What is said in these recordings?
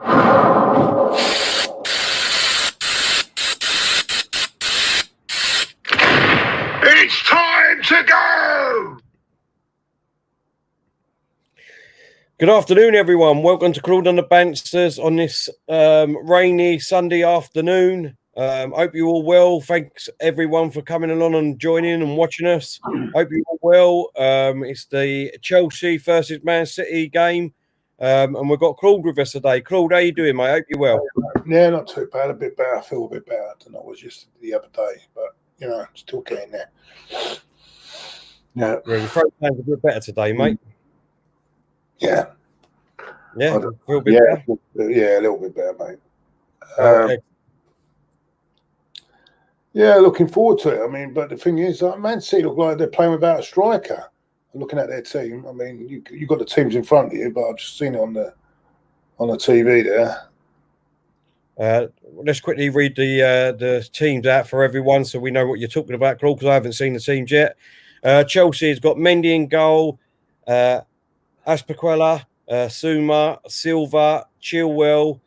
It's time to go! Good afternoon, everyone. Welcome to Claude and the Banstas on this rainy Sunday afternoon. Hope you're all well. Thanks, everyone, for coming along and joining and watching us. Hope you're all well. It's the Chelsea versus Man City game. And we've got Claude with us today. Claude, how you doing, mate? Hope you're well. Yeah, not too bad. A bit better. I feel a bit better than I was just the other day. But, you know, still getting there. Yeah. Your throat sounds a bit better today, mate. Yeah. Yeah, feel a bit better? Yeah, a little bit better, mate. Yeah, looking forward to it. I mean, but the thing is, Man City look like they're playing without a striker. Looking at their team, I mean, you got the teams in front of you, but I've just seen it on the TV there. Let's quickly read the teams out for everyone, so we know what you're talking about, Claude, because I haven't seen the teams yet. Chelsea has got Mendy in goal, Aspaquella, Suma, Silva, Chilwell,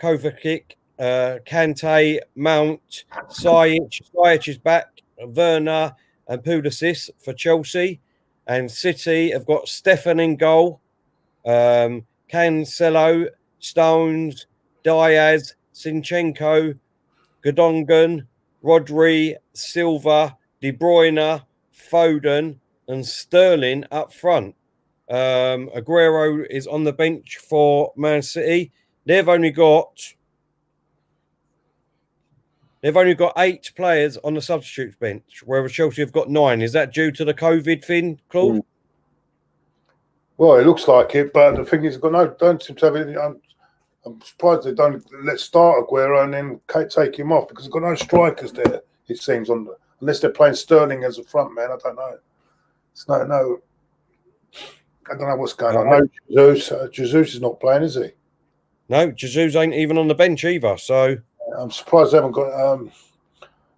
Kovacic, Kante, Mount, Sajic is back, Werner and Pulisic for Chelsea. And City have got Stefan in goal, Cancelo, Stones, Diaz, Zinchenko, Gundogan, Rodri, Silva, De Bruyne, Foden and Sterling up front. Aguero is on the bench for Man City. They've only got 8 players on the substitutes bench, whereas Chelsea have got 9. Is that due to the COVID thing, Claude? Well, it looks like it, but the thing is, don't seem to have anything. I'm surprised they don't let's start Aguero and then take him off because they've got no strikers there. It seems unless they're playing Sterling as a front man. I don't know. It's no. I don't know what's going on. No, Jesus is not playing, is he? No, Jesus ain't even on the bench either. So I'm surprised they haven't got.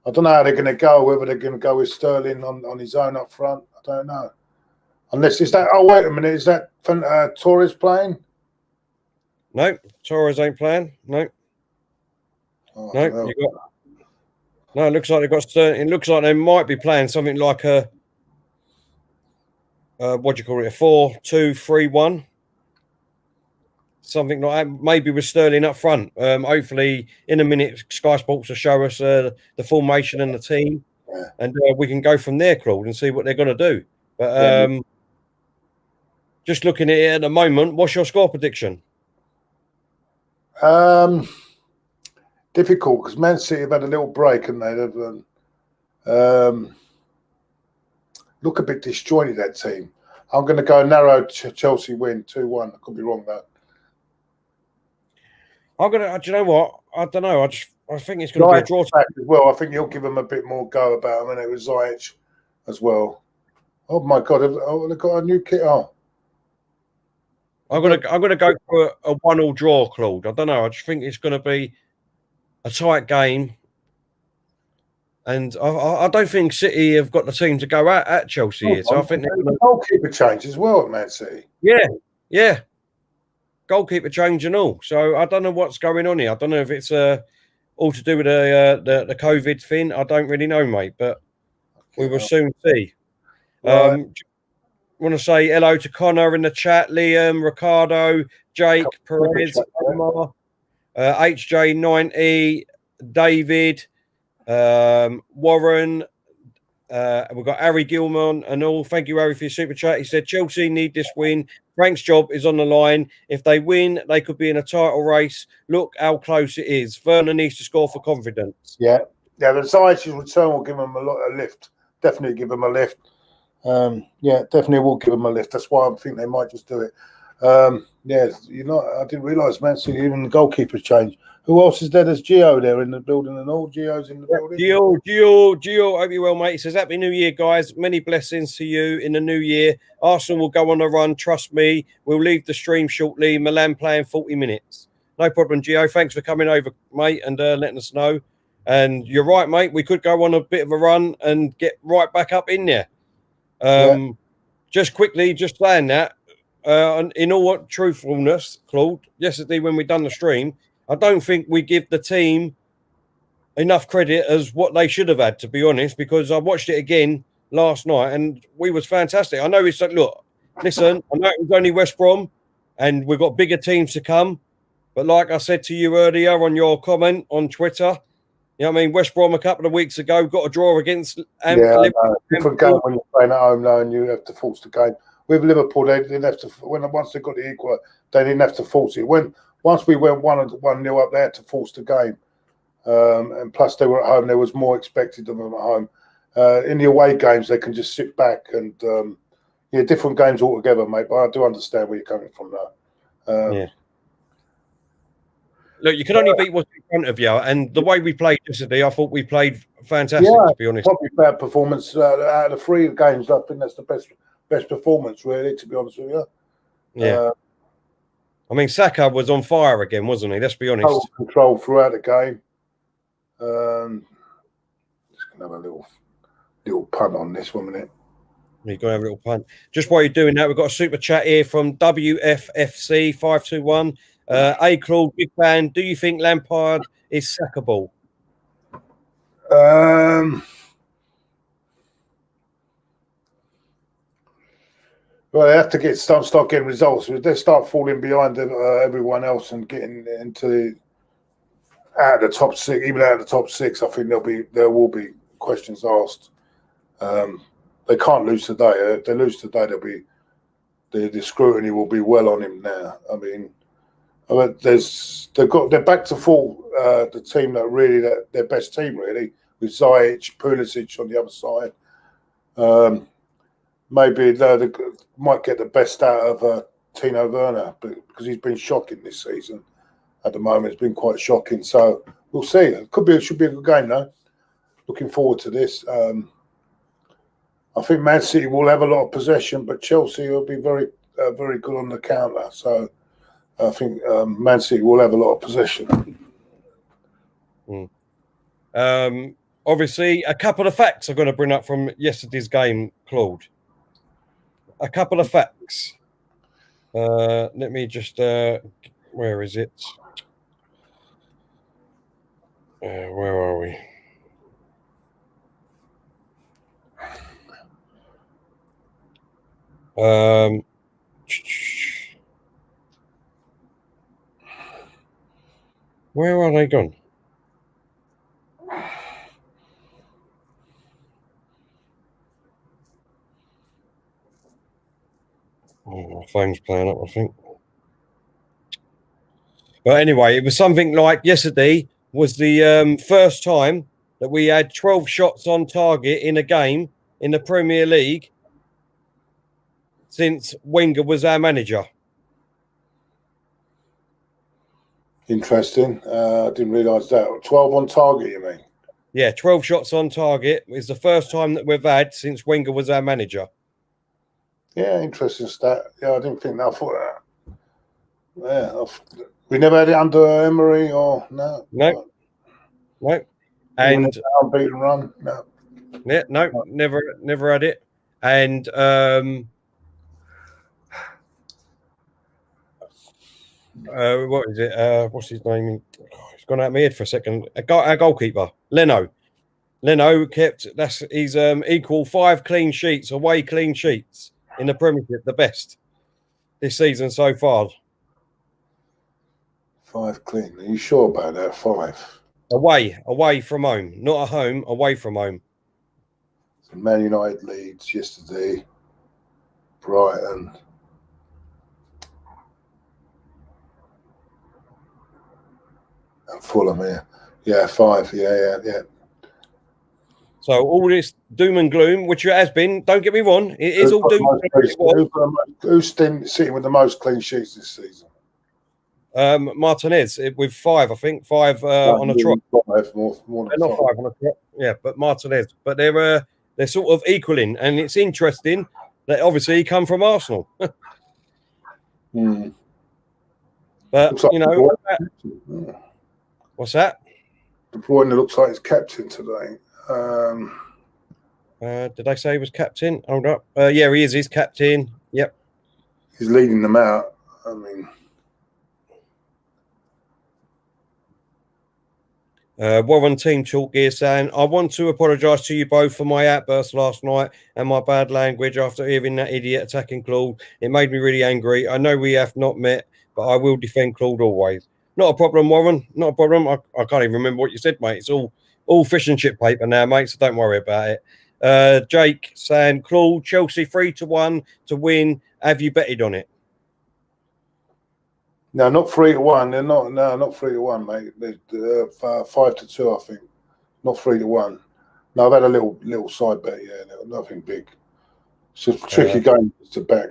I don't know how they're going to go. Whether they're going to go with Sterling on his own up front, I don't know. Unless it's that. Oh wait a minute, is that Torres playing? No, Torres ain't playing. No. No, it looks like they've got Sterling. It looks like they might be playing something like a. What do you call it? A 4-2-3-1, something like that. Maybe with Sterling up front. Hopefully, in a minute, Sky Sports will show us the formation and the team, and we can go from there, Claude, and see what they're going to do. But just looking at it at the moment, what's your score prediction? Difficult because Man City have had a little break, and they've look a bit disjointed, that team. I'm going to go narrow Chelsea win 2-1. I could be wrong though. Do you know what? I don't know. I think it's going to be a draw as well. I think he'll give them a bit more go about him, and it was Ziyech as well. Oh my God! They've got a new kit. Oh, I'm gonna go for a 1-1 draw, Claude. I don't know. I just think it's going to be a tight game. And I don't think City have got the team to go at Chelsea here. So I think they're going to goalkeeper change as well at Man City. Yeah. Goalkeeper change and all. So I don't know what's going on here. I don't know if it's all to do with the COVID thing. I don't really know, mate. But we will soon see. Right. Want to say hello to Connor in the chat, Liam, Ricardo, Jake, Perez, Omar, HJ90, David. Warren, we've got Harry Gilman and all. Thank you, Harry, for your super chat. He said Chelsea need this win. Frank's job is on the line. If they win, they could be in a title race. Look how close it is. Werner needs to score for confidence. Yeah. The Ziyech's return will give them a lift. Definitely give them a lift. Definitely will give them a lift. That's why I think they might just do it. I didn't realise Man City even the goalkeeper's changed. Who else is there? There's Gio there in the building and all. Gio's in the building. Gio. Hope you're well, mate. He says, Happy New Year, guys. Many blessings to you in the new year. Arsenal will go on a run. Trust me. We'll leave the stream shortly. Milan playing 40 minutes. No problem, Gio. Thanks for coming over, mate, and letting us know. And you're right, mate. We could go on a bit of a run and get right back up in there. Just quickly, just saying that. in all truthfulness, Claude, yesterday when we done the stream, I don't think we give the team enough credit as what they should have had, to be honest, because I watched it again last night and we was fantastic. I know it's like, look, listen, I know it was only West Brom and we've got bigger teams to come. But like I said to you earlier on your comment on Twitter, you know what I mean? West Brom a couple of weeks ago got a draw against Liverpool. Different game when you're playing at home now and you have to force the game. With Liverpool, they didn't have to. Once they got the equal, they didn't have to force it. Once we went 1-0 up, they had to force the game. And plus, they were at home. There was more expected of them at home. In the away games, they can just sit back and different games altogether, mate. But I do understand where you're coming from now. Look, you can only beat what's in front of you, and the way we played yesterday, I thought we played fantastic. To be honest, probably bad performance out of the 3 games. I think that's the best performance, really. To be honest with you. Yeah. I mean, Saka was on fire again, wasn't he? Let's be honest. Control throughout the game. Just gonna have a little punt on this 1 minute. You're going to have a little punt. Just while you're doing that, we've got a super chat here from WFFC 521. Hey Claude, big fan. Do you think Lampard is sackable? Well, they have to start getting results. If they start falling behind everyone else and getting into out of the top 6, even out of the top 6, I think there will be questions asked. They can't lose today. If they lose today, the scrutiny will be well on him now. I mean, they're back to full the team their best team really, with Ziyech, Pulisic on the other side. Maybe they might get the best out of Tino Werner, because he's been shocking this season. At the moment, it's been quite shocking. So we'll see. It should be a good game though. Looking forward to this. I think Man City will have a lot of possession, but Chelsea will be very, very good on the counter. So I think Man City will have a lot of possession. Obviously, a couple of facts I'm going to bring up from yesterday's game, Claude. A couple of facts. Let me just... where is it? Where are we? Where are they gone? Oh, my phone's playing up, I think. But anyway, it was something like yesterday was the first time that we had 12 shots on target in a game in the Premier League since Wenger was our manager. Interesting. I didn't realise that. 12 on target, you mean? Yeah, 12 shots on target is the first time that we've had since Wenger was our manager. Yeah, interesting stat. Yeah, I didn't think that. I thought that. Yeah, we never had it under Emery or no. No. And unbeaten run. No. Yeah, no, never had it. And what is it? What's his name? It's gone out of my head for a second. Our goalkeeper, Leno kept he's equal 5 clean sheets, away clean sheets in the Premiership, the best this season so far. 5 clean. Are you sure about that? 5 away from home, not at home, away from home. So Man United leads yesterday. Brighton. And Fulham here. Yeah, 5. Yeah. So all this doom and gloom, which it has been, don't get me wrong, it is all doom and gloom. Who's sitting with the most clean sheets this season? Martinez with 5, I think. 5 on a trot. More than not 5 on a trot. Yeah, but Martinez. But they're sort of equaling, and it's interesting that obviously he come from Arsenal. But what's that? De Bruyne looks like he's captain today. Did I say he was captain? Hold up. Yeah, he is. He's captain. Yep. he's leading them out. I mean, Warren Team Talk here saying, I want to apologise to you both for my outburst last night and my bad language after hearing that idiot attacking Claude. It made me really angry. I know we have not met, but I will defend Claude always. Not a problem, Warren. Not a problem. I can't even remember what you said, mate. It's all fish and chip paper now, mate, so don't worry about it. Jake saying, Claude, Chelsea 3-1 to win. Have you betted on it? no, not 3-1. They're not. No, not 3-1, mate. They're 5-2, I think. Not 3-1. No, I've had a little side bet. Yeah, nothing big. It's a tricky game to back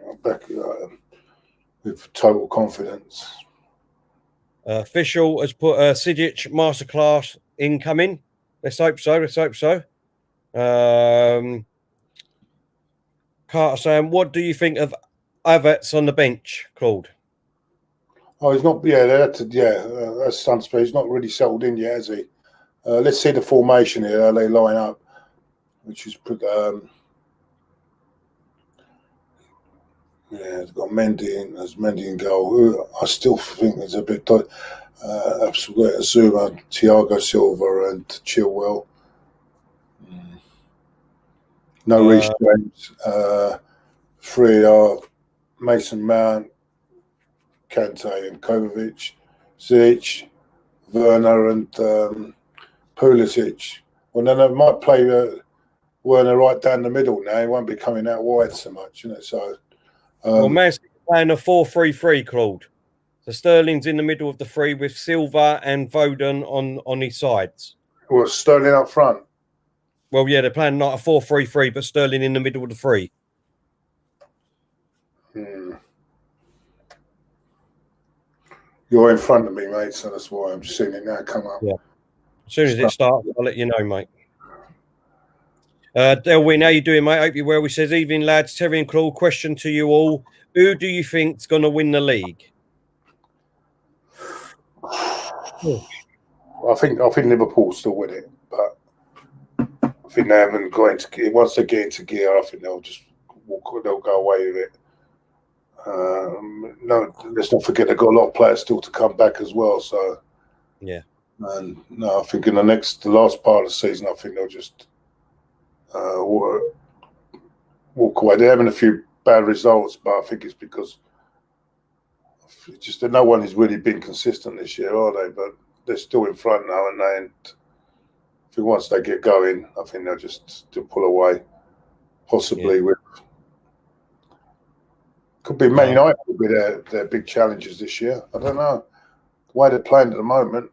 with total confidence. Official has put a Sidic masterclass incoming. Let's hope so. Let's hope so. Carter saying, what do you think of Havertz on the bench, Claude? Oh, he's not. Yeah, that's Sunspear. He's not really settled in yet, has he? Let's see the formation here. How they line up, which is pretty. Yeah, they've got Mendy in goal. I still think there's a bit. Absolutely, Zuma, Thiago Silva, and Chilwell. No Reece James. Three are Mason Mount, Kante, and Kovacic, Zic, Werner, and Pulisic. Well, then they might play Werner right down the middle now. He won't be coming out wide so much, So. Well, Man City playing a 4-3-3, Claude. So Sterling's in the middle of the three with Silva and Foden on his sides. Well, Sterling up front. Well, yeah, they're playing not a 4-3-3, but Sterling in the middle of the three. You're in front of me, mate, so that's why I'm seeing it now come up. Yeah. As soon as it starts, I'll let you know, mate. Delwyn, how you doing, mate? Hope you're well. He says, evening, lads. Terry and Claude, question to you all. Who do you think's going to win the league? I think Liverpool still win it, but I think they haven't got into gear. Once they get into gear, I think they'll go away with it. No, let's not forget they've got a lot of players still to come back as well. So yeah, and no, I think in the last part of the season, I think they'll just walk away. They're having a few bad results, but I think it's because just that no one has really been consistent this year, are they? But they're still in front now, and I think once they get going, I think they'll just pull away, possibly with. Could be Man United will be their big challenges this year. I don't know. The way they're playing at the moment.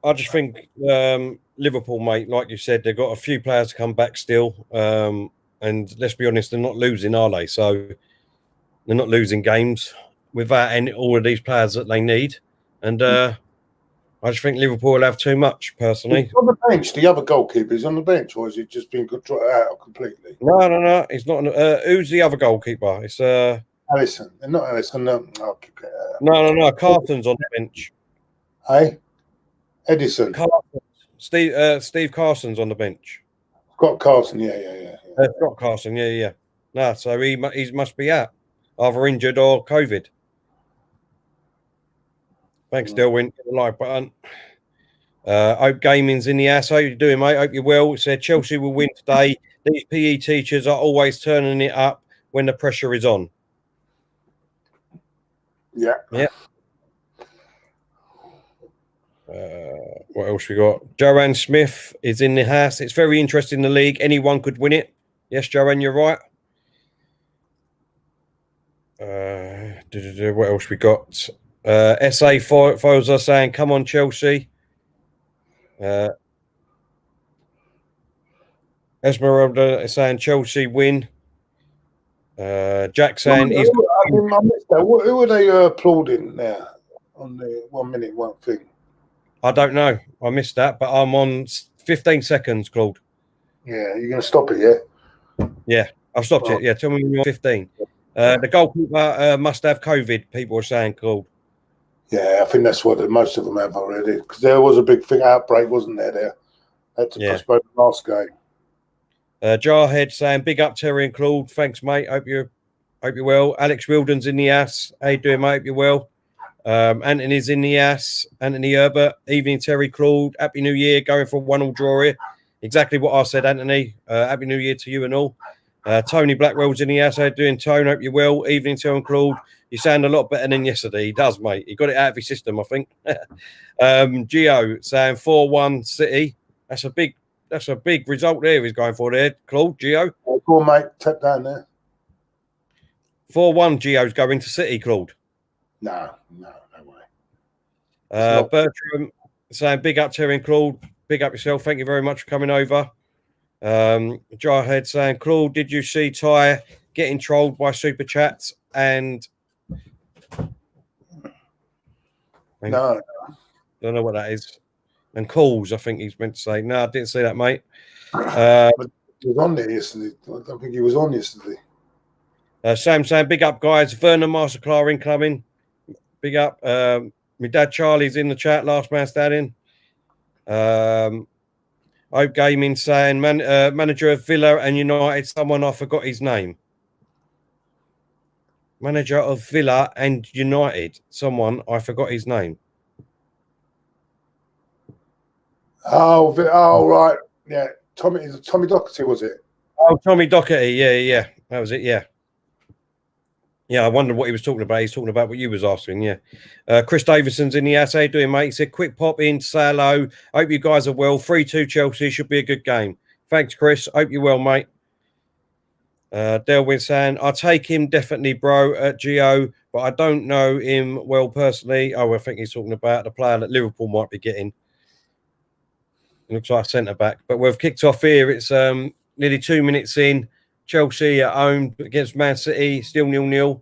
I just think Liverpool, mate, like you said, they've got a few players to come back still. And let's be honest, they're not losing, are they? So they're not losing games without all of these players that they need. And I just think Liverpool will have too much, personally. On the bench, the other goalkeeper is on the bench, or has it just been out completely? No. He's not. Who's the other goalkeeper? It's Alisson. Not Alisson. No. No. Carlton's on the bench. Hey, Edison. Steve Carson's on the bench. Scott Carson. Yeah. Scott Carson. Yeah. No, so he must be out, either injured or COVID. Thanks, Delwyn. Hit the like button. Hope Gaming's in the ass. How you doing, mate? Hope you're well. It said Chelsea will win today. These PE teachers are always turning it up when the pressure is on. Yeah. What else we got? Joanne Smith is in the house. It's very interesting, the league. Anyone could win it. Yes, Joanne, you're right. What else we got? SA Foles are saying, come on, Chelsea. Esmeralda is saying Chelsea win. Jack saying he's got... I missed that. Who are they applauding there on the 1 minute one thing? I don't know. I missed that, but I'm on 15 seconds, Claude. Yeah, you're going to stop it, yeah? Yeah, I've stopped it. Yeah, tell me when you're 15. The goalkeeper must have COVID, people are saying, Claude. Yeah, I think that's what most of them have already. Because there was a big outbreak, wasn't there? Had to postpone the last game. Jarhead saying, big up Terry and Claude. Thanks, mate. Hope you're Hope you're well. Alex Wilden's in the ass. How you doing, mate? Hope you're well. Anthony's in the ass. Anthony Herbert. Evening, Terry Claude. Happy New Year. Going for a 1-1 draw here. Exactly what I said, Anthony. Happy New Year to you and all. Tony Blackwell's in the ass. How you doing, Tone? Hope you're well. Evening, Terry Claude. You sound a lot better than yesterday. He does, mate. He got it out of his system, I think. Gio saying 4-1 City. That's a big result there he's going for there, Claude. Gio. Go on, mate. Tap down there. 4-1 Gio's going to City, Claude. No way. Bertram saying big up Terry and Claude. Big up yourself. Thank you very much for coming over. Jarhead saying, Claude, did you see Ty getting trolled by super chats? And No. Don't know what that is. And calls, I think he's meant to say. No, I didn't see that, mate. He was on there yesterday. I don't think he was on yesterday. Sam saying, big up, guys. Vernon Masterclass incoming. Big up. My dad Charlie's in the chat. Last man standing. Hope Gaming saying, manager of Villa and United. Someone, I forgot his name. Manager of Villa and United. Someone, I forgot his name. Oh, right. Yeah. Tommy Doherty, was it? Oh, Tommy Doherty. Yeah. That was it. Yeah. Yeah, I wondered what he was talking about. He's talking about what you was asking. Yeah. Chris Davidson's in the ass. How you doing, mate? He said, quick pop in to say hello. Hope you guys are well. 3-2 Chelsea. Should be a good game. Thanks, Chris. Hope you're well, mate. Delwyn saying, I'll take him definitely, bro, at Gio, but I don't know him well personally. Oh, I think he's talking about the player that Liverpool might be getting. It looks like a centre-back. But we've kicked off here. It's nearly 2 minutes in. Chelsea at home against Man City, still 0-0.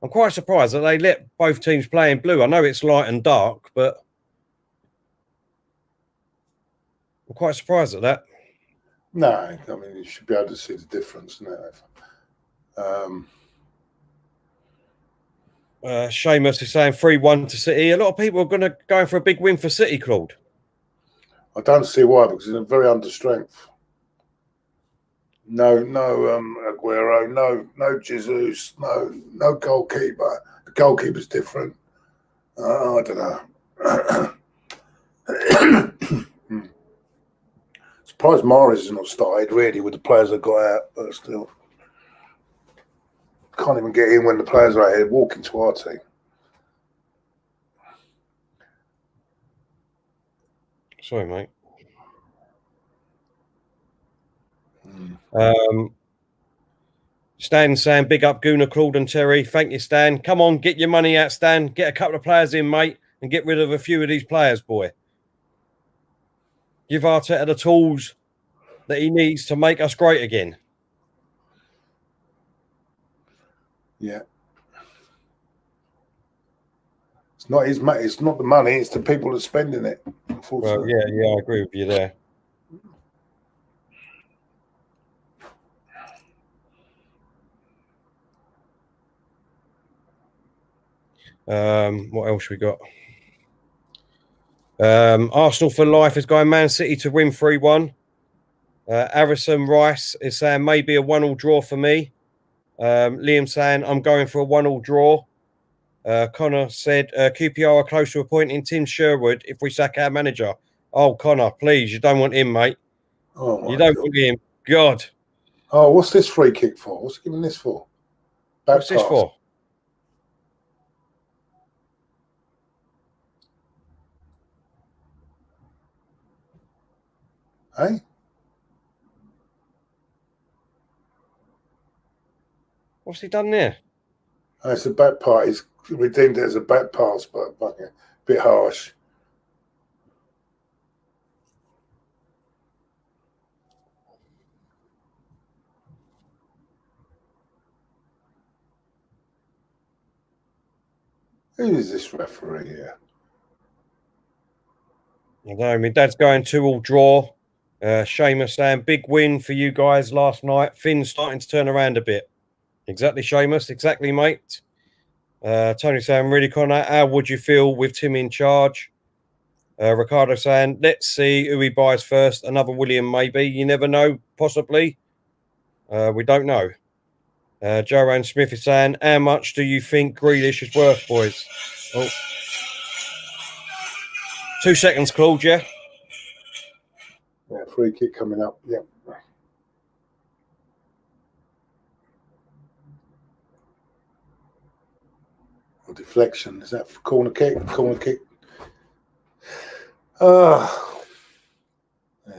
I'm quite surprised that they let both teams play in blue. I know it's light and dark, but I'm quite surprised at that. No, I mean, you should be able to see the difference now. Seamus is saying 3-1 to City. A lot of people are going for a big win for City, Claude. I don't see why, because it's very under strength. No Aguero, no Jesus, no goalkeeper. The goalkeeper's different. I don't know. Surprised Morris has not started really with the players that got out, but still can't even get in when the players are out here walking to our team. Sorry, mate. Stan saying, big up Gooner, Claude and Terry. Thank you, Stan. Come on, get your money out, Stan. Get a couple of players in, mate, and get rid of a few of these players, boy. Give Arteta the tools that he needs to make us great again. Yeah. It's not his money. It's not the money. It's the people that are spending it. Unfortunately. Well, yeah, I agree with you there. What else we got? Arsenal for life is going Man City to win 3-1. Harrison Rice is saying maybe a 1-1 draw for me. Liam saying I'm going for a 1-1 draw. Connor said QPR are close to appointing Tim Sherwood if we sack our manager. Oh, Connor, please, you don't want him, mate. Oh, you don't want him. God. Oh, what's this free kick for? What's he giving this for? What's this for? Hey? What's he done there? Oh, it's a back part. He's redeemed it as a back pass, but fucking a bit harsh. Who is this referee here? I know, my dad's going 2-2 draw. Seamus saying big win for you guys last night. Finn's starting to turn around a bit. Exactly, Seamus. Exactly, mate. Tony saying, really, Connor, how would you feel with Tim in charge? Ricardo saying, let's see who he buys first. Another William, maybe. You never know, possibly. We don't know. Joanne Smith is saying, how much do you think Grealish is worth, boys? Oh. 2 seconds, Claude, yeah? Yeah, free kick coming up. Yep. Deflection. Is that for corner kick? Corner kick.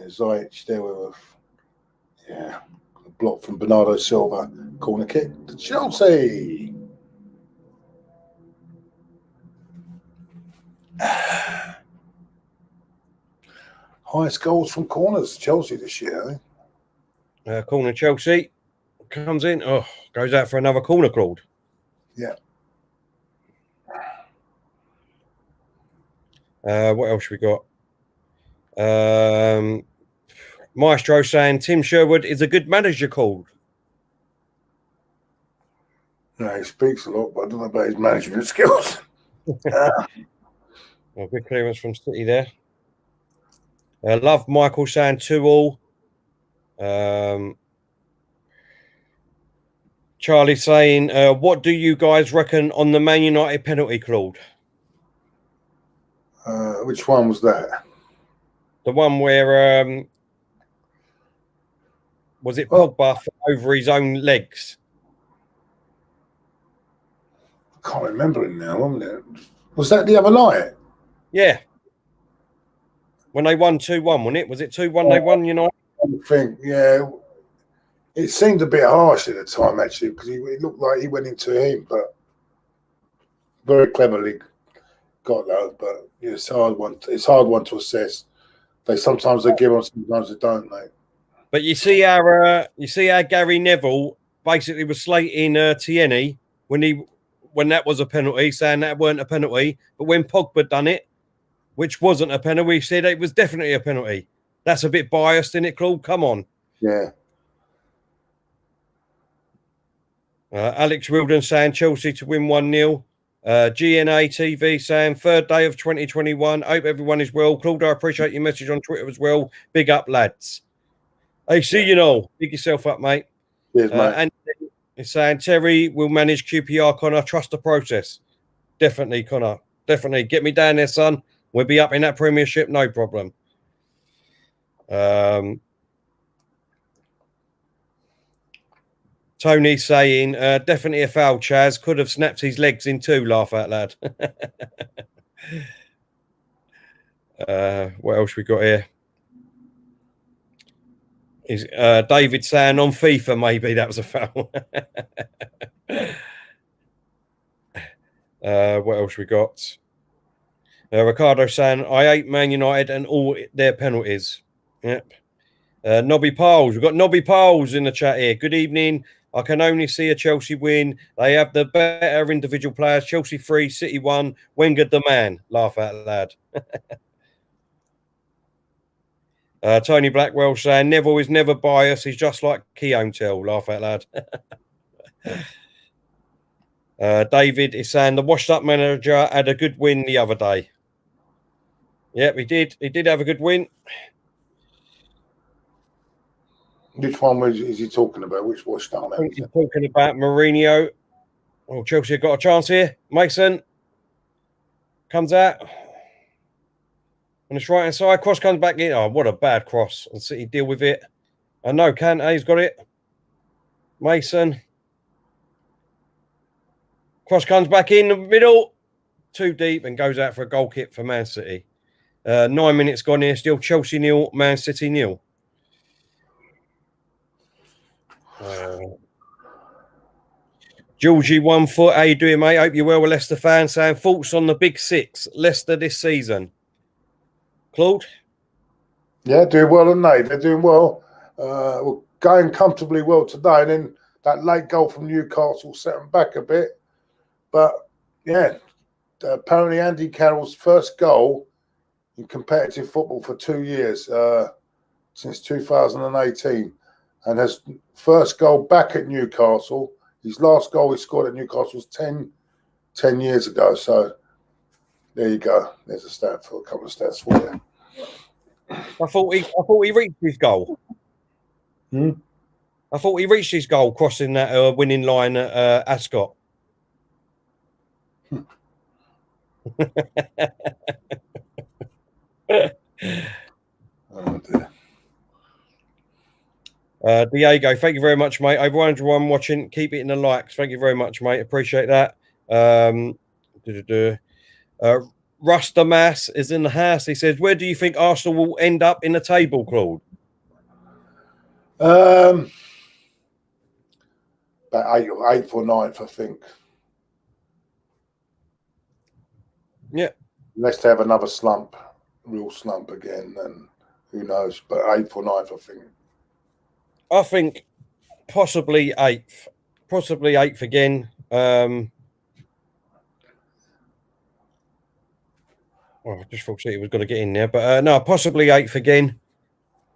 Ziyech there with a block from Bernardo Silva. Corner kick to Chelsea. Highest goals from corners, Chelsea this year. Corner Chelsea comes in. Oh, goes out for another corner, Claude. Yeah. What else we got? Maestro saying Tim Sherwood is a good manager, Claude. No, he speaks a lot, but I don't know about his management skills. Good clearance from City there. Love Michael saying 2-2. Charlie saying, what do you guys reckon on the Man United penalty, Claude? Which one was that? The one where was it Pogba over his own legs? I can't remember it now, wasn't it? Was that the other night? Yeah. When they won 2-1, wasn't it? Was it 2-1 they won United? I think, yeah. It seemed a bit harsh at the time, actually, because it looked like he went into him, but very cleverly got that. But yeah, it's hard one to assess. Sometimes they give them, sometimes they don't, mate. But you see how Gary Neville basically was slating Tierney when that was a penalty, saying that weren't a penalty. But when Pogba done it, which wasn't a penalty, he said it was definitely a penalty. That's a bit biased, isn't it, Claude? Come on. Yeah. Alex Wilden saying Chelsea to win 1-0. GNA TV saying third day of 2021. Hope everyone is well. Claude, I appreciate your message on Twitter as well. Big up, lads. Hey, see you know. Big yourself up, mate. Cheers, mate. And he's saying Terry will manage QPR, Connor. Trust the process. Definitely, Connor. Definitely. Get me down there, son. We'll be up in that Premiership, no problem. Tony saying, definitely a foul, Chaz. Could have snapped his legs in two, laugh out loud. What else we got here? Is David saying on FIFA, maybe that was a foul. What else we got? Ricardo saying, I hate Man United and all their penalties. Yep. Nobby Powles. We've got Nobby Powles in the chat here. Good evening. I can only see a Chelsea win. They have the better individual players. Chelsea 3, City 1. Wenger the man. Laugh out loud. Tony Blackwell saying, Neville is never biased. He's just like Keown Tell. Laugh out loud. David is saying, the washed-up manager had a good win the other day. Yep, he did. He did have a good win. Which one is he talking about? Which washed-up manager? He's talking about Mourinho. Oh, Chelsea got a chance here. Mason comes out. On his right-hand side, cross comes back in. Oh, what a bad cross. And City deal with it. I know, Kante's got it. Mason. Cross comes back in the middle. Too deep and goes out for a goal kick for Man City. 9 minutes gone here. Still Chelsea 0, Man City 0. Georgie 1 foot. How you doing, mate? Hope you're well. With Leicester fan saying thoughts on the big six, Leicester this season. Claude? Yeah, doing well, aren't they? They're doing well. We're going comfortably well today. And then that late goal from Newcastle set them back a bit. But, yeah, apparently Andy Carroll's first goal in competitive football for 2 years, since 2018. And his first goal back at Newcastle. His last goal he scored at Newcastle was 10 years ago. So there you go. There's a couple of stats for you. I thought he reached his goal. I thought he reached his goal crossing that winning line at Ascot. Oh dear. Diego, thank you very much, mate. Over 101 watching. Keep it in the likes. Thank you very much, mate. Appreciate that. Rustamas is in the house. He says, where do you think Arsenal will end up in the table, Claude? About eighth or ninth, I think. Yeah. Unless they have another slump, real slump again, then who knows? But eighth or ninth, I think. I think possibly eighth. Possibly eighth again. Well, I just thought City was going to get in there, but no, possibly eighth again,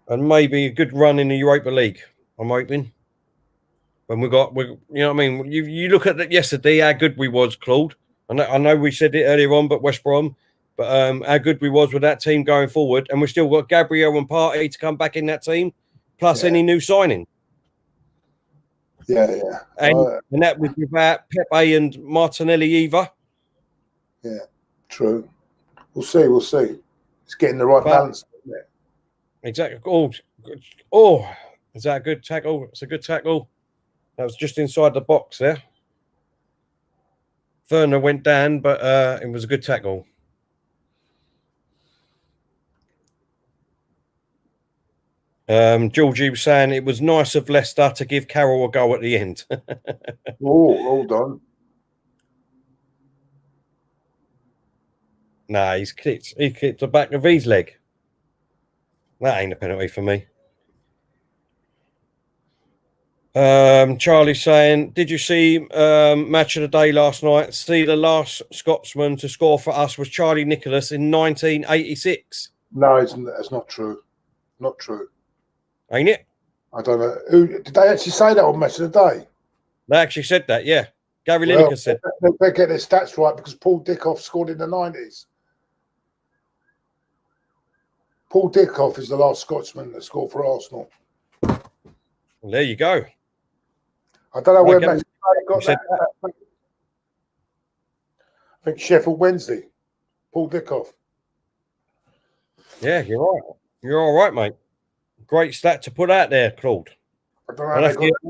and maybe a good run in the Europa League. I'm hoping. When you know what I mean. You look at that yesterday, how good we was, Claude. I know we said it earlier on, but West Brom, but how good we was with that team going forward, and we still got Gabriel and Partey to come back in that team, plus any new signing. Yeah. And that was without Pepe and Martinelli either. Yeah, true. We'll see. It's getting the right balance. Isn't it? Exactly. Oh, is that a good tackle? It's a good tackle. That was just inside the box there. Werner went down, but it was a good tackle. Georgie was saying it was nice of Leicester to give Carroll a go at the end. Well done. Nah, he kicked the back of his leg. That ain't a penalty for me. Charlie's saying, did you see match of the day last night? See, the last Scotsman to score for us was Charlie Nicholas in 1986. No, it's not true. Not true. Ain't it? I don't know. Did they actually say that on match of the day? They actually said that, yeah. Gary Lineker said. They get their stats right because Paul Dickoff scored in the 90s. Paul Dickoff is the last Scotsman that scored for Arsenal. Well, there you go. I don't know where Match got that. I think Sheffield Wednesday. Paul Dickoff. Yeah, you're right. You're all right, mate. Great stat to put out there, Claude. I don't know. How they got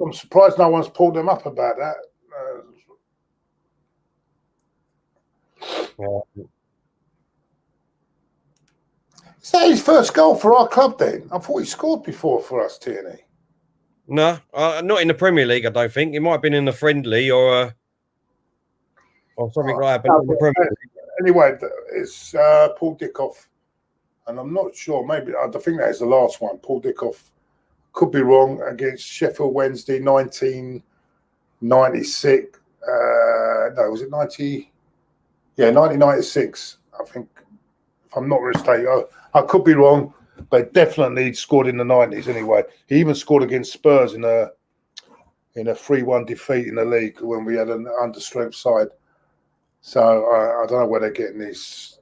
I'm surprised no one's pulled them up about that. Is that his first goal for our club then? I thought he scored before for us, Tierney. No, not in the Premier League, I don't think. It might have been in the friendly or something like that. But in the Premier League. Anyway, it's Paul Dickoff. And I'm not sure. Maybe I think that is the last one. Paul Dickoff. Could be wrong, against Sheffield Wednesday, 1996. No, was it 90? Yeah, 1996. I think, if I'm not mistaken. I could be wrong, but definitely scored in the 90s anyway. He even scored against Spurs in a 3-1 defeat in the league when we had an understrength side. So I don't know where they're getting these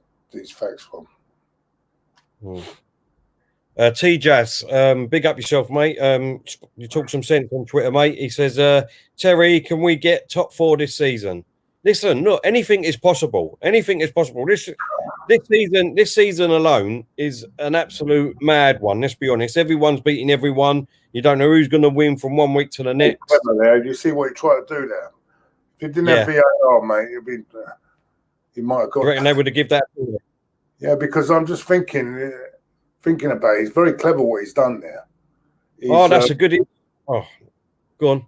facts from. T-Jazz, big up yourself, mate. You talk some sense on Twitter, mate. He says, Terry, can we get top 4 this season? Listen, look, anything is possible. Anything is possible. This season alone is an absolute mad one. Let's be honest. Everyone's beating everyone. You don't know who's going to win from one week to the next. You see what he tried to do there. If he didn't have VAR, mate, he might have got. You reckon they would have given that? Yeah, because I'm just thinking about it. He's very clever what he's done there. That's a good. Oh, go on.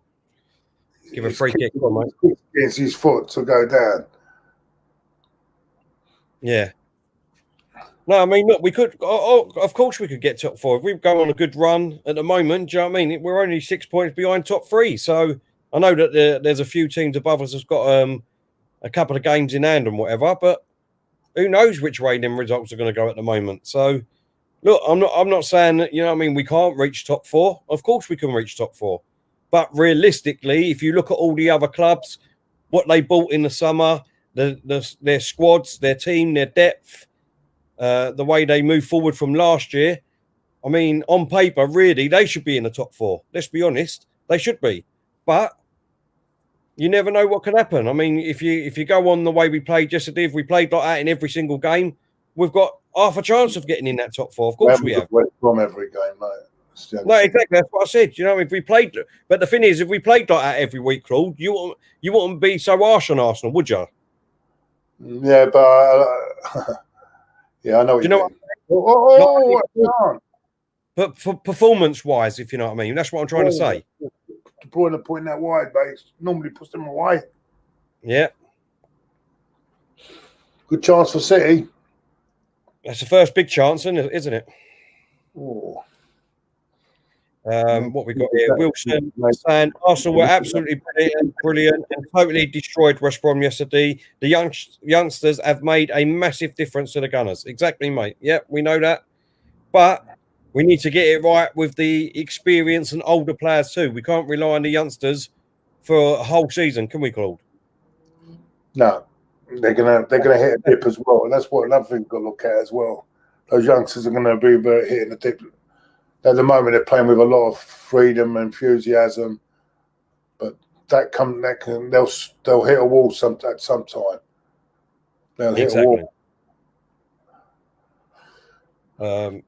Give a free kick. Go on, mate. Against his foot to go down. Yeah. No, I mean, look, we could. Of course, we could get top 4 if we go on a good run at the moment. Do you know what I mean? We're only 6 points behind top 3, so I know that there's a few teams above us that's got a couple of games in hand and whatever, but who knows which way them results are going to go at the moment. So, look, I'm not saying that, you know what I mean, we can't reach top 4. Of course we can reach top 4. But realistically, if you look at all the other clubs, what they bought in the summer, their squads, their team, their depth, the way they move forward from last year, I mean, on paper, really, they should be in the top 4. Let's be honest, they should be. But you never know what can happen. I mean, if you go on the way we played yesterday, if we played like that in every single game, we've got half a chance of getting in that top 4. Of course we have. From every game, mate. No, exactly. That's what I said. You know, if we played, but the thing is, if we played like that every week, Claude, you wouldn't be so harsh on Arsenal, would you? Yeah, but yeah, I know what you mean. But for performance-wise, if you know what I mean, that's what I'm trying to say. De Bruyne putting that wide, but normally puts them away. Yeah. Good chance for City. That's the first big chance, isn't it? Oh. What we got here, Wilson saying Arsenal were absolutely brilliant and totally destroyed West Brom yesterday. The youngsters have made a massive difference to the Gunners. Exactly, mate. Yep, we know that. But we need to get it right with the experience and older players too. We can't rely on the youngsters for a whole season, can we, Claude? No, they're gonna hit a dip as well, and that's what another thing we've got to look at as well. Those youngsters are going to be hitting a dip. At the moment, they're playing with a lot of freedom and enthusiasm, but they'll hit a wall at some time. They'll hit a wall.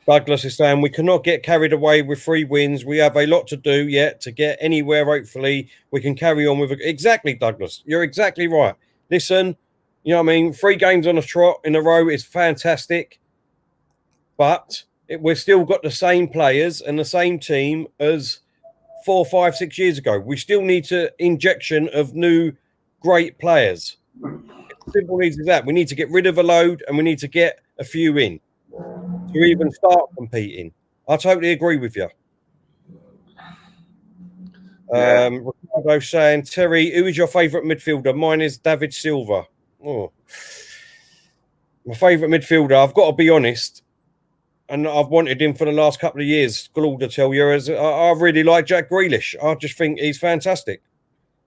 Douglas is saying we cannot get carried away with 3 wins. We have a lot to do yet to get anywhere. Hopefully, we can carry on with it. Exactly, Douglas. You're exactly right. Listen, you know what I mean? 3 games on a trot in a row is fantastic, but we've still got the same players and the same team as 4, 5, 6 years ago. We still need an injection of new great players. Simple as that. We need to get rid of a load and we need to get a few in to even start competing. I totally agree with you. Ricardo saying, Terry, who is your favourite midfielder? Mine is David Silva. Oh. My favourite midfielder, I've got to be honest, and I've wanted him for the last couple of years, Claude to tell you, I really like Jack Grealish. I just think he's fantastic.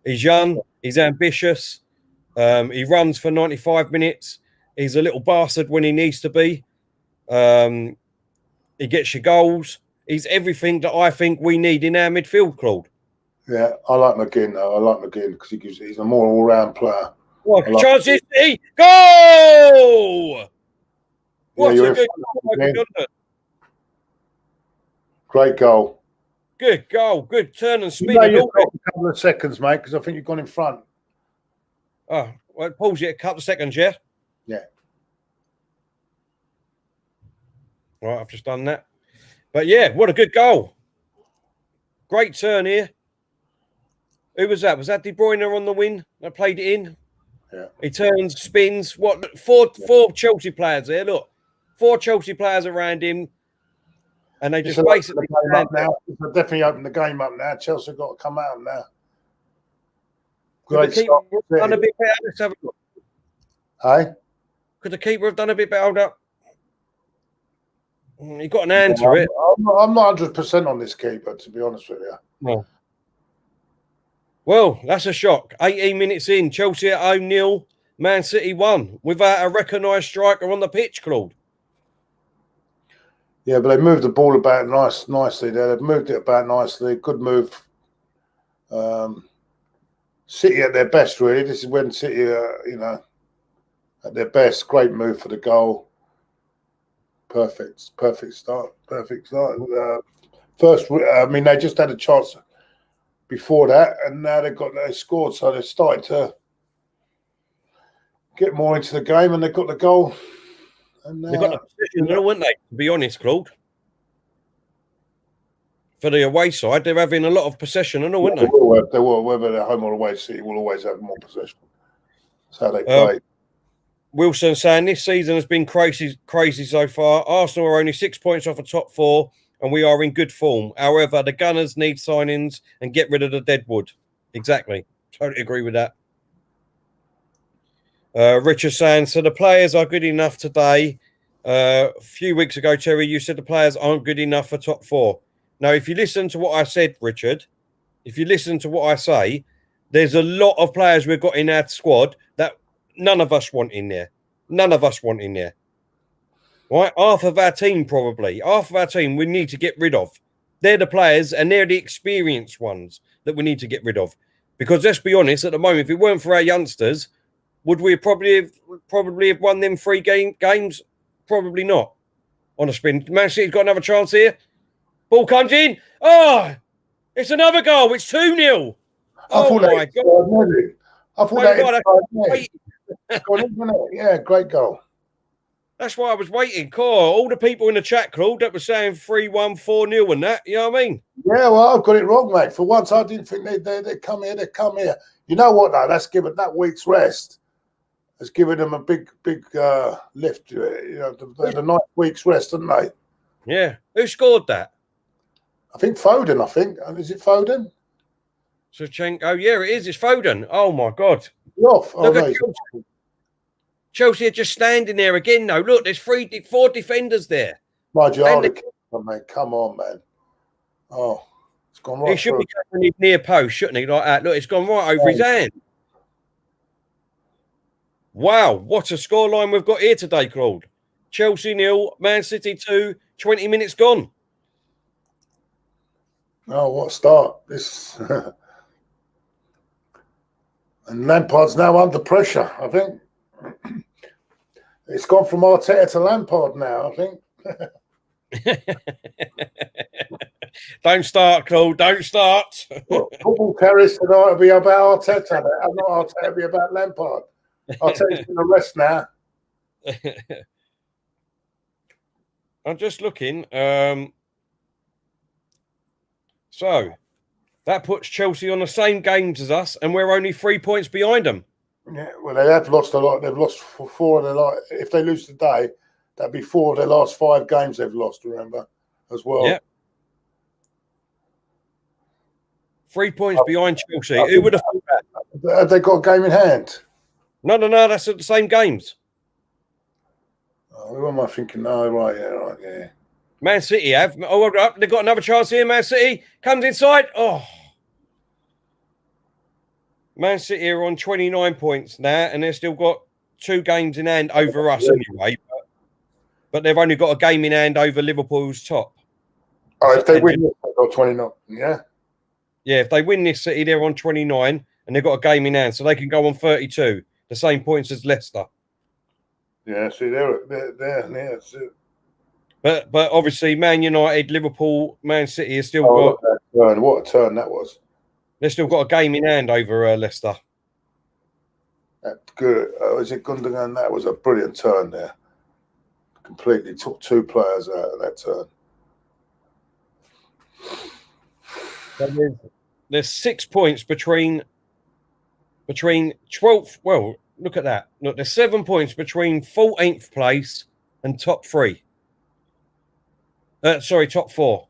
He's young, he's ambitious, he runs for 95 minutes, he's a little bastard when he needs to be. He gets your goals. He's everything that I think we need in our midfield, Claude. Yeah, I like McGinn though. I like McGinn because he's a more all-round player. What chances? Go! What a good goal! Great goal. Good goal. Good turn and spin. You've got a couple of seconds, mate, because I think you've gone in front. Oh, well, pause it a couple of seconds, yeah? Yeah. Right, I've just done that. But yeah, what a good goal. Great turn here. Who was that? Was that De Bruyne on the win that played it in? Yeah. He turns, spins. What? Four Chelsea players there. Look, 4 Chelsea players around him. And they just basically... Now. They'll definitely open the game up now. Chelsea have got to come out now. Great stop. Done a bit better. Let's have a look. Hey? Could the keeper have done a bit better? Hold up. He got an hand to it. I'm not 100% on this keeper, to be honest with you. No. Well, that's a shock. 18 minutes in, Chelsea at 0-0, Man City 1 without a recognised striker on the pitch, Claude. Yeah, but they moved the ball about nicely there. They've moved it about nicely. Good move. City at their best, really. This is when City are, at their best. Great move for the goal. Perfect start. First, they just had a chance before that, and now they scored, so they started to get more into the game, and they got the goal. And they got the position, weren't they? To be honest, Claude, for the away side, they're having a lot of possession, and weren't they? They will, whether they're home or away. City will always have more possession. That's how they play. Wilson saying this season has been crazy so far. Arsenal are only 6 points off the top 4, and we are in good form. However, the Gunners need signings and get rid of the deadwood. Exactly. Totally agree with that. Richard saying, so the players are good enough today. A few weeks ago, Terry, you said the players aren't good enough for top 4. Now, if you listen to what I said, Richard, if you listen to what I say, there's a lot of players we've got in our squad that none of us want in there. None of us want in there. Right, half of our team we need to get rid of. They're the players and they're the experienced ones that we need to get rid of. Because let's be honest, at the moment, if it weren't for our youngsters, would we probably have won them 3 games? Probably not. On a spin. Man City's got another chance here. Ball comes in. Oh, it's another goal. It's 2-0. Oh my God. I thought yeah, great goal. That's why I was waiting. Cool. All the people in the chat, Claude, that were saying 3-1, 4-0 and that. You know what I mean? Yeah, well, I've got it wrong, mate. For once, I didn't think they'd come here. They'd come here. You know what, though? Let's give it that week's rest. Let's give them a big lift. You know, the 9 weeks rest, didn't they? Yeah. Who scored that? I think Foden, Is it Foden? Shevchenko. Yeah, it is. It's Foden. Oh, my God. Off. Look at Chelsea are just standing there again, though. Look, there's 4 defenders there. Mate, come on, man. Oh, it's gone right. He should be going his near post, shouldn't he? Like that. Look, it's gone right over his hand. Wow, what a scoreline we've got here today, Claude. Chelsea 0, Man City 2, 20 minutes gone. Oh, what a start. This and Lampard's now under pressure, I think. It's gone from Arteta to Lampard now, I think. Don't start, Claude. Don't start. Football carries tonight will be about Arteta. Not Arteta, it'll be about Lampard. Arteta's in the rest now. I'm just looking. So that puts Chelsea on the same games as us, and we're only 3 points behind them. Yeah, well, they have lost a lot. They've lost 4 of their if they lose today, that'd be 4 of their last 5 games they've lost, remember, as well. Yeah. 3 points behind Chelsea. Who would have thought that? Have they got a game in hand? No, that's the same games. Oh, who am I thinking? No, right, yeah. Man City have. Oh, they've got another chance here. Man City comes inside. Oh. Man City are on 29 points now, and they've still got 2 games in hand over us anyway. But they've only got a game in hand over Liverpool's top. Oh, if they win, they've got 29. Yeah? Yeah, if they win this City, they're on 29, and they've got a game in hand, so they can go on 32. The same points as Leicester. Yeah, see, they're that's it. But obviously, Man United, Liverpool, Man City has still got... What a turn that was. They've still got a game in hand over Leicester. That's good. Is it Gundogan? That was a brilliant turn there. Completely took 2 players out of that turn. There's 6 points between 12th. Well, look at that. Look, there's 7 points between 14th place and top 3. Top 4.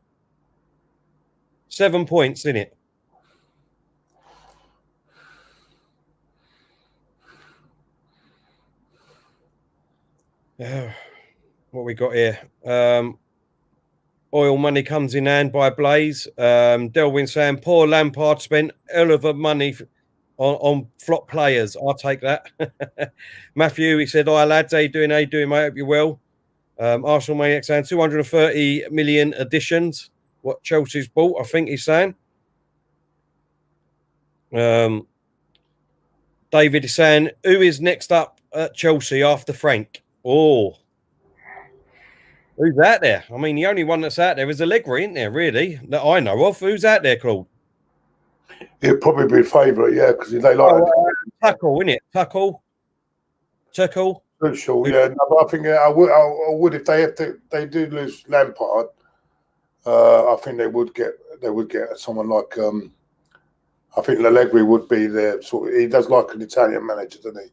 7 points in it. What we got here? Oil money comes in hand by Blaze. Delwyn saying, poor Lampard spent hell of a money on flop players. I'll take that. Matthew, he said, hi lads, how you doing, mate? Hope you're well. Arsenal Maniac saying 230 million additions. What Chelsea's bought, I think he's saying. David is saying, who is next up at Chelsea after Frank? Oh, who's out there? I mean, the only one that's out there is Allegri, isn't there, really, that I know of? Who's out there, Claude? He'll probably be a favourite, yeah, because they like Tuchel, isn't it? Tuchel. Sure, yeah. No, but I think I would if they do lose Lampard. I think they would get someone like I think Allegri would be there. Sort of, he does like an Italian manager, doesn't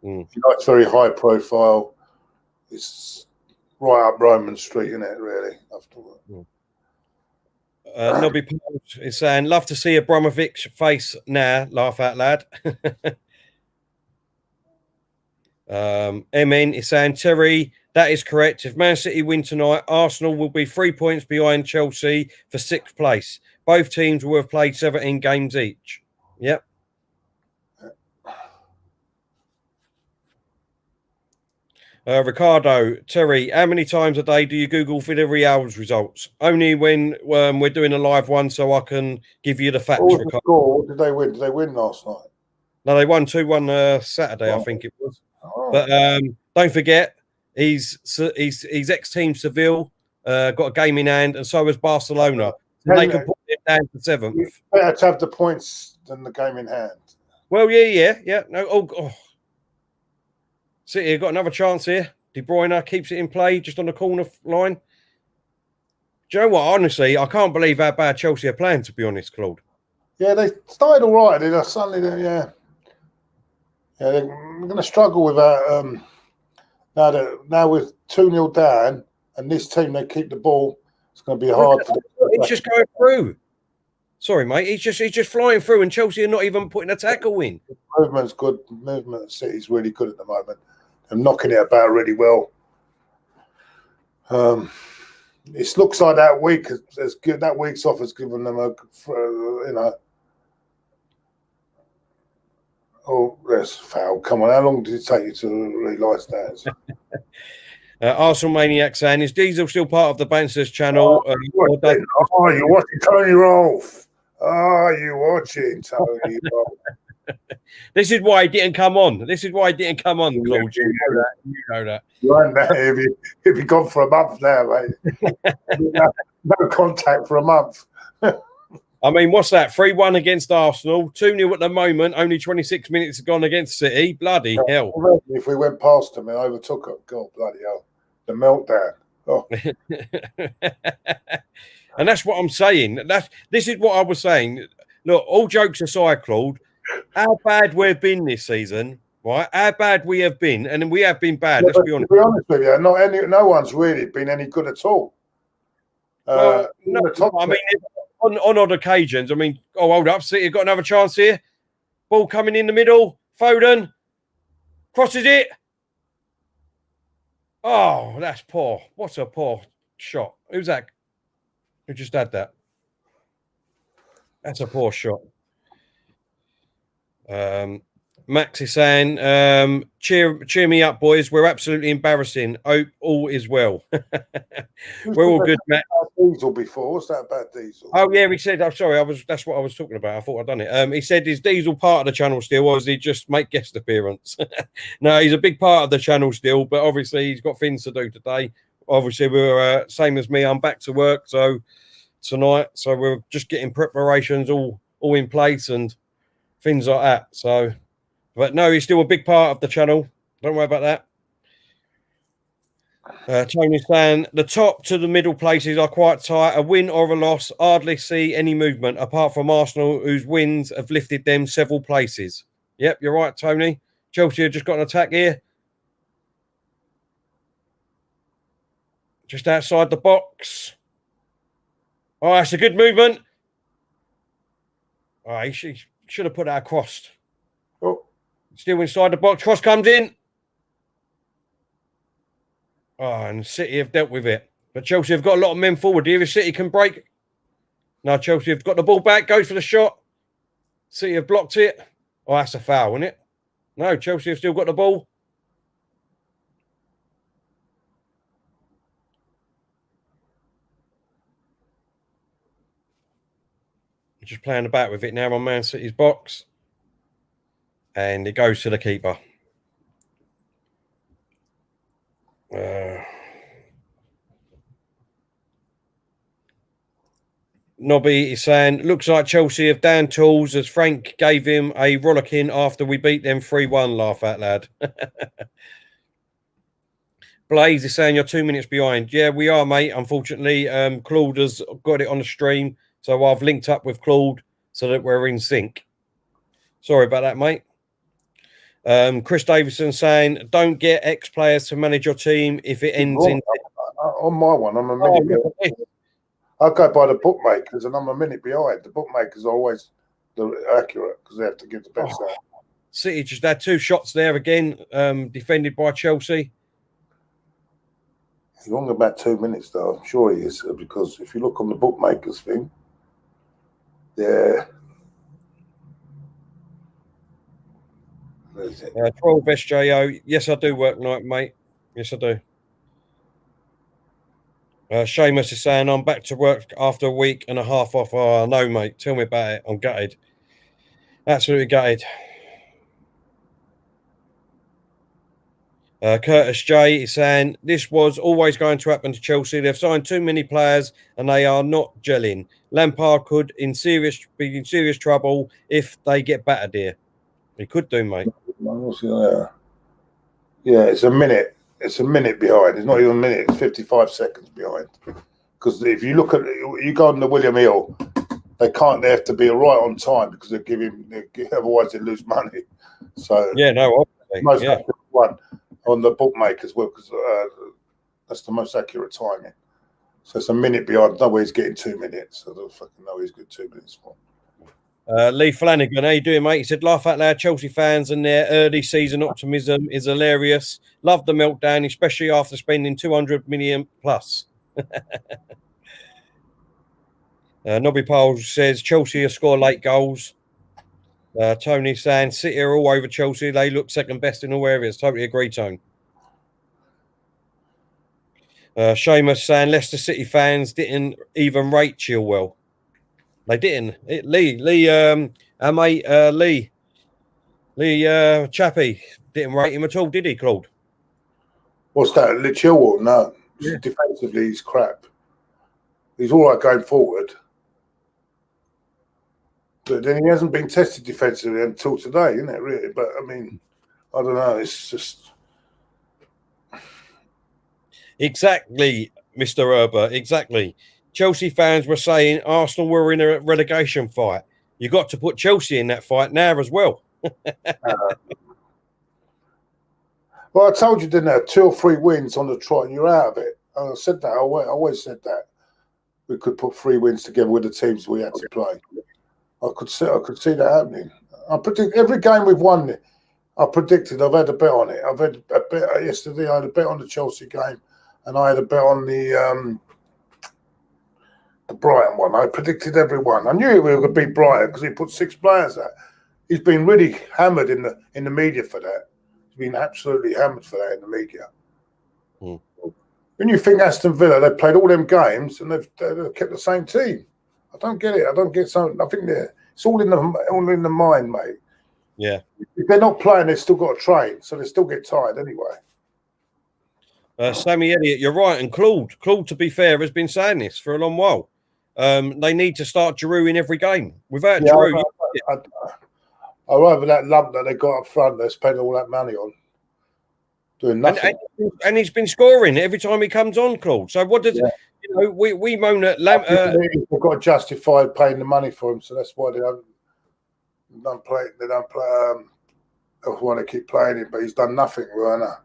he? He likes very high profile. It's right up Roman Street, isn't it? Really. Nobby Post is saying, love to see Abramovich face now. Laugh out loud. MN is saying, Terry, that is correct. If Man City win tonight, Arsenal will be 3 points behind Chelsea for 6th place. Both teams will have played 17 games each. Yep. Ricardo, Terry, how many times a day do you Google Villarreal's results? Only when we're doing a live one, so I can give you the facts. What was the score? What did they win? Did they win last night? No, they won 2-1 Saturday, I think it was. But don't forget, he's ex-team Seville, got a game in hand, and so has Barcelona. And they can put it down to 7th. It's better to have the points than the game in hand. Well, yeah. No, oh. City got another chance here. De Bruyne keeps it in play just on the corner line. Do you know what? Honestly, I can't believe how bad Chelsea are playing, to be honest, Claude. Yeah, they started all right. They're suddenly, they're going to struggle with that. Now with 2-0 down, and this team, they keep the ball. It's going to be hard for them. He's just going through. Sorry, mate. He's just flying through, and Chelsea are not even putting a tackle in. The movement's good. The movement at City's really good at the moment. They're knocking it about really well. It looks like that week is good. That week's off has given them Oh, there's a foul. Come on, how long did it take you to realise that? Arsenal Maniac saying, is Diesel still part of the Banstas channel? You're watching Tony Rolfe. You're watching Tony Rolfe. This is why he didn't come on. Claude. You know that. You ain't there if you've gone for a month now, mate. No contact for a month. I mean, what's that? 3-1 against Arsenal, 2-0 at the moment, only 26 minutes gone against City. Bloody hell. If we went past them and overtook them, God, bloody hell. The meltdown. Oh. And that's what I'm saying. This is what I was saying. Look, all jokes aside, Claude, how bad we've been this season, right? How bad we have been, and we have been bad, let's be honest. To be honest with you, no one's really been any good at all. I mean, on odd occasions, I mean, hold up, City got another chance here. Ball coming in the middle. Foden crosses it. Oh, that's poor. What's a poor shot? Who's that? Who just had that? That's a poor shot. Max is saying, cheer me up, boys. We're absolutely embarrassing. Hope all is well. We're all good, Matt. Diesel before. What's that about Diesel? Oh, yeah, he said, I'm sorry, that's what I was talking about. I thought I'd done it. He said, is Diesel part of the channel still, or does he just make guest appearance? No, he's a big part of the channel still, but obviously he's got things to do today. Obviously, we're same as me. I'm back to work tonight, so we're just getting preparations all in place and things like that. So, but no, he's still a big part of the channel. Don't worry about that. Tony's saying the top to the middle places are quite tight. A win or a loss, hardly see any movement apart from Arsenal, whose wins have lifted them several places. Yep, you're right, Tony. Chelsea have just got an attack here. Just outside the box. Oh, that's a good movement. Oh, he should have put that across. Oh. Still inside the box. Cross comes in. Oh, and City have dealt with it. But Chelsea have got a lot of men forward here. If City can break. No, Chelsea have got the ball back. Goes for the shot. City have blocked it. Oh, that's a foul, isn't it? No, Chelsea have still got the ball. Just playing about with it now on Man City's box. And it goes to the keeper. Nobby is saying, looks like Chelsea have down tools as Frank gave him a rollicking after we beat them 3-1. Laugh out loud. Blaze is saying you're 2 minutes behind. Yeah, we are, mate. Unfortunately, Claude has got it on the stream. So I've linked up with Claude so that we're in sync. Sorry about that, mate. Chris Davison saying, don't get ex-players to manage your team if it ends in... On my one, I'm a minute behind. I go by the bookmakers and I'm a minute behind. The bookmakers are always accurate because they have to give the best out. City just had 2 shots there again, defended by Chelsea. He's wrong about 2 minutes, though. I'm sure he is, because if you look on the bookmakers thing, yeah. 12 SJO. Yes, I do work night, mate. Yes, I do. Seamus is saying, I'm back to work after a week and a half off. Oh, no, mate. Tell me about it. I'm gutted. Absolutely gutted. Curtis J is saying, this was always going to happen to Chelsea. They've signed too many players and they are not gelling. Lampard could be in serious trouble if they get battered here. He could do, mate. Yeah, it's a minute. It's a minute behind. It's not even a minute. It's 55 seconds behind. Because if you look at you go on the William Hill, they have to be right on time because otherwise they lose money. So yeah, no, most accurate one on the bookmakers because that's the most accurate timing. So it's a minute behind. No way he's getting 2 minutes. I don't fucking know he's got 2 minutes for. Lee Flanagan, how you doing, mate? He said, laugh out loud, Chelsea fans and their early season optimism is hilarious. Love the meltdown, especially after spending 200 million plus. Nobby Powell says, Chelsea score late goals. Tony saying, City are all over Chelsea. They look second best in all areas. Totally agree, Tone. Seamus saying, Leicester City fans didn't even rate Chilwell. They didn't. Lee Chappie didn't rate him at all, did he, Claude? What's that? Lee Chilwell? No. Yeah. Defensively, he's crap. He's all right going forward. But then he hasn't been tested defensively until today, isn't it, really? But, I mean, I don't know. It's just... Exactly, Mr. Herber. Exactly. Chelsea fans were saying Arsenal were in a relegation fight. You got to put Chelsea in that fight now as well. Well, I told you, didn't I? 2 or 3 wins on the trot and you're out of it. And I said that. I always said that. We could put 3 wins together with the teams we had to play. I could see that happening. I predict every game we've won. I predicted. I've had a bet on it. I've had a bet yesterday. I had a bet on the Chelsea game, and I had a bet on the Brighton one. I predicted every one. I knew we were going to beat Brighton because he put 6 players out. He's been really hammered in the media for that. He's been absolutely hammered for that in the media. Mm. When you think Aston Villa, they played all them games and they've kept the same team. I don't get it. I don't get something. I think it's all in the mind, mate. Yeah. If they're not playing, they've still got to train, so they still get tired anyway. Sammy Elliott, you're right. And Claude, to be fair, has been saying this for a long while. They need to start Giroud in every game. Without Giroud... I rather that lump that they got up front, they spent all that money on doing nothing. And he's been scoring every time he comes on, Claude. So what does we moan at they've got to justify paying the money for him, so that's why they don't play. They don't play. They want to keep playing him, but he's done nothing, Werner.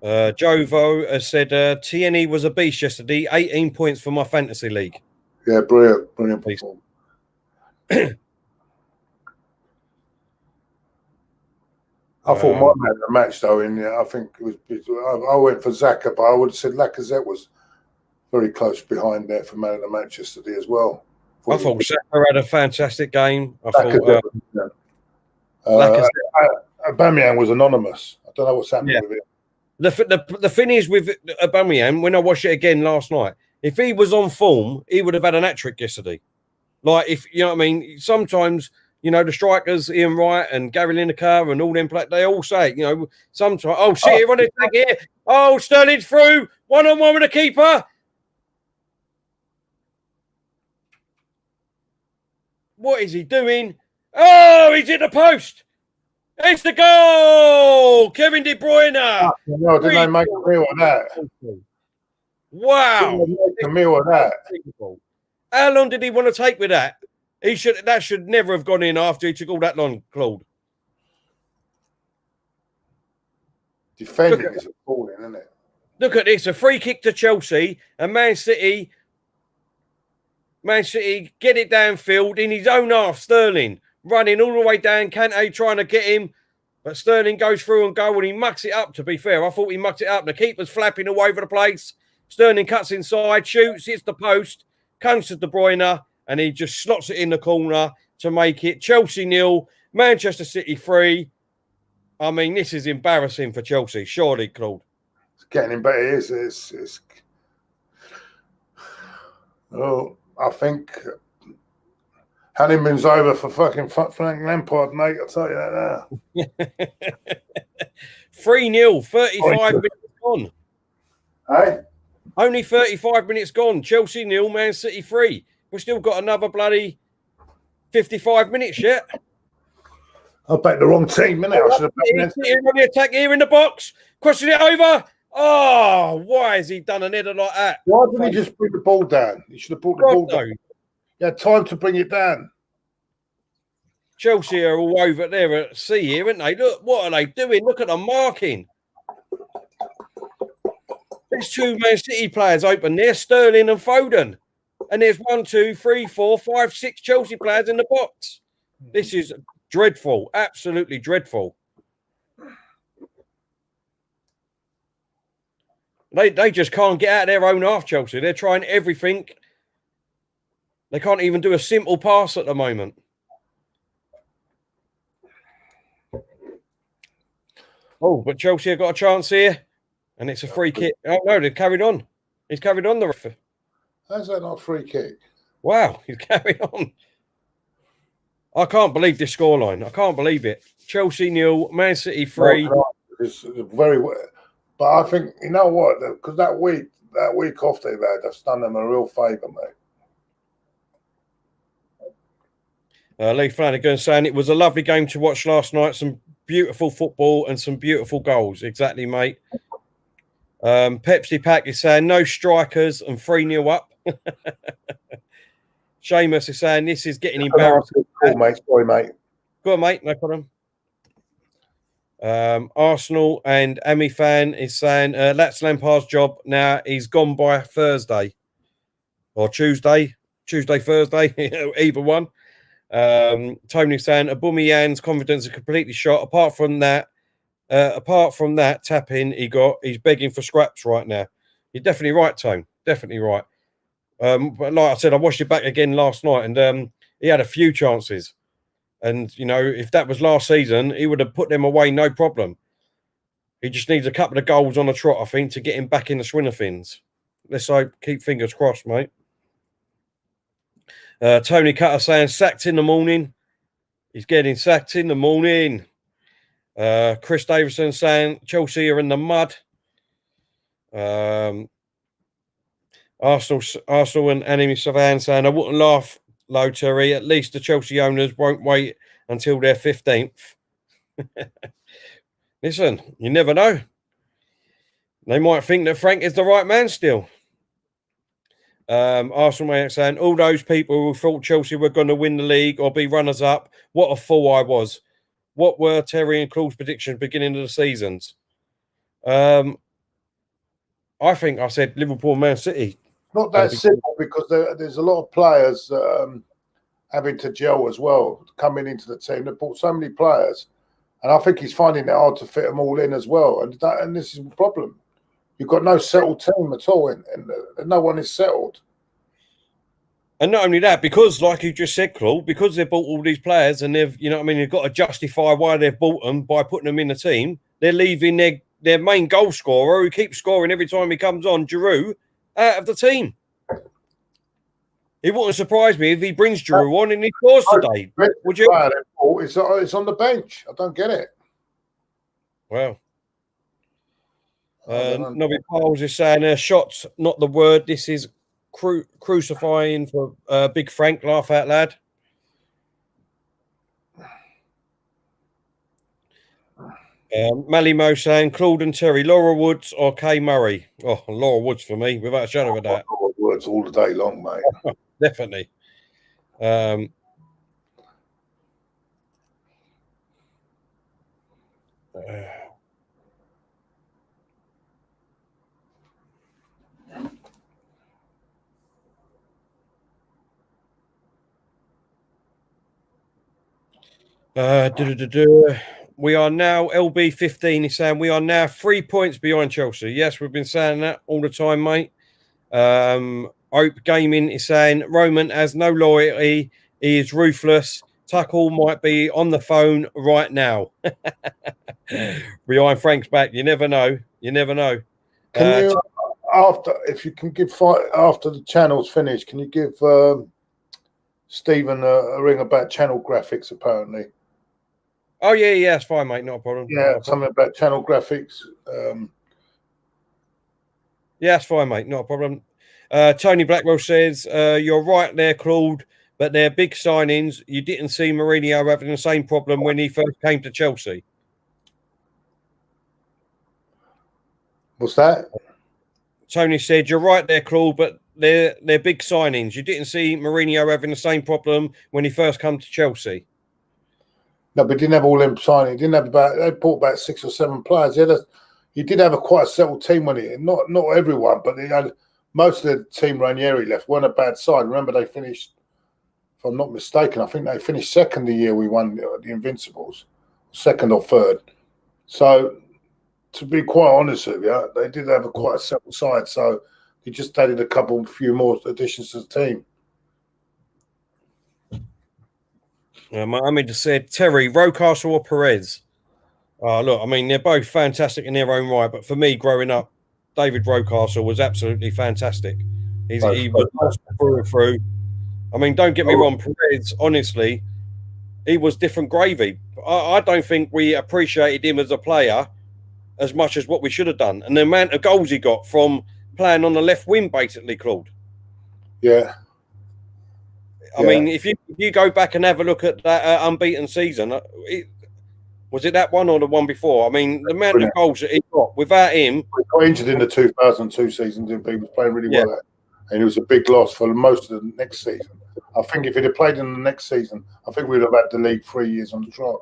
Jovo has said TNE was a beast yesterday. 18 points for my fantasy league. Yeah, brilliant performance. I thought my man of the match, though, I think it was. I went for Xhaka, but I would have said Lacazette was very close behind there for man of the match yesterday as well. I thought Xhaka had a fantastic game. Aubameyang was anonymous. I don't know what's happening with it. The thing is with Aubameyang, when I watched it again last night, if he was on form, he would have had an hat-trick yesterday. Like, if you know what I mean, sometimes, you know, the strikers, Ian Wright and Gary Lineker and all them, they all say, you know, sometimes, oh, shit, on the attack here. Oh, Sterling's through. 1-on-1 with the keeper. What is he doing? Oh, he's in the post. It's the goal. Kevin De Bruyne. No, didn't they make a meal of that? Wow. Didn't they make a meal of that? How long did he want to take with that? That should never have gone in after he took all that long, Claude. Defending is appalling, isn't it? Look at this, a free kick to Chelsea, and Man City get it downfield in his own half. Sterling running all the way down, Kante trying to get him, but Sterling goes through and goal, and he mucks it up, to be fair. I thought he mucked it up. The keeper's flapping all over the place. Sterling cuts inside, shoots, hits the post, comes to De Bruyne, and he just slots it in the corner to make it Chelsea 0, Manchester City 3. I mean, this is embarrassing for Chelsea, surely, Claude. It's getting him better. It's well, I think honeymoon's over for fucking Frank Lampard, mate. I'll tell you that now. 3-0, 35 minutes gone. Hey? Only 35 minutes gone. Chelsea 0, Man City 3. We've still got another bloody 55 minutes yet. I bet the wrong team, innit? I should have Here on the attack, here in the box. Question it over. Oh, why has he done an header like that? Why didn't he just bring the ball down? He should have brought the ball down. He had time to bring it down. Chelsea are all over there at sea here, aren't they? Look, what are they doing? Look at the marking. There's 2 Man City players open there, Sterling and Foden. And there's 1, 2, 3, 4, 5, 6 Chelsea players in the box. This is dreadful, absolutely dreadful. They just can't get out of their own half, Chelsea. They're trying everything. They can't even do a simple pass at the moment. Oh, but Chelsea have got a chance here. And it's a free kick. Oh, no, they've carried on. He's carried on, the ref. How's that not a free kick? Wow, he's carried on. I can't believe this scoreline. I can't believe it. Chelsea 0, Man City 3. It's very, but I think, you know what? Because that week off they've had, that's done them a real favour, mate. Lee Flanagan saying it was a lovely game to watch last night. Some beautiful football and some beautiful goals. Exactly, mate. Pepsi Pack is saying no strikers and 3-0 up. Seamus is saying this is getting embarrassing. Mate. Sorry, mate. Go on, mate. No problem. Arsenal and Ami fan is saying that's Lampard's job now. He's gone by Thursday or Tuesday, Thursday, either one. Tony saying aubameyang's confidence is completely shot. Apart from that tap in he's begging for scraps right now. You're definitely right, Tone. Definitely right. But like I said, I watched it back again last night, and he had a few chances. And you know, if that was last season, he would have put them away, no problem. He just needs a couple of goals on a trot, I think, to get him back in the swing of things. Let's hope, keep fingers crossed, mate. Tony Cutter saying sacked in the morning. He's getting sacked in the morning. Chris Davison saying Chelsea are in the mud. Arsenal and Enemy Savan saying I wouldn't laugh, low Terry. At least the Chelsea owners won't wait until their 15th. Listen, you never know. They might think that Frank is the right man still. Arsenal man saying all those people who thought Chelsea were going to win the league or be runners up, what a fool I was. What were Terry and Claude's predictions beginning of the seasons? I think I said Liverpool, Man City. Not that simple because there's a lot of players having to gel as well, coming into the team. They've bought so many players, and I think he's finding it hard to fit them all in as well. And this is the problem. You've got no settled team at all, and no one is settled. And not only that, because like you just said, Claude, because they've bought all these players and they've, you know what I mean, they've got to justify why they've bought them by putting them in the team. They're leaving their main goal scorer, who keeps scoring every time he comes on, Giroud, out of the team. It wouldn't surprise me if he brings Giroud on and he scores today. Would you? It's on the bench. I don't get it. Well, Nobby Powles is saying shots, not the word. This is crucifying for Big Frank. Laugh out loud. Malimo saying Claude and Terry, Laura Woods or Kay Murray. Oh, Laura Woods for me, without a shadow of a doubt. Laura Woods all the day long, mate. Definitely. We are now LB15 is saying we are now 3 points behind Chelsea. Yes, we've been saying that all the time, mate. Hope Gaming is saying Roman has no loyalty. He is ruthless. Tuckle might be on the phone right now. Behind Frank's back. You never know. You never know. Can you, if you can give after the channel's finished, can you give Stephen a ring about channel graphics? Apparently. Oh yeah, that's fine, mate. Not a problem. Yeah, something about channel graphics. Yeah, that's fine, mate. Not a problem. Tony Blackwell says you're right there, Claude. But they're big signings. You didn't see Mourinho having the same problem when he first came to Chelsea. What's that? Tony said, you're right there, Claude, but they're big signings. You didn't see Mourinho having the same problem when he first came to Chelsea. No, but he didn't have all them signings. They bought about 6 or 7 players. He did have quite a settled team when not everyone, but they had most of the team Ranieri left weren't a bad side. Remember, they finished, if I'm not mistaken, I think they finished second the year we won the Invincibles, second or third. So, to be quite honest with you, they did have quite a settled side. So, he just added a few more additions to the team. Mohammed said, Terry, Rocastle or Perez? Look, I mean, they're both fantastic in their own right. But for me, growing up, David Rocastle was absolutely fantastic. He was through and through. I mean, don't get me wrong, Perez, honestly, he was different gravy. I don't think we appreciated him as a player as much as what we should have done. And the amount of goals he got from playing on the left wing, basically, Claude. Yeah. I mean, if you go back and have a look at that unbeaten season, was it that one or the one before? I mean, the amount of goals that he got, without him... He got injured in the 2002 season, didn't he? He was playing really well. And it was a big loss for most of the next season. I think if he'd have played in the next season, I think we'd have had the league 3 years on the trot.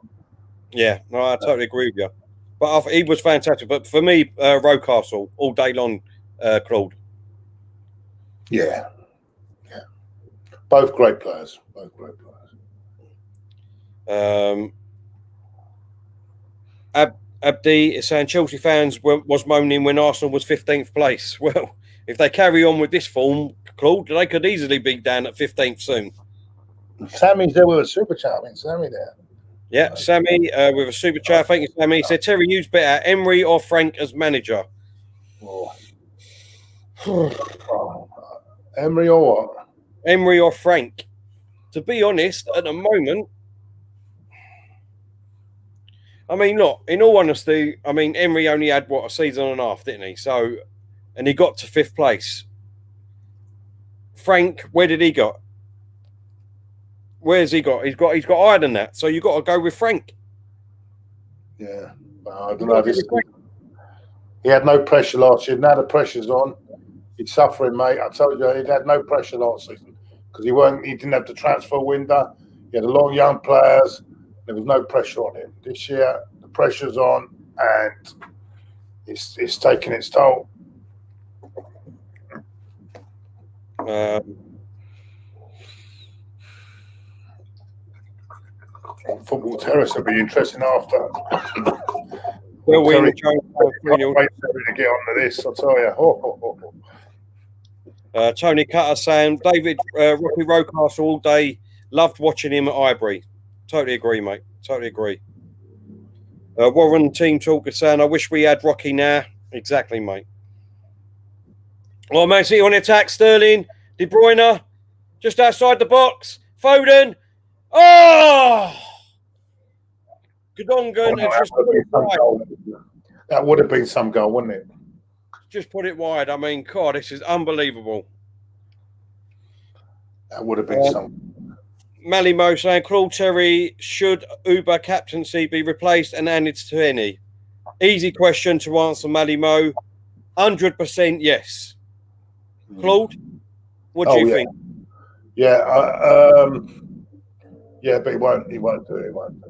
Yeah, no, I totally agree with you. But he was fantastic. But for me, Rocastle, all day long, Claude. Yeah. Both great players. Abdi is saying Chelsea fans was moaning when Arsenal was 15th place. Well, if they carry on with this form, Claude, they could easily be down at 15th soon. Sammy's there with a super chat. I mean, Sammy there. Yeah, Sammy with a super chat. Thank you, Sammy. He said, Terry, who's better, Emery or Frank as manager? Emery or what? Emery or Frank? To be honest, at the moment, I mean, look, in all honesty, I mean, Emery only had, a season and a half, didn't he? So, and he got to 5th place. Frank, where did he go? Where's he got? He's got higher than that. So you got to go with Frank. Yeah, I don't know. He had no pressure last year. Now the pressure's on. He's suffering, mate. I told you, he had no pressure last season because he didn't have the transfer window. He had a lot of young players. There was no pressure on him. This year, the pressure's on, and it's taking its toll. Football Terrace will be interesting after. Well, we wait to get on to this, I'll tell you. Tony Cutter saying David Rocky Rocastle all day. Loved watching him at Highbury. Totally agree, mate. Totally agree. Warren Team Talker saying, I wish we had Rocky now. Exactly, mate. Oh, Man City on the attack. Sterling, De Bruyne, just outside the box. Foden. Oh! Gundogan. That would have been some goal, wouldn't it? Just put it wide. I mean, God, this is unbelievable. That would have been some. Malimo saying, Claude Terry, should Uber captaincy be replaced and handed to any? Easy question to answer, Malimo. 100% yes. Claude, what do you think? Yeah, yeah, but he won't do it. He won't do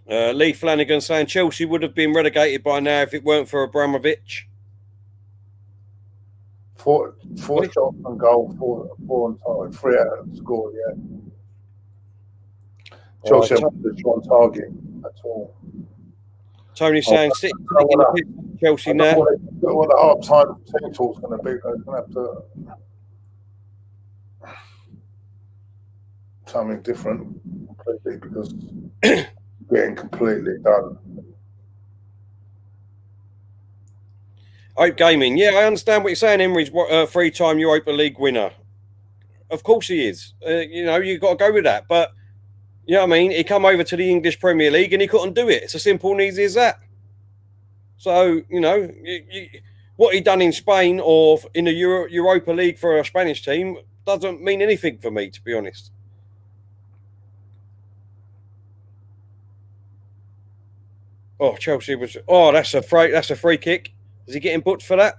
it. Lee Flanagan saying Chelsea would have been relegated by now if it weren't for Abramovich. 4 shots on goal, 4 on target, 3 out of score, yeah. Chelsea haven't been on target at all. Tony saying City taking the piss at Chelsea now. What the half-time team talk's going to be. They're going to have to... something different completely because getting completely done. Hope Gaming. Yeah, I understand what you're saying. Emery's three-time Europa League winner. Of course he is. You've got to go with that. But, you know what I mean? He come over to the English Premier League and he couldn't do it. It's as simple and easy as that. So, what he done in Spain or in the Europa League for a Spanish team doesn't mean anything for me, to be honest. Oh, Chelsea was... Oh, that's a free kick. Is he getting booked for that?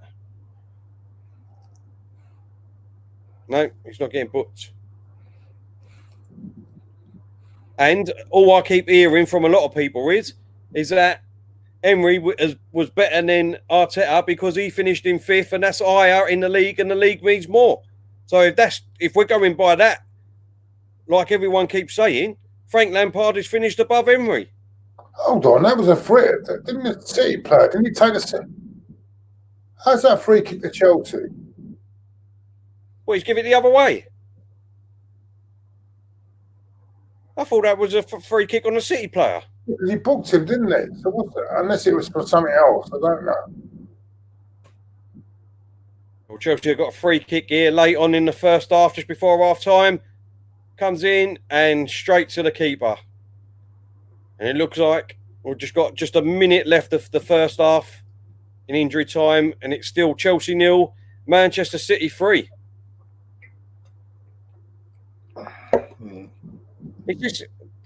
No, he's not getting booked. And all I keep hearing from a lot of people is that Emery was better than Arteta because he finished in 5th and that's higher in the league and the league means more. So if we're going by that, like everyone keeps saying, Frank Lampard is finished above Emery. Hold on, that was a free. Didn't the City player? Didn't he take a... How's that free kick to Chelsea? Well, he's given it the other way. I thought that was a free kick on a City player. Because he booked him, didn't he? So what's that? Unless it was for something else, I don't know. Well, Chelsea got a free kick here late on in the first half, just before half time. Comes in and straight to the keeper. And it looks like we've just got just a minute left of the first half in injury time, and it's still Chelsea 0, Manchester City 3.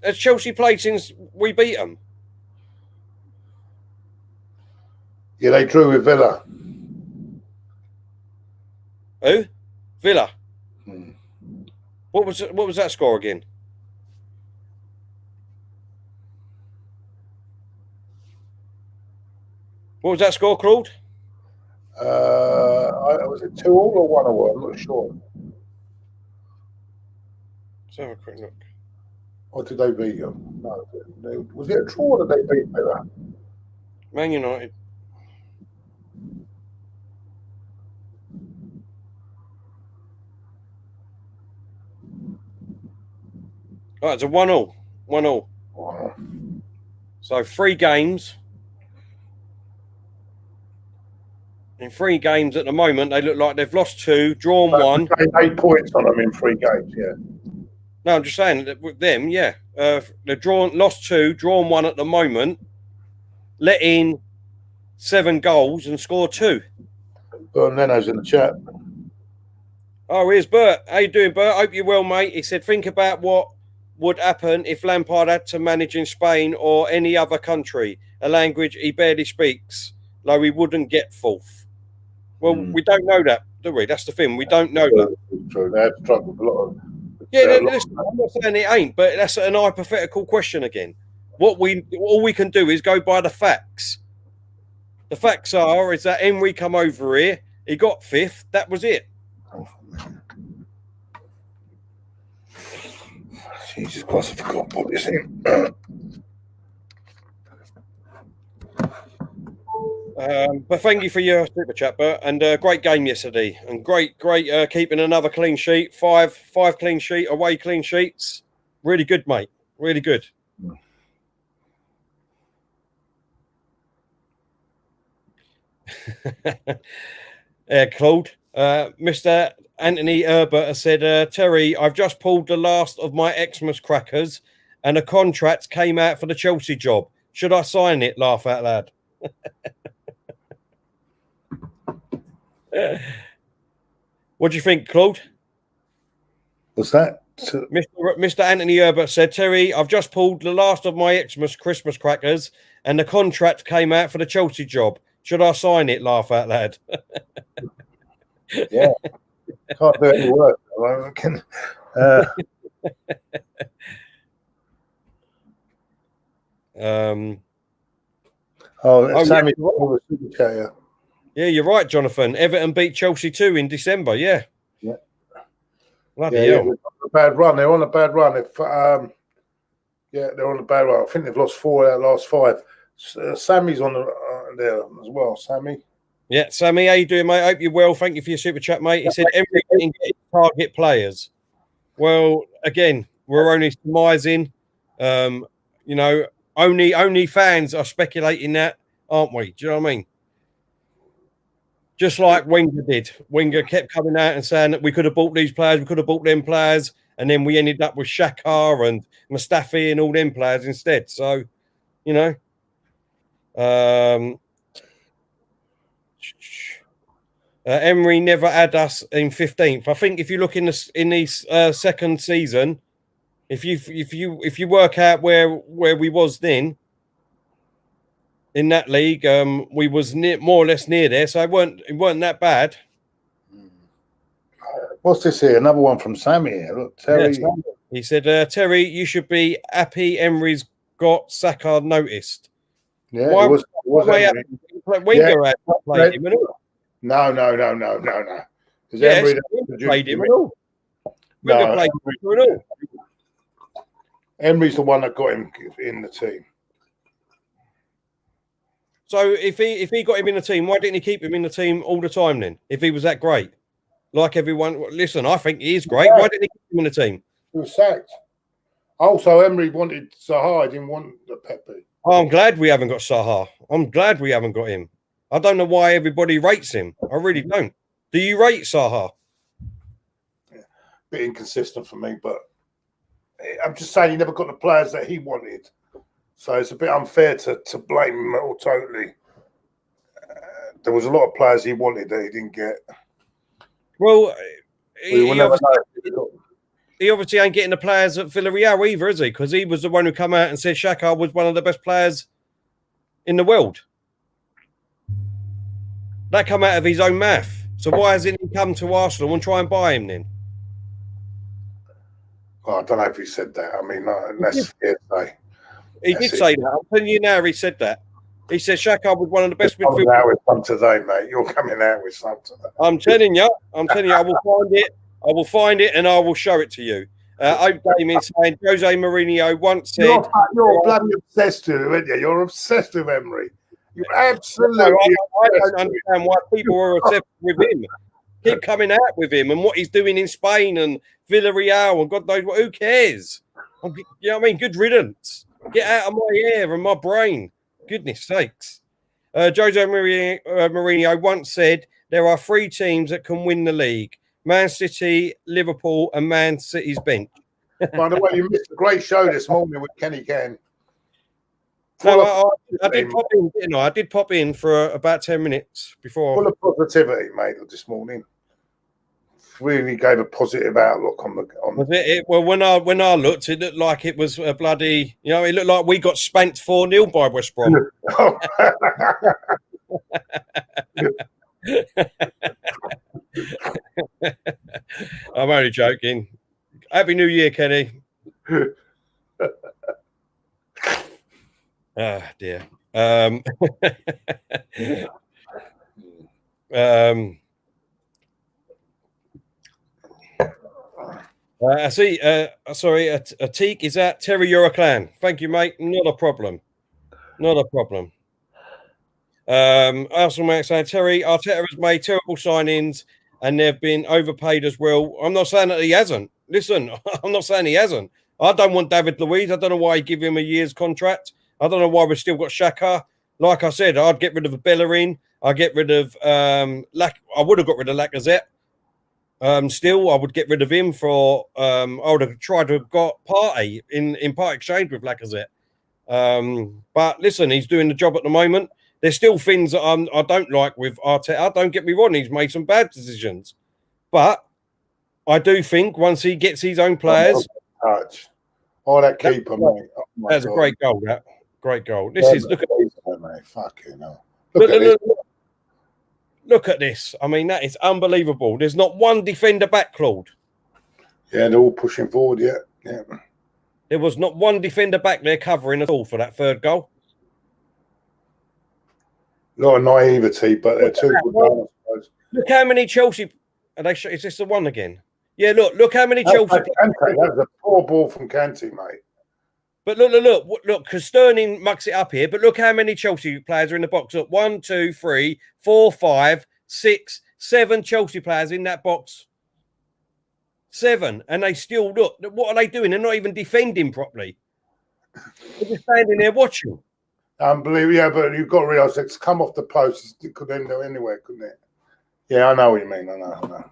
Has Chelsea played since we beat them? Yeah, they drew with Villa. Who? Villa. What was that score again? What was that score, Claude? Was it 2-2 or 1-1? I'm not sure. Let's have a quick look. Or did they beat them? No, was it a draw or did they beat Villa? Man United. Oh, it's a 1-1. 1-1. Wow. So 3 games. In 3 games at the moment, they look like they've lost 2, drawn 1. 8 points on them in 3 games, yeah. No, I'm just saying that with them, yeah. They've lost 2, drawn 1 at the moment, let in 7 goals and scored 2. Leno's in the chat. Oh, here's Bert. How you doing, Bert? Hope you're well, mate. He said, think about what would happen if Lampard had to manage in Spain or any other country, a language he barely speaks, though he wouldn't get 4th. Well, we don't know that, do we? That's the thing. We don't know that. True. They had struggled a lot of... Yeah, listen, I'm not saying it ain't, but that's an hypothetical question again. All we can do is go by the facts. The facts is that Emery come over here, he got 5th, that was it. Jesus Christ, I forgot what this is. But thank you for your super chat, Bert, and great game yesterday, and great keeping another clean sheet, five clean sheet away clean sheets, really good, mate, really good. Claude, Mr. Anthony Herbert has said, Terry, I've just pulled the last of my Xmas crackers, and a contract came out for the Chelsea job. Should I sign it? Laugh out loud. What do you think, Claude? What's that? Mr. Anthony Herbert said, Terry, I've just pulled the last of my Xmas Christmas crackers and the contract came out for the Chelsea job. Should I sign it? Laugh out loud. Yeah. Can't do any work. I can, Sammy. Yeah, you're right, Jonathan. Everton beat Chelsea 2 in December. Yeah. Yeah. Bloody hell. On a bad run. They're on a bad run. They're on a bad run. I think they've lost 4 out of the last 5. Sammy's on there as well. Sammy. Yeah, Sammy, how you doing, mate? Hope you're well. Thank you for your super chat, mate. He said everything can get target players. Well, again, we're only surmising. You know, only fans are speculating that, aren't we? Do you know what I mean? Just like Wenger did. Wenger kept coming out and saying that we could have bought these players, we could have bought them players, and then we ended up with Xhaka and Mustafi and all them players instead. So, you know, Emery never had us in 15th. I think if you look in the second season, if you work out where we was then in that league, we was more or less near there, so it weren't that bad. What's this here? Another one from Sammy here. Look, Terry. Yeah, he said, Terry, you should be happy Emery's got Saka noticed. Yeah, why it was Wenger had played him and all. No. Yes, Wenger played him and all. Wenger played him and all. Emery's the one that got him in the team. So if he got him in the team, why didn't he keep him in the team all the time then? If he was that great, like everyone, listen, I think he is great. Why didn't he keep him in the team? He was sacked. Also, Emery wanted Zaha. He didn't want the Pepe. Oh, I'm glad we haven't got Zaha. I'm glad we haven't got him. I don't know why everybody rates him. I really don't. Do you rate Zaha? Yeah, bit inconsistent for me, but I'm just saying he never got the players that he wanted. So it's a bit unfair to blame him all totally. There was a lot of players he wanted that he didn't get. Well, he obviously ain't getting the players at Villarreal either, is he? Because he was the one who come out and said Xhaka was one of the best players in the world. That come out of his own mouth. So why hasn't he come to Arsenal and try and buy him then? Well, I don't know if he said that. I mean, that's hearsay. He did say that. I'm telling you now, he said that. He said Xhaka was one of the best midfielders. You're coming out with some today, mate. You're coming out with some today. I'm telling you, I will find it and I will show it to you. Damien saying Jose Mourinho once said... You're bloody obsessed with him, aren't you? You're obsessed with Emery. You're absolutely... I don't understand why people are obsessed with him. Keep coming out with him and what he's doing in Spain and Villarreal and God knows what. Who cares? You know what I mean? Good riddance. Get out of my hair and my brain. Goodness sakes. Jose Mourinho once said there are 3 teams that can win the league. Man City, Liverpool and Man City's bench. By the way, you missed a great show this morning with Kenny Can. No, I did pop in, didn't I? I did pop in for about 10 minutes before. Full of positivity, mate, this morning. Really gave a positive outlook on the. Was it? Well, when I looked, it looked like it was a bloody. You know, it looked like we got spanked 4-0 by West Brom. I'm only joking. Happy New Year, Kenny. Ah, dear. I see. Sorry, Atik, is that Terry? You're a clan. Thank you, mate. Not a problem. Not a problem. Arsenal mate saying Terry Arteta has made terrible signings and they've been overpaid as well. I'm not saying that he hasn't. Listen, I'm not saying he hasn't. I don't want David Luiz. I don't know why he give him a year's contract. I don't know why we've still got Xhaka. Like I said, I'd get rid of bellerin. I'd get rid of I would have got rid of Lacazette. Still, I would get rid of him for. I would have tried to have got Partey in part exchange with Lacazette. But listen, he's doing the job at the moment. There's still things that I don't like with Arteta. Don't get me wrong; he's made some bad decisions, but I do think once he gets his own players, that keeper, mate. Oh that's a great goal. That great goal. This is look at this, mate. Fucking hell. Look at this. I mean, that is unbelievable. There's not one defender back, Claude. Yeah, they're all pushing forward. Yeah. There was not one defender back there covering at all for that third goal. A lot of naivety, but they're too good. Look how many Chelsea. Is this the one again? Yeah, look how many Chelsea. That was a poor ball from Kante, mate. But look, because Sterling mucks it up here. But look how many Chelsea players are in the box. Look, 1, 2, 3, 4, 5, 6, 7 Chelsea players in that box. 7, and they still look. What are they doing? They're not even defending properly. They're just standing there watching. Unbelievable, yeah, but you've got to realise it's come off the post. It could end anywhere, couldn't it? Yeah, I know what you mean. I know.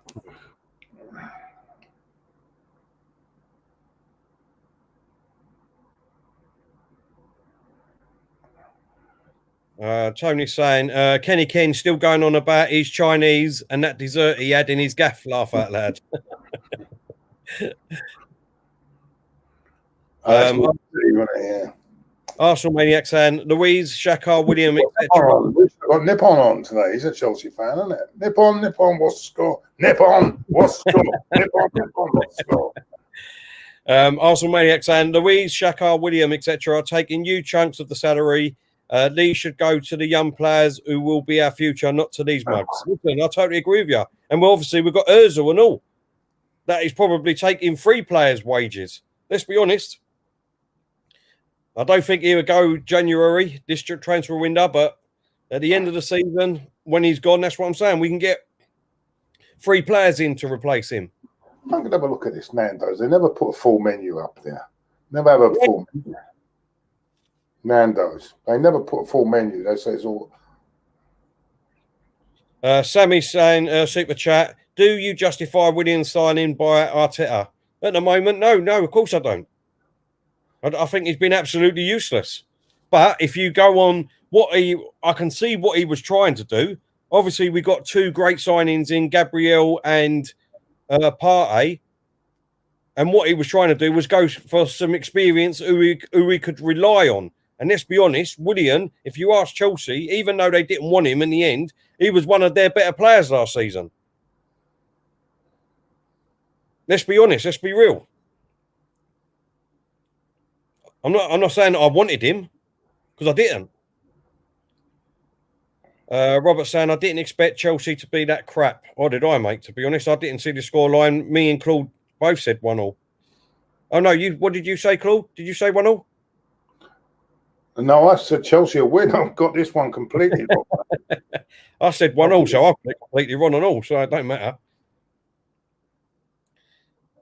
Tony's saying Kenny Ken's still going on about his Chinese and that dessert he had in his gaff. Laugh out loud. Yeah. Arsenal Maniac saying Luiz, Shaka, William, etc. We've got Nippon on today. He's a Chelsea fan, isn't it? Nippon, what's the score? Nippon, what's the score? Nippon, what's the score? Arsenal Maniac saying Luiz, Shaka, William, etc. are taking huge chunks of the salary. These should go to the young players who will be our future, not to these mugs. Listen, I totally agree with you. And we've got Ozil and all. That is probably taking 3 players' wages. Let's be honest. I don't think he would go January, district transfer window, but at the end of the season, when he's gone, that's what I'm saying. We can get 3 players in to replace him. I'm going to have a look at this Nando's. They never put a full menu up there. Never have a full menu. Nando's. They never put a full menu. They say it's all. Sammy's saying, super chat, do you justify William signing by Arteta? At the moment, no, of course I don't. I think he's been absolutely useless. But if you go on I can see what he was trying to do. Obviously, we got 2 great signings in Gabriel and Partey. And what he was trying to do was go for some experience who he could rely on. And let's be honest, William, if you ask Chelsea, even though they didn't want him in the end, he was one of their better players last season. Let's be honest, let's be real. I'm not saying that I wanted him, because I didn't. Robert saying, I didn't expect Chelsea to be that crap. Or did I, mate? To be honest, I didn't see the scoreline. Me and Claude both said 1-1. Oh, no, what did you say, Claude? Did you say 1-1? No, I said Chelsea will win. I've got this one completely wrong. I said 1-1, so I've got it completely wrong and all, so it don't matter.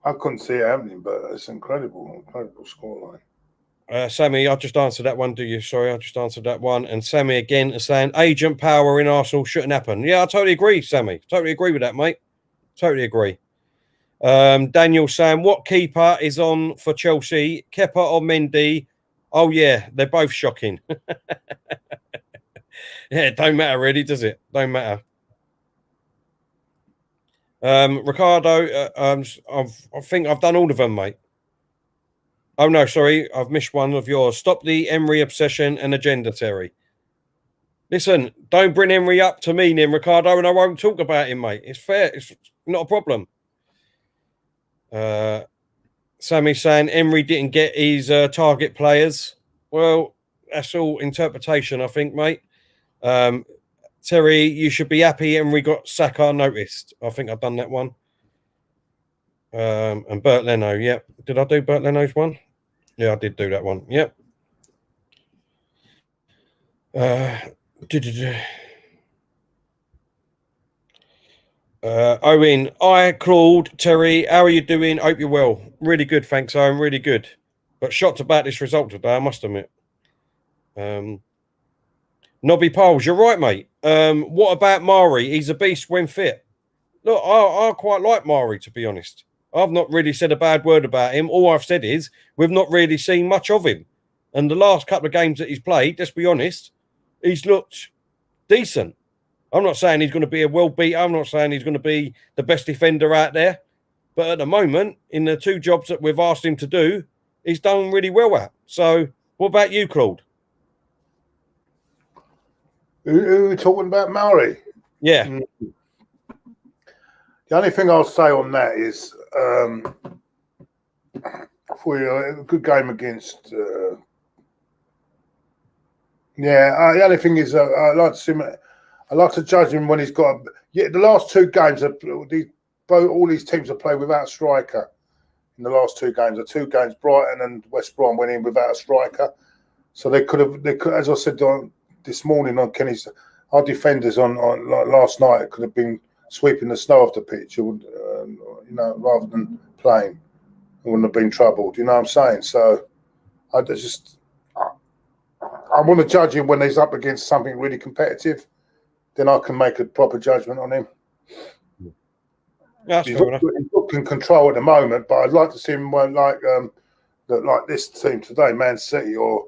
I couldn't see it happening, but it's incredible scoreline. Sammy, I just answered that one, do you? Sorry, I just answered that one. And Sammy again is saying agent power in Arsenal shouldn't happen. Yeah, I totally agree, Sammy. Totally agree with that, mate. Totally agree. Daniel saying, what keeper is on for Chelsea? Kepa or Mendy? Oh, yeah, they're both shocking. Yeah, it don't matter really, does it? Don't matter. Ricardo, I think I've done all of them, mate. Oh, no, sorry. I've missed one of yours. Stop the Emery obsession and agenda, Terry. Listen, don't bring Emery up to me, then, Ricardo, and I won't talk about him, mate. It's fair. It's not a problem. Sammy's saying Emery didn't get his target players. Well, that's all interpretation, I think, mate. Terry, you should be happy Emery got Saka noticed. I think I've done that one. And Bert Leno, yep. Did I do Bert Leno's one? Yeah, I did do that one. Yep. Owen, Claude, Terry, how are you doing? Hope you're well. Really good, thanks, Owen. Really good. But shocked about this result today, I must admit. Nobby Poles, you're right, mate. What about Mari? He's a beast when fit. Look, I quite like Mari, to be honest. I've not really said a bad word about him. All I've said is we've not really seen much of him. And the last couple of games that he's played, let's be honest, he's looked decent. I'm not saying he's going to be a world beater. I'm not saying he's going to be the best defender out there. But at the moment, in the 2 jobs that we've asked him to do, he's done really well at. So what about you, Claude? Who are we talking about, Maori? Yeah. The only thing I'll say on that is for a good game against the only thing is I like to judge him when he's got the last 2 games all these teams have played without a striker in the last 2 games. The 2 games Brighton and West Brom went in without a striker. So they could have, as I said this morning on Kenny's, our defenders on last night could have been sweeping the snow off the pitch, rather than playing. I wouldn't have been troubled. You know what I'm saying? So I want to judge him when he's up against something really competitive. Then I can make a proper judgment on him. That's he's fair enough. in control at the moment, but I'd like to see him like this team today, Man City or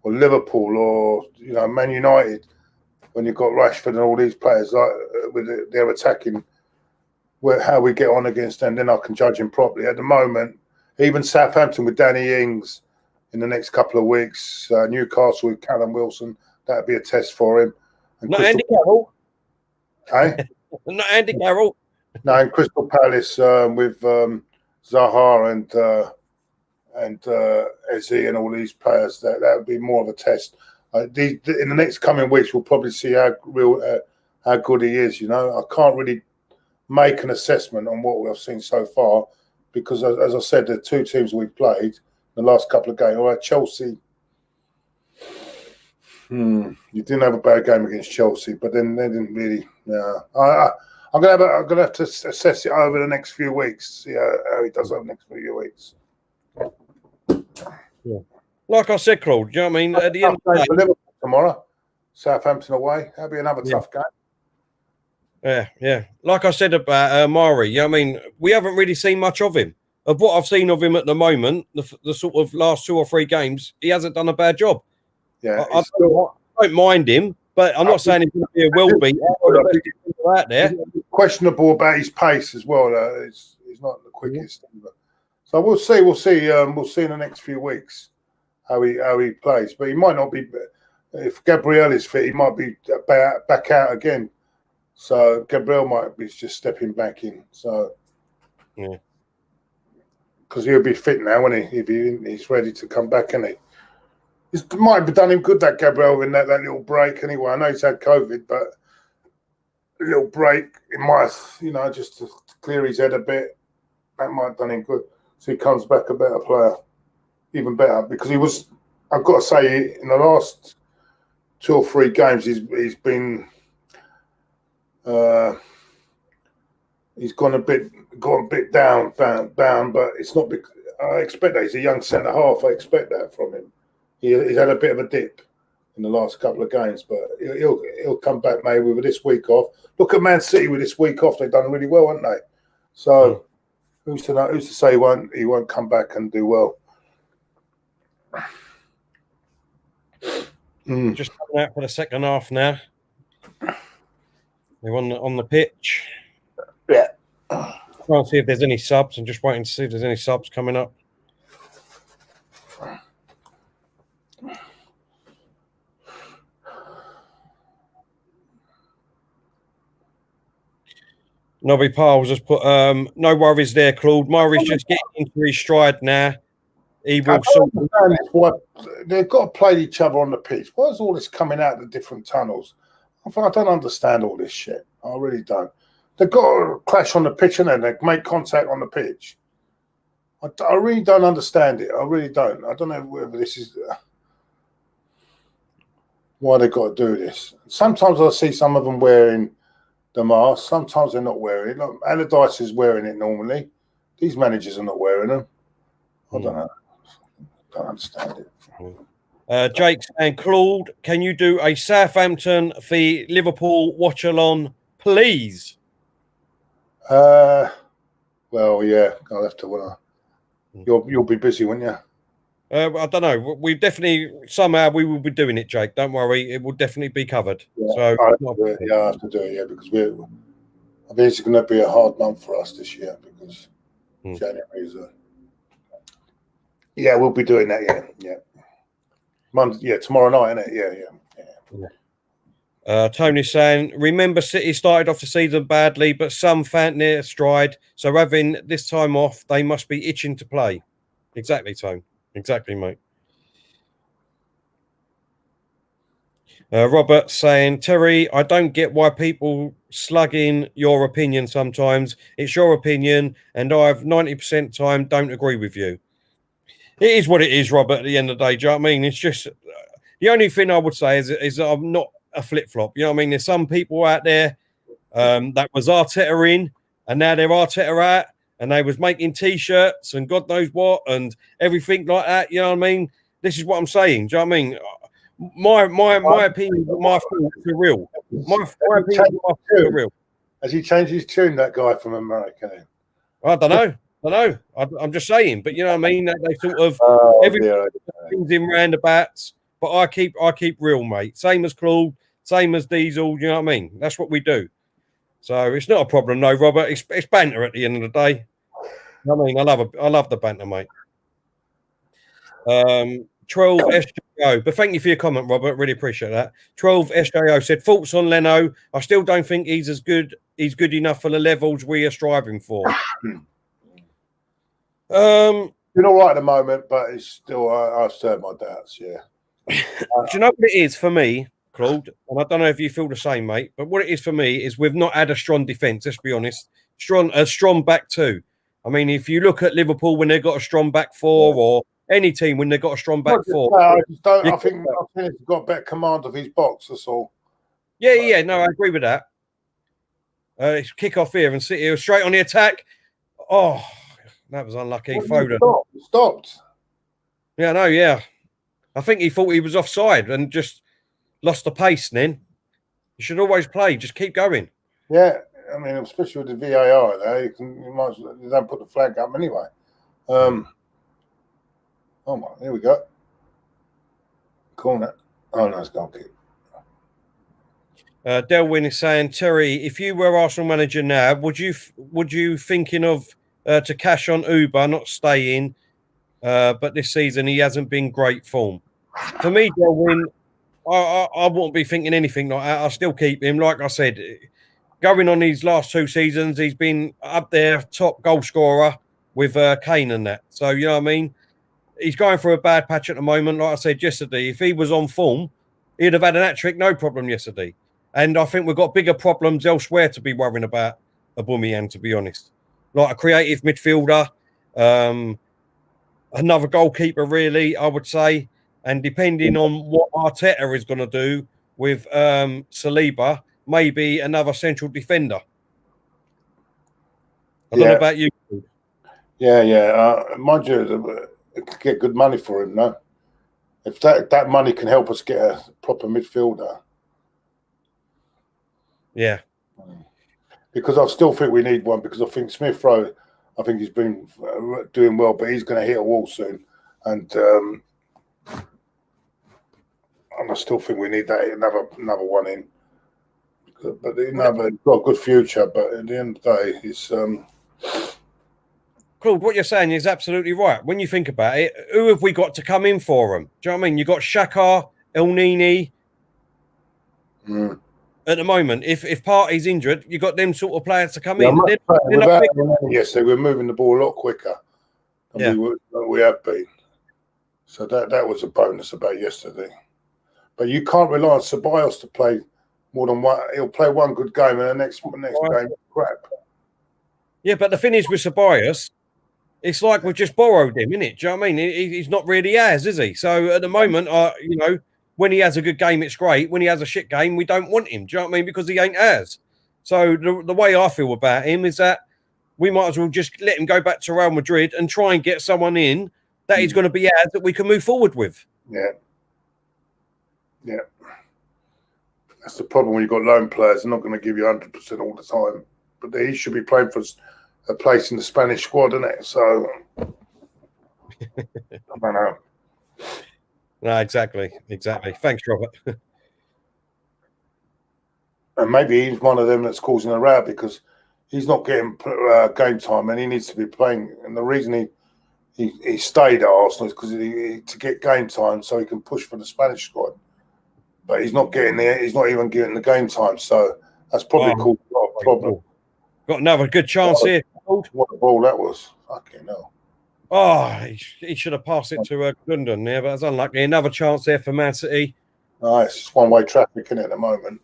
Liverpool or Man United. When you've got Rashford and all these players with their attacking, how we get on against them, then I can judge him properly. At the moment, even Southampton with Danny Ings in the next couple of weeks, Newcastle with Callum Wilson, that'd be a test for him. And Not Andy Carroll. Eh? Not Andy Carroll. No, and Crystal Palace with Zaha and Eze and all these players, that would be more of a test. In the next coming weeks, we'll probably see how good he is. I can't really make an assessment on what we've seen so far because, as I said, the two teams we've played the last couple of games. All right, Chelsea. You didn't have a bad game against Chelsea, but then they didn't really. I'm gonna have to assess it over the next few weeks. See how he does over the next few weeks. Yeah. Like I said, Claude, do you know what I mean? At the end of the day, Liverpool tomorrow, Southampton away. That'll be another tough game. Yeah. Like I said about Mari, you know what I mean? We haven't really seen much of him. Of what I've seen of him at the moment, the sort of last 2 or 3 games, he hasn't done a bad job. Yeah, I don't mind him, but I'm not saying he's going to be a will-be. Out there. Questionable about his pace as well. He's not the quickest. So we'll see. We'll see in the next few weeks how he plays. But he might not be. If Gabriel is fit, he might be back out again. So Gabriel might be just stepping back in. So yeah, because he'll be fit now, won't he? He's ready to come back, isn't he? It might have done him good, that Gabriel, in that little break anyway. I know he's had COVID, but a little break, it might, just to clear his head a bit, that might have done him good. So he comes back a better player, even better, because he was, I've got to say, in the last 2 or 3 games, he's been, he's gone a bit down, but it's not because, I expect that. He's a young centre-half. I expect that from him. He's had a bit of a dip in the last couple of games, but he'll come back maybe with this week off. Look at Man City with this week off; they've done really well, haven't they? So who's to say he won't come back and do well? Just coming out for the second half now. They're on the pitch. Yeah. Trying to see if there's any subs. I'm just waiting to see if there's any subs coming up. Nobby Powell's just put no worries there, Claude. Murray's just getting into his stride now. He will they've got to play each other on the pitch. Why is all this coming out of the different tunnels? I don't understand all this shit. I really don't. They've got to clash on the pitch and then they make contact on the pitch. I really don't understand it. I really don't. I don't know whether this is why they've got to do this. Sometimes I see some of them wearing the mask. Sometimes they're not wearing it. Look, Allardyce is wearing it normally. These managers are not wearing them. I don't know. I don't understand it. Jake and Claude, can you do a Southampton v Liverpool watch-along, please? Well, yeah. I'll have to. You'll be busy, won't you? I don't know. We definitely somehow we will be doing it, Jake. Don't worry, it will definitely be covered. Yeah, So I have to do it. Yeah, because I think it's going to be a hard month for us this year because January is yeah, we'll be doing that. Yeah. Monday, yeah, tomorrow night, isn't it? Yeah. Tony's saying, remember City started off the season badly, but some found their stride. So having this time off, they must be itching to play. Exactly, Tone. Exactly, mate. Robert saying, Terry, I don't get why people slug in your opinion sometimes. It's your opinion, and I've 90% time don't agree with you. It is what it is, Robert, at the end of the day. Do you know what I mean? It's just the only thing I would say is that I'm not a flip-flop. You know what I mean? There's some people out there that was Arteta in, and now they're Arteta out, and they was making T-shirts and God knows what and everything like that. You know what I mean? This is what I'm saying. Do you know what I mean? My opinion, my thoughts are real. My opinion, my thoughts are real. Has he changed his tune, that guy from America? I don't know. I'm just saying, but you know what I mean. That they sort of everything's in roundabouts. But I keep real, mate. Same as Claude, same as Diesel. You know what I mean? That's what we do. So it's not a problem, no, Robert. It's banter at the end of the day. I mean, I love the banter, mate. 12 SJO, but thank you for your comment, Robert. Really appreciate that. 12 SJO said thoughts on Leno. I still don't think he's as good. He's good enough for the levels we are striving for. Doing all right at the moment, but it's still I still have my doubts. Yeah. Do you know what it is for me, Claude? And I don't know if you feel the same, mate. But what it is for me is we've not had a strong defence. Let's be honest. A strong back two. I mean, if you look at Liverpool when they've got a strong back four, or any team when they've got a strong back four. I think he's got better command of his box. That's all. Yeah. No, I agree with that. It's kick off here and sit here straight on the attack. Oh, that was unlucky. Foden stopped. Yeah, no, yeah. I think he thought he was offside and just lost the pace. Then you should always play. Just keep going. Yeah, I mean, especially with the VAR, there you don't put the flag up anyway. Oh my, here we go. Corner. Oh no, it's goal kick. Delwyn is saying, Terry, if you were Arsenal manager now, would you thinking of to cash on Uber, not stay in? But this season he hasn't been great form. For me, Delwyn, I wouldn't be thinking anything like that. I still keep him. Like I said, going on these last 2 seasons, he's been up there, top goal scorer with Kane and that. So you know what I mean. He's going through a bad patch at the moment. Like I said yesterday, if he was on form, he'd have had an hat-trick, no problem yesterday. And I think we've got bigger problems elsewhere to be worrying about Aubameyang, to be honest. Like a creative midfielder, another goalkeeper, really, I would say. And depending on what Arteta is going to do with Saliba, maybe another central defender. I don't know about you. Yeah. Mind you, could get good money for him, no? If that money can help us get a proper midfielder. Yeah. Because I still think we need one, because I think Smith Rowe, I think he's been doing well, but he's going to hit a wall soon. And I still think we need that another one in. But he's got a good future, but at the end of the day, it's... Claude, what you're saying is absolutely right. When you think about it, who have we got to come in for him? Do you know what I mean? You've got Xhaka, El Nini. At the moment, if Partey's injured, you've got them sort of players to come in. Yes, we're moving the ball a lot quicker than we have been. So that was a bonus about yesterday. But you can't rely on Ceballos to play more than one. He'll play one good game and the next game is crap. Yeah, but the thing is with Ceballos, it's like we've just borrowed him, innit? Do you know what I mean? He's not really ours, is he? So at the moment, when he has a good game, it's great. When he has a shit game, we don't want him. Do you know what I mean? Because he ain't ours. So the way I feel about him is that we might as well just let him go back to Real Madrid and try and get someone in that is going to be ours that we can move forward with. Yeah. That's the problem when you've got loan players. They're not going to give you 100% all the time. But he should be playing for a place in the Spanish squad, isn't it? So, I don't know. No, exactly. Thanks, Robert. And maybe he's one of them that's causing a row because he's not getting game time and he needs to be playing. And the reason he stayed at Arsenal is because to get game time so he can push for the Spanish squad. But he's not getting there. He's not even getting the game time. So that's probably caused a lot of problem. Got another good chance here. What a ball that was. Fucking hell. Oh, he should have passed it to Gunner there, but that's unlucky. Another chance there for Man City. Nice. It's one-way traffic in it at the moment.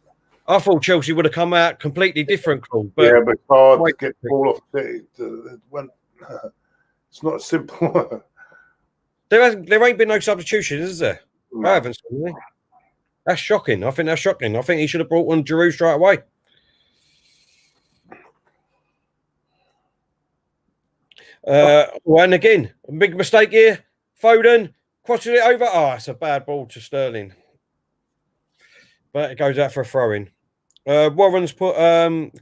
I thought Chelsea would have come out completely different, Claude. But yeah, but it's hard to get the ball off City. It's not simple. There ain't been no substitutions, is there? No. I haven't seen any. That's shocking. I think that's shocking. I think he should have brought on Giroud straight away. And again, a big mistake here. Foden crossing it over. Oh, it's a bad ball to Sterling. But it goes out for a throw-in. Warren's put,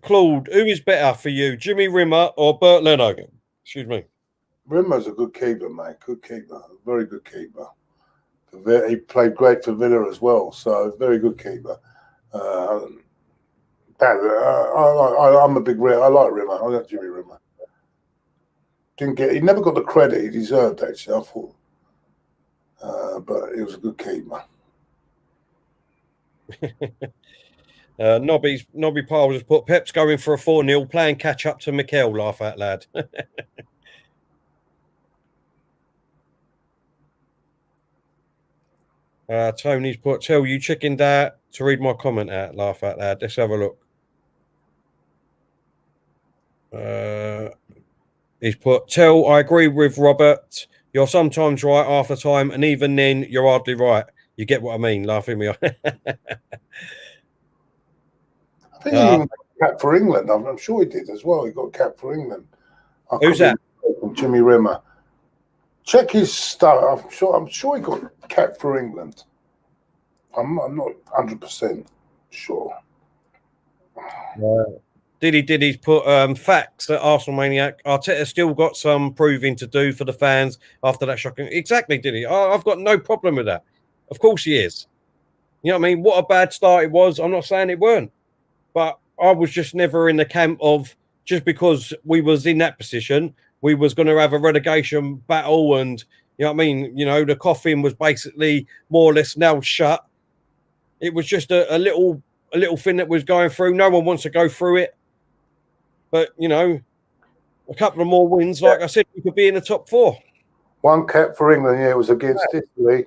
Claude, who is better for you, Jimmy Rimmer or Bert Leno? Excuse me. Rimmer's a good keeper, mate. Good keeper. Very good keeper. He played great for Villa as well, so very good keeper. I'm a big Rimmer. I like Rimmer. I like Jimmy Rimmer. He never got the credit he deserved, actually, I thought. But he was a good keeper. Nobby Powell has put Pep's going for a 4-0, playing catch up to Mikel, laugh out loud. Tony's put, tell you chicken that to read my comment out, laugh out loud. Let's have a look. He's put, tell, I agree with Robert. You're sometimes right half the time, and even then, you're hardly right. You get what I mean, laughing me off. I think he even got a cap for England. I'm sure he did as well. He got a cap for England. Who's that? Jimmy Rimmer. Check his stuff. I'm sure he got a cap for England. I'm not 100% sure. Did he put facts that Arsenal Maniac Arteta still got some proving to do for the fans after that shocking? Exactly, did he? I've got no problem with that. Of course he is. You know what I mean? What a bad start it was. I'm not saying it weren't, but I was just never in the camp of just because we was in that position, we was going to have a relegation battle, and you know what I mean. You know, the coffin was basically more or less nailed shut. It was just a little thing that was going through. No one wants to go through it. But, you know, a couple of more wins, like I said, we could be in the top 4. One cap for England, yeah, it was against Italy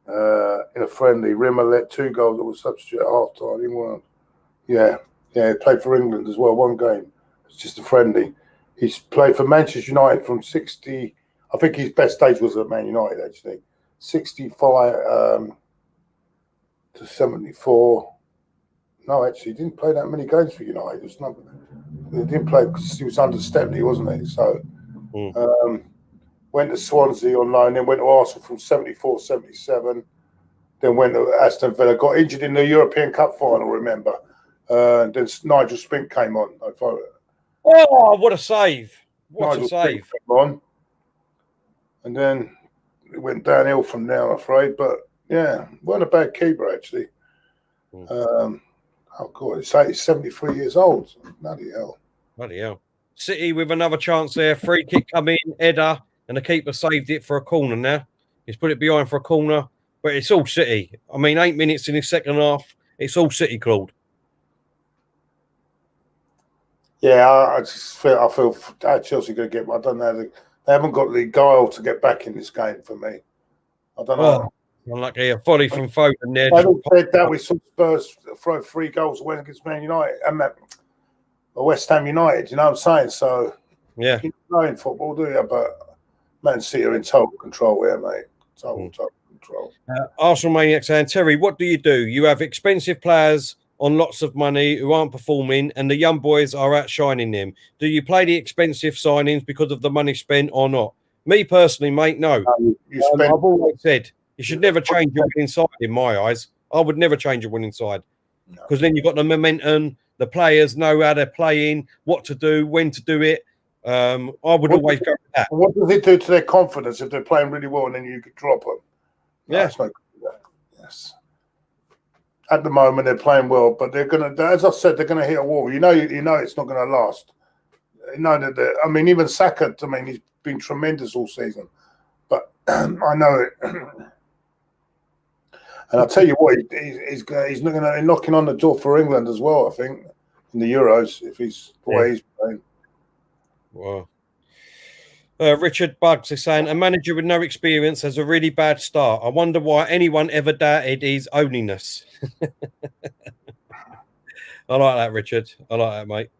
in a friendly. Rimmer let 2 goals that was substitute at half-time. He won. Yeah, he played for England as well, one game. It's just a friendly. He's played for Manchester United from 60. I think his best stage was at Man United, actually. 65 to 74. No, actually, he didn't play that many games for United. He didn't play because he was under Stepney, wasn't he? So, went to Swansea on loan, then went to Arsenal from 74, 77. Then went to Aston Villa. Got injured in the European Cup final, remember? Then Nigel Spink came on. Oh, what a save. What a save. Came on. And then it went downhill from there, I'm afraid. But, yeah, weren't a bad keeper, actually. Oh, God, he's 73 years old. Bloody hell. Bloody hell. City with another chance there. Free kick come in, header, and the keeper saved it for a corner now. He's put it behind for a corner, but it's all City. I mean, 8 minutes in his second half. It's all City, Claude. Yeah, I feel Chelsea going to get. I don't know. They haven't got the guile to get back in this game for me. I don't know. Oh, unlucky. A volley from Foden there. Having said that, we saw Spurs throw 3 goals away against Man United and West Ham United. You know what I'm saying? So, yeah, you know in football, do you? But Man City are in total control here, mate. Total control. Arsenal Maniac saying, Terry, what do? You have expensive players on lots of money who aren't performing, and the young boys are outshining them. Do you play the expensive signings because of the money spent or not? Me personally, mate, no. I've always said you should never change your winning side in my eyes. I would never change your winning side because then you've got the momentum. The players know how they're playing, what to do, when to do it. I would always go with that. What does it do to their confidence if they're playing really well and then you could drop them? No, yeah. Yes. At the moment, they're playing well, but they're going to, as I said, they're going to hit a wall. You know it's not going to last. You know that. I mean, even Saka, I mean, he's been tremendous all season, but I know it. And I'll tell you what, he's knocking on the door for England as well, I think, in the Euros, if he's the way he's playing. Wow. Richard Buggs is saying, a manager with no experience has a really bad start. I wonder why anyone ever doubted his owniness. I like that, Richard. I like that,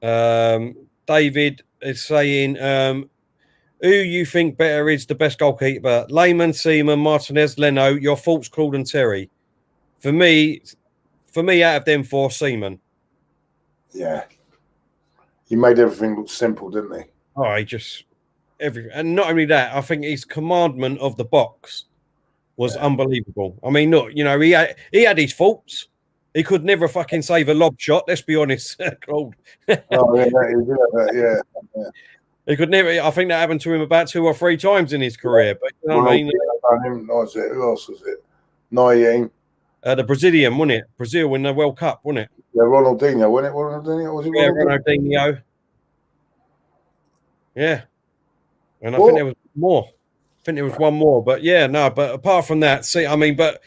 mate. David is saying, who you think better is the best goalkeeper? Lehmann, Seaman, Martinez, Leno. Your thoughts, Claude and Terry? For me, out of them 4, Seaman. Yeah. He made everything look simple, didn't he? Oh, he just everything, and not only that, I think his commandment of the box was unbelievable. I mean, look, he had his faults. He could never fucking save a lob shot. Let's be honest, Claude. Yeah. He could never. I think that happened to him about 2 or 3 times in his career. But you know what I mean? Who else was it? Nying. The Brazilian, wasn't it? Brazil in the World Cup, wasn't it? Yeah, Ronaldinho, wasn't it? Ronaldinho? Was it Ronaldinho? Yeah. And I think there was more. I think there was one more. But yeah, no. But apart from that, but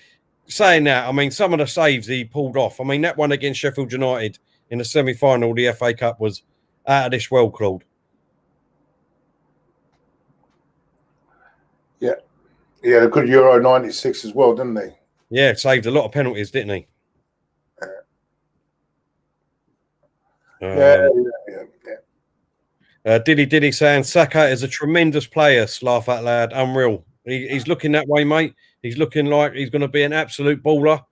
saying that, some of the saves he pulled off. That one against Sheffield United in the semi-final of the FA Cup was out of this world, Claude. Yeah. He had a good Euro 96 as well, didn't he? Yeah, saved a lot of penalties, didn't he? Diddy saying Saka is a tremendous player. Laugh out loud. Unreal. He's looking that way, mate. He's looking like he's going to be an absolute baller.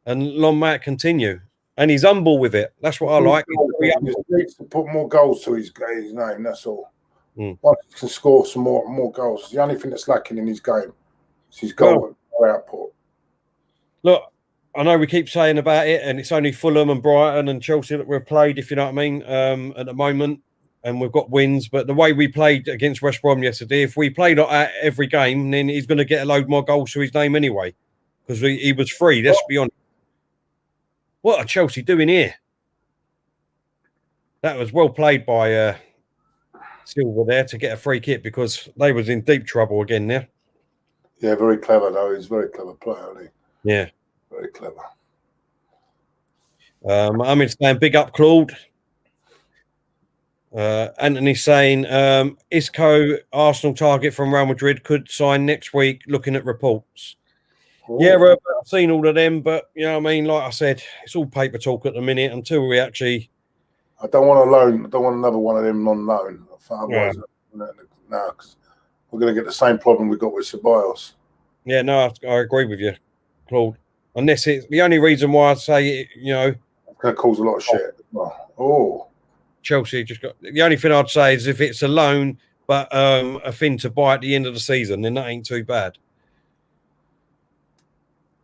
And long may it continue. And he's humble with it. That's what I like. He needs to put more goals to his name, that's all. Mm. Once he can score some more goals. It's the only thing that's lacking in his game. It's his goal output. Look, I know we keep saying about it, and it's only Fulham and Brighton and Chelsea that we've played, if you know what I mean, at the moment. And we've got wins. But the way we played against West Brom yesterday, if we played like that every game, then he's going to get a load more goals to his name anyway. Because he was free, let's be honest. What are Chelsea doing here? That was well played by Silva there to get a free kick because they was in deep trouble again there. Yeah, very clever though. He's a very clever player, isn't he? Yeah. Very clever. I'm saying big up Claude. Anthony saying Isco, Arsenal target from Real Madrid, could sign next week, looking at reports. Ooh. Yeah, I've seen all of them, but you know what I mean? Like I said, it's all paper talk at the minute until we actually... I don't want a loan. I don't want another one of them on loan. Otherwise, no, because we're going to get the same problem we got with Ceballos. Yeah, no, I agree with you, Claude. Unless it's the only reason why I say it, it's going to cause a lot of shit. Chelsea just got the only thing I'd say is if it's a loan, but a thing to buy at the end of the season, then that ain't too bad.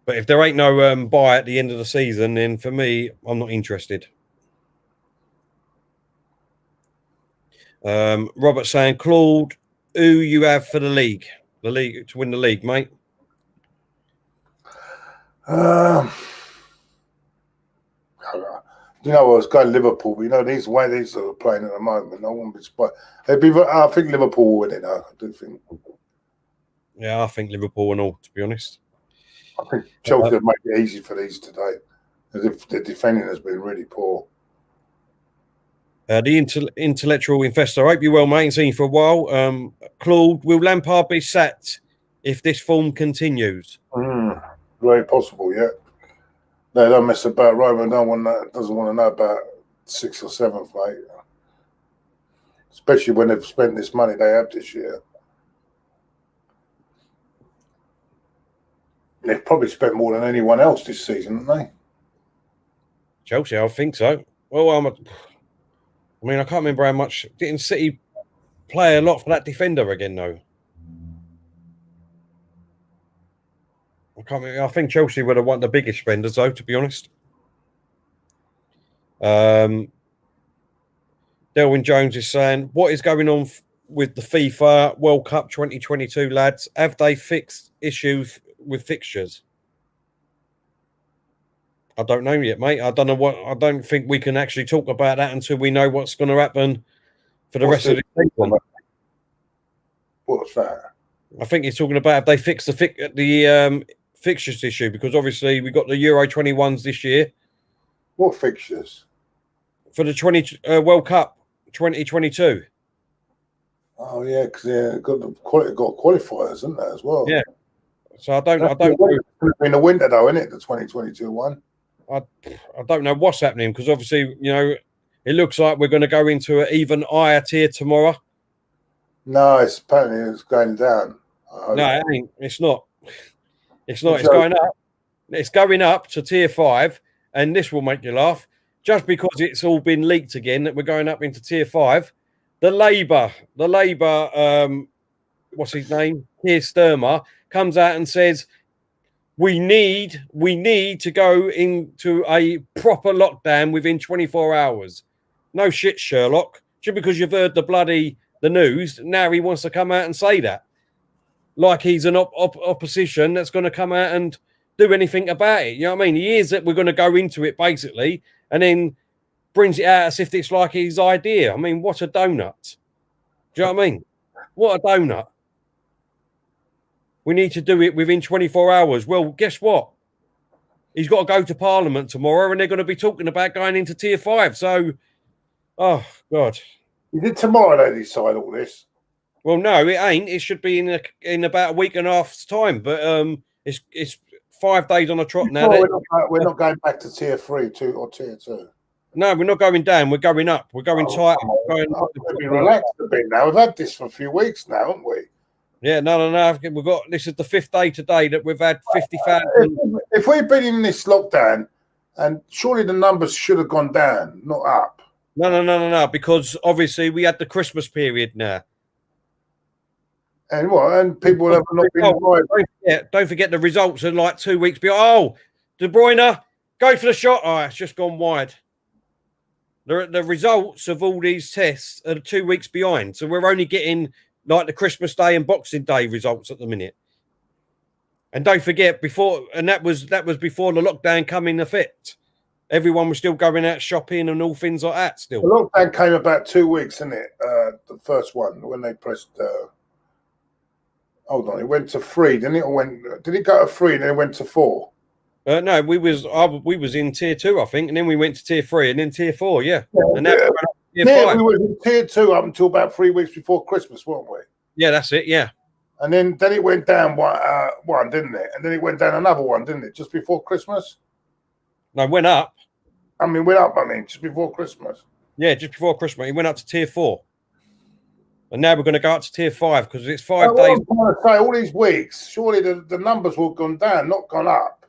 But if there ain't no buy at the end of the season, then for me, I'm not interested. Robert saying, Claude, who you have for the league to win the league, mate? I was going Liverpool, but these way these are playing at the moment, I won't be surprised. I think Liverpool will win it now. I do think. Yeah, I think Liverpool and all, to be honest. I think Chelsea have made it easy for these today, as if the defending has been really poor. The intellectual investor, I hope you're well, mate. I've seen you for a while. Claude, will Lampard be sacked if this form continues? Very possible, yeah. They don't mess about. Roman doesn't want to know about 6th or 7th, mate. Especially when they've spent this money they have this year. They've probably spent more than anyone else this season, haven't they? Chelsea, I think so. Well, I can't remember how much. Didn't City play a lot for that defender again, though? I think Chelsea would have won the biggest spenders, though, to be honest. Delwyn Jones is saying, what is going on with the FIFA World Cup 2022, lads? Have they fixed issues with fixtures? I don't know yet, mate. I don't think we can actually talk about that until we know what's going to happen for the rest of the season. What's that? I think he's talking about if they fix the fixtures issue, because obviously we got the Euro 21s this year. What fixtures? For the World Cup 2022. Oh yeah, because got qualifiers, isn't there, as well? Yeah. So I don't know. In the winter though, isn't it? The 2022 one. I don't know what's happening, because obviously it looks like we're going to go into an even higher tier tomorrow. No, apparently it's going down. No, it ain't. It's not. It's not. It's going up. It's going up to tier 5, and this will make you laugh. Just because it's all been leaked again that we're going up into tier 5, the Labour, what's his name? Keir Starmer comes out and says, we need to go into a proper lockdown within 24 hours. No shit, Sherlock. Just because you've heard the news, now he wants to come out and say that. Like he's an opposition that's going to come out and do anything about it. You know what I mean? He is that we're going to go into it, basically, and then brings it out as if it's like his idea. I mean, what a donut. Do you know what I mean? What a donut. We need to do it within 24 hours. Well, guess what? He's got to go to Parliament tomorrow, and they're going to be talking about going into Tier 5. So, oh, God. Is it tomorrow they decide all this? Well, no, it ain't. It should be in about a week and a half's time. But it's 5 days on a trot now. We're not going back to Tier 3 or Tier 2. No, we're not going down. We're going up. We're going tight. We're relaxed a bit now. We've had this for a few weeks now, haven't we? Yeah, no. We've got this is the 5th day today that we've had 50,000. If we've been in this lockdown, and surely the numbers should have gone down, not up. No, because obviously we had the Christmas period now. And what? And people have not been. Don't forget the results are like 2 weeks behind. Oh, De Bruyne, go for the shot. Oh, it's just gone wide. The results of all these tests are 2 weeks behind. So we're only getting like the Christmas Day and Boxing Day results at the minute. And don't forget that was before the lockdown came in effect. Everyone was still going out shopping and all things like that still. The lockdown came about 2 weeks, didn't it? The first one, when they pressed... hold on, it went to 3, didn't it? Or did it go to 3 and then it went to 4? No, we was in Tier 2, I think, and then we went to Tier 3 and then Tier 4, yeah. And now we were in Tier 2 up until about 3 weeks before Christmas, weren't we? Yeah, that's it, yeah. And then it went down one, didn't it? And then it went down another one, didn't it? Just before Christmas? No, it went up. Just before Christmas. Yeah, just before Christmas. It went up to Tier 4. And now we're going to go up to Tier 5 because it's 5 days. I'm trying to say, all these weeks, surely the numbers will have gone down, not gone up.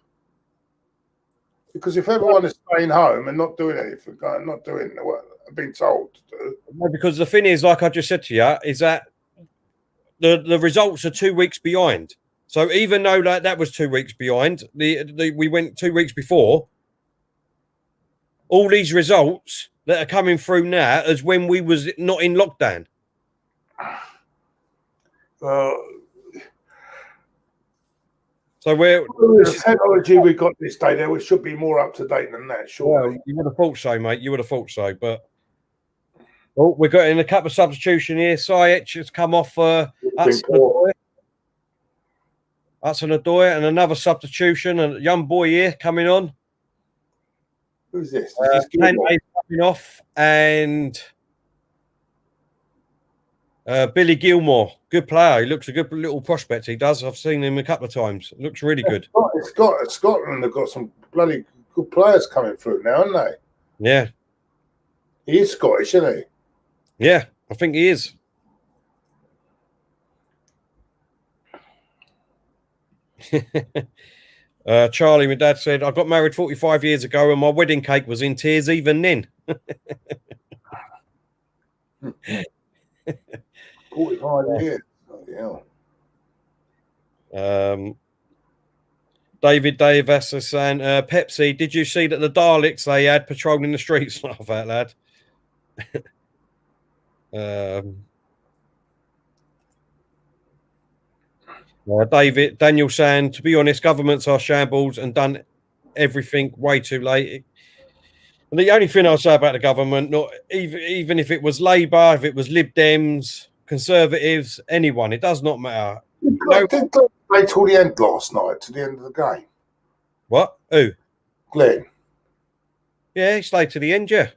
Because if everyone is staying home and not doing anything, not doing what I've been told to do. No, because the thing is, like I just said to you, is that the results are 2 weeks behind. So even though that was 2 weeks behind, we went 2 weeks before. All these results that are coming through now is when we was not in lockdown. So the technology we got this day, there should be more up to date than that. Sure, well, you would have thought so, mate. You would have thought so, but we've got in a couple of substitution here. Ziyech has come off Hudson-Odoi, and another substitution. A young boy here coming on. Who's this? Kante's coming off, and Billy Gilmore, good player. He looks a good little prospect. He does. I've seen him a couple of times. Looks really good. Scotland have got some bloody good players coming through now, haven't they? Yeah. He is Scottish, isn't he? Yeah, I think he is. Charlie, my dad said, I got married 45 years ago and my wedding cake was in tears even then. 45 years. Yeah. David Davis is saying, Pepsi, did you see that the Daleks they had patrolling the streets? Laugh out loud. Daniel saying, to be honest, governments are shambles and done everything way too late. And the only thing I'll say about the government, not even if it was Labour, if it was Lib Dems, Conservatives, anyone, it does not matter. Did Glenn play till the end last night, to the end of the game? What? Who? Glenn. Yeah, he stayed to the end, yeah.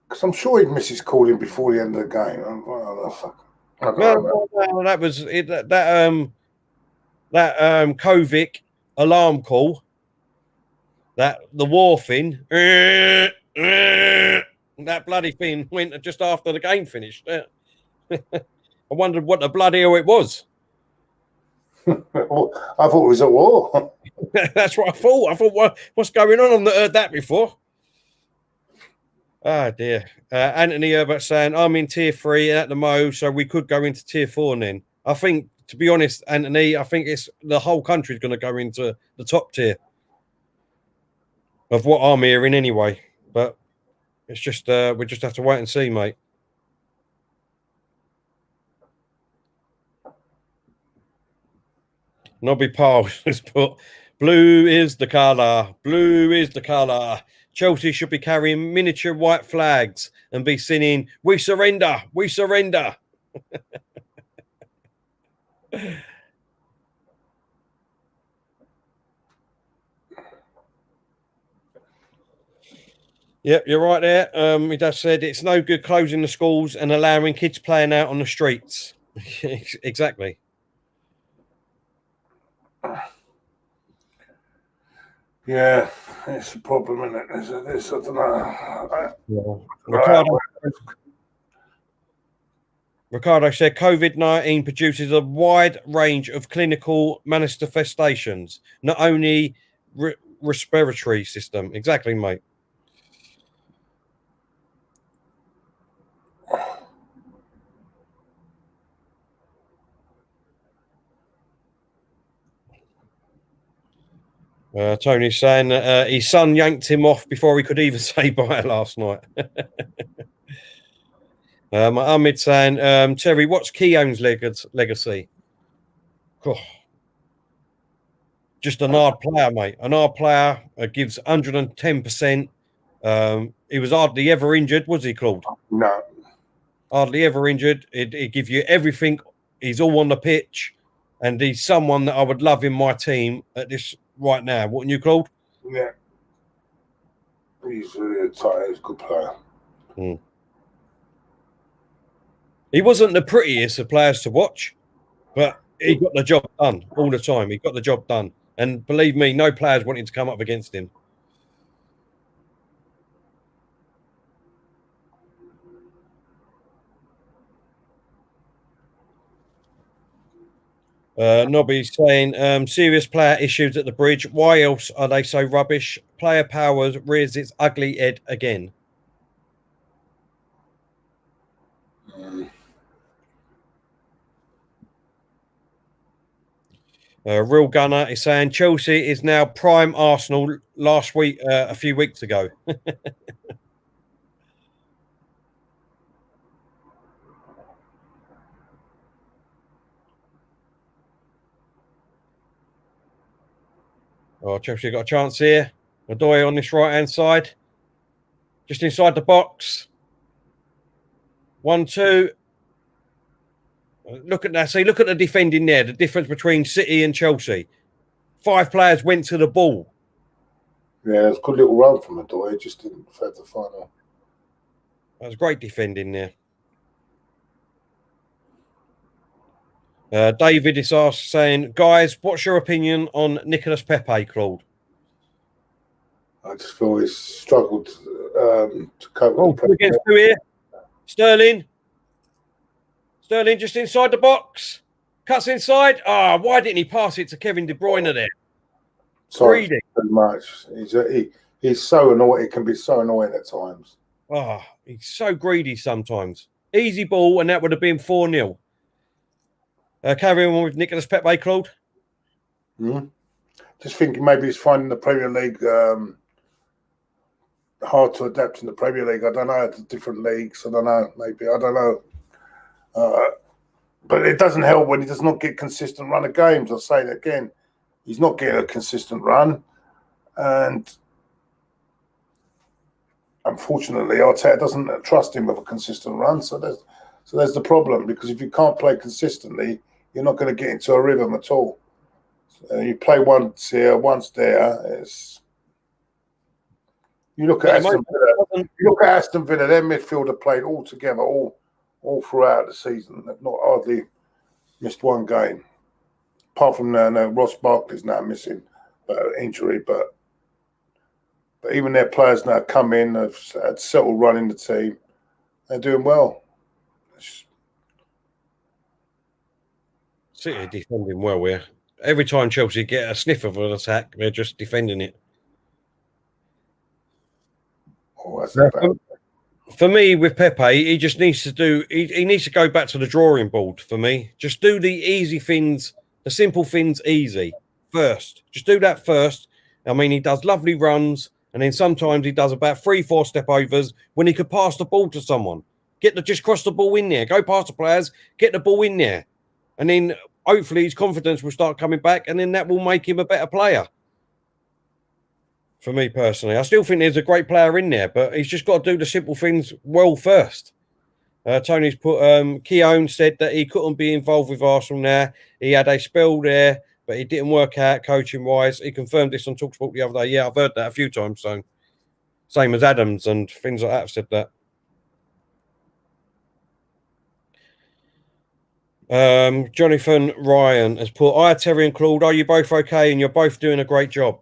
Because I'm sure he'd miss his calling before the end of the game. No, that was it. That COVID alarm call, that the war thing, that bloody thing went just after the game finished. I wondered what the bloody hell it was. I thought it was a war. That's what I thought. I thought, what's going on? I've not heard that before. Ah, dear. Anthony Herbert saying, I'm in tier 3 at the Mo, so we could go into tier 4 then. I think, to be honest, Anthony, I think it's the whole country is going to go into the top tier of what I'm hearing anyway. But it's just, we just have to wait and see, mate. Nobby Powell has put, blue is the colour. Blue is the colour. Chelsea should be carrying miniature white flags and be singing, we surrender, we surrender. Yep, you're right there. He just said it's no good closing the schools and allowing kids playing out on the streets. Exactly. Yeah, it's a problem, isn't it? I don't know. Ricardo said COVID-19 produces a wide range of clinical manifestations, not only respiratory system. Exactly, mate. Tony's saying that his son yanked him off before he could even say bye last night. Ahmed saying, Terry, what's Keown's legacy? Oh, just an hard player, mate. An hard player, gives 110%. He was hardly ever injured, was he, Claude? No. Hardly ever injured. He'd give you everything. He's all on the pitch. And he's someone that I would love in my team at this right now. Wouldn't you, Claude? Yeah. He's really tight. He's a good player. Mm. He wasn't the prettiest of players to watch, but he got the job done all the time. He got the job done. And believe me, no players wanted to come up against him. Nobby's saying, serious player issues at the bridge. Why else are they so rubbish? Player power rears its ugly head again. Real Gunner is saying Chelsea is now prime Arsenal last week, a few weeks ago. Oh, Chelsea got a chance here. Madoy on this right-hand side. Just inside the box. 1-2. Look at that. See, look at the defending there. The difference between City and Chelsea. 5 players went to the ball. Yeah, it's a good little run from Madoy. It just didn't have the final. That was great defending there. David is asked, saying, guys, what's your opinion on Nicolas Pepe, Claude? I just feel he's struggled to cope with the against 2 here. Sterling just inside the box. Cuts inside. Why didn't he pass it to Kevin De Bruyne there? Sorry, too much. He's so annoying. It can be so annoying at times. He's so greedy sometimes. Easy ball, and that would have been 4-0. Carrying on with Nicolas Pepe, Claude. Just thinking maybe he's finding the Premier League hard to adapt in the Premier League. I don't know, the different leagues. I don't know. Maybe I don't know. But it doesn't help when he does not get consistent run of games. I'll say it again. He's not getting a consistent run, and unfortunately, Arteta doesn't trust him with a consistent run. So there's the problem, because if you can't play consistently, you're not going to get into a rhythm at all. You play once here, once there. You look at Aston Villa. Their midfielder played all together, all throughout the season. They've not hardly missed one game, apart from Ross Barkley's now missing injury. But even their players now come in, have settled running the team. They're doing well. City defending well here. Every time Chelsea get a sniff of an attack, they're just defending it. Oh, that's bad. for me, with Pepe, he just needs to do. He needs to go back to the drawing board. For me, just do the easy things, the simple things, easy first. Just do that first. I mean, he does lovely runs, and then sometimes he does about 3-4 step overs when he could pass the ball to someone. Just cross the ball in there, go past the players, get the ball in there, and then hopefully his confidence will start coming back, and then that will make him a better player. For me personally, I still think there's a great player in there, but he's just got to do the simple things well first. Tony's put Keown said that he couldn't be involved with Arsenal now. He had a spell there, but it didn't work out coaching wise. He confirmed this on TalkSport the other day. Yeah, I've heard that a few times. So same as Adams and things like that have said that. Jonathan Ryan has put, "Hi Terry and Claude, are you both okay? And you're both doing a great job."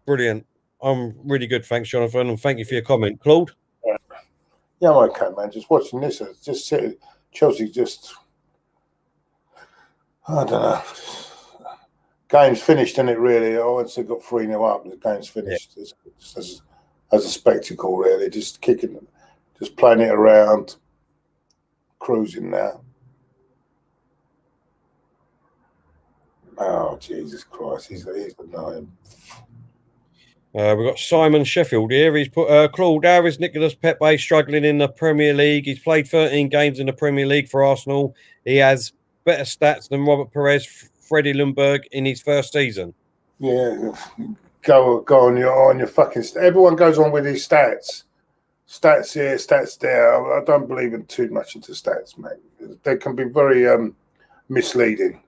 Brilliant. I'm really good, thanks, Jonathan, and thank you for your comment. Claude? Yeah, I'm okay, man. Just watching this. Just sitting. Chelsea just, I don't know. Game's finished, isn't it, really? Once they got 3-0 up, the game's finished. Yeah. As a spectacle, really. Just kicking, just playing it around, cruising now. Oh, Jesus Christ. He's annoying. We've got Simon Sheffield here. He's put, Claude, how is Nicolas Pepe struggling in the Premier League? He's played 13 games in the Premier League for Arsenal. He has better stats than Robert Perez, Freddie Ljungberg in his first season. Yeah, go on your fucking. Everyone goes on with his stats. Stats here, stats there. I don't believe in too much into stats, mate. They can be very misleading.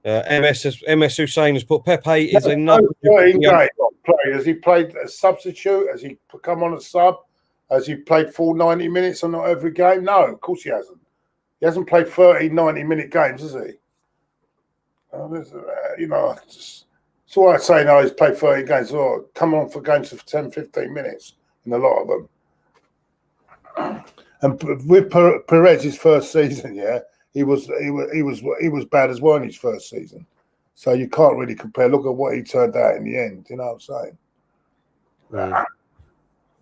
MS Hussein has put, Pepe is another. Has he played a substitute? Has he come on a sub? Has he played full 90 minutes on not every game? No, of course he hasn't. He hasn't played 30 90-minute games, has he? So I say no, he's played 30 games. Oh, come on for games of 10, 15 minutes in a lot of them. And with Perez's first season, yeah, he was bad as well in his first season. So you can't really compare. Look at what he turned out in the end. You know what I'm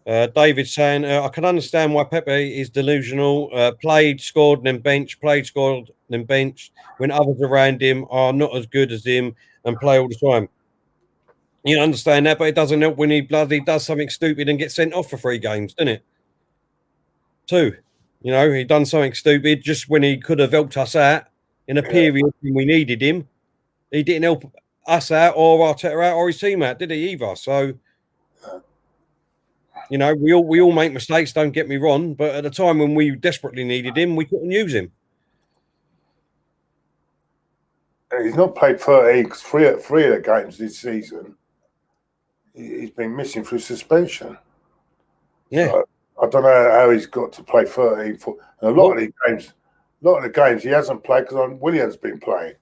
saying? David's saying, I can understand why Pepe is delusional. Played, scored, then benched. Played, scored, then benched. When others around him are not as good as him and play all the time. You understand that, but it doesn't help when he bloody does something stupid and gets sent off for 3 games, doesn't it? 2. You know, he done something stupid just when he could have helped us out in a period when we needed him. He didn't help us out or Arteta out or his team out, did he either? So, you know, we all make mistakes, don't get me wrong, but at the time when we desperately needed him, we couldn't use him. He's not played 30 because three of the games this season, he's been missing through suspension. Yeah. So I don't know how he's got to play 30 for, and a lot of the games he hasn't played because William's been playing.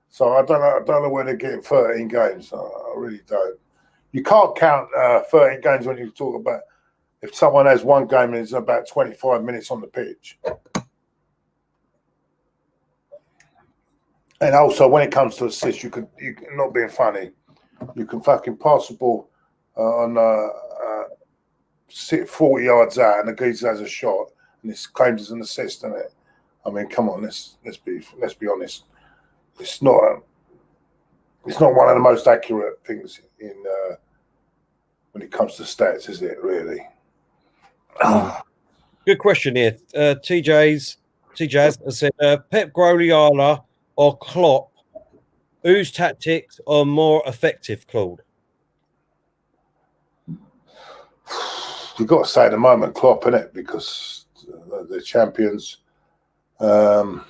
So I don't know where they're getting 13 games. I really don't. You can't count 13 games when you talk about if someone has 1 game and it's about 25 minutes on the pitch. And also, when it comes to assists, you can not being funny, you can fucking pass the ball on 40 yards out, and the geezer has a shot, and it's claimed as an assist, isn't it? I mean, come on, let's be honest. It's not one of the most accurate things in when it comes to stats, is it? Really? Good question here. TJ's has said Pep Guardiola or Klopp, whose tactics are more effective, Claude? You've got to say at the moment Klopp, innit? Because the champions. I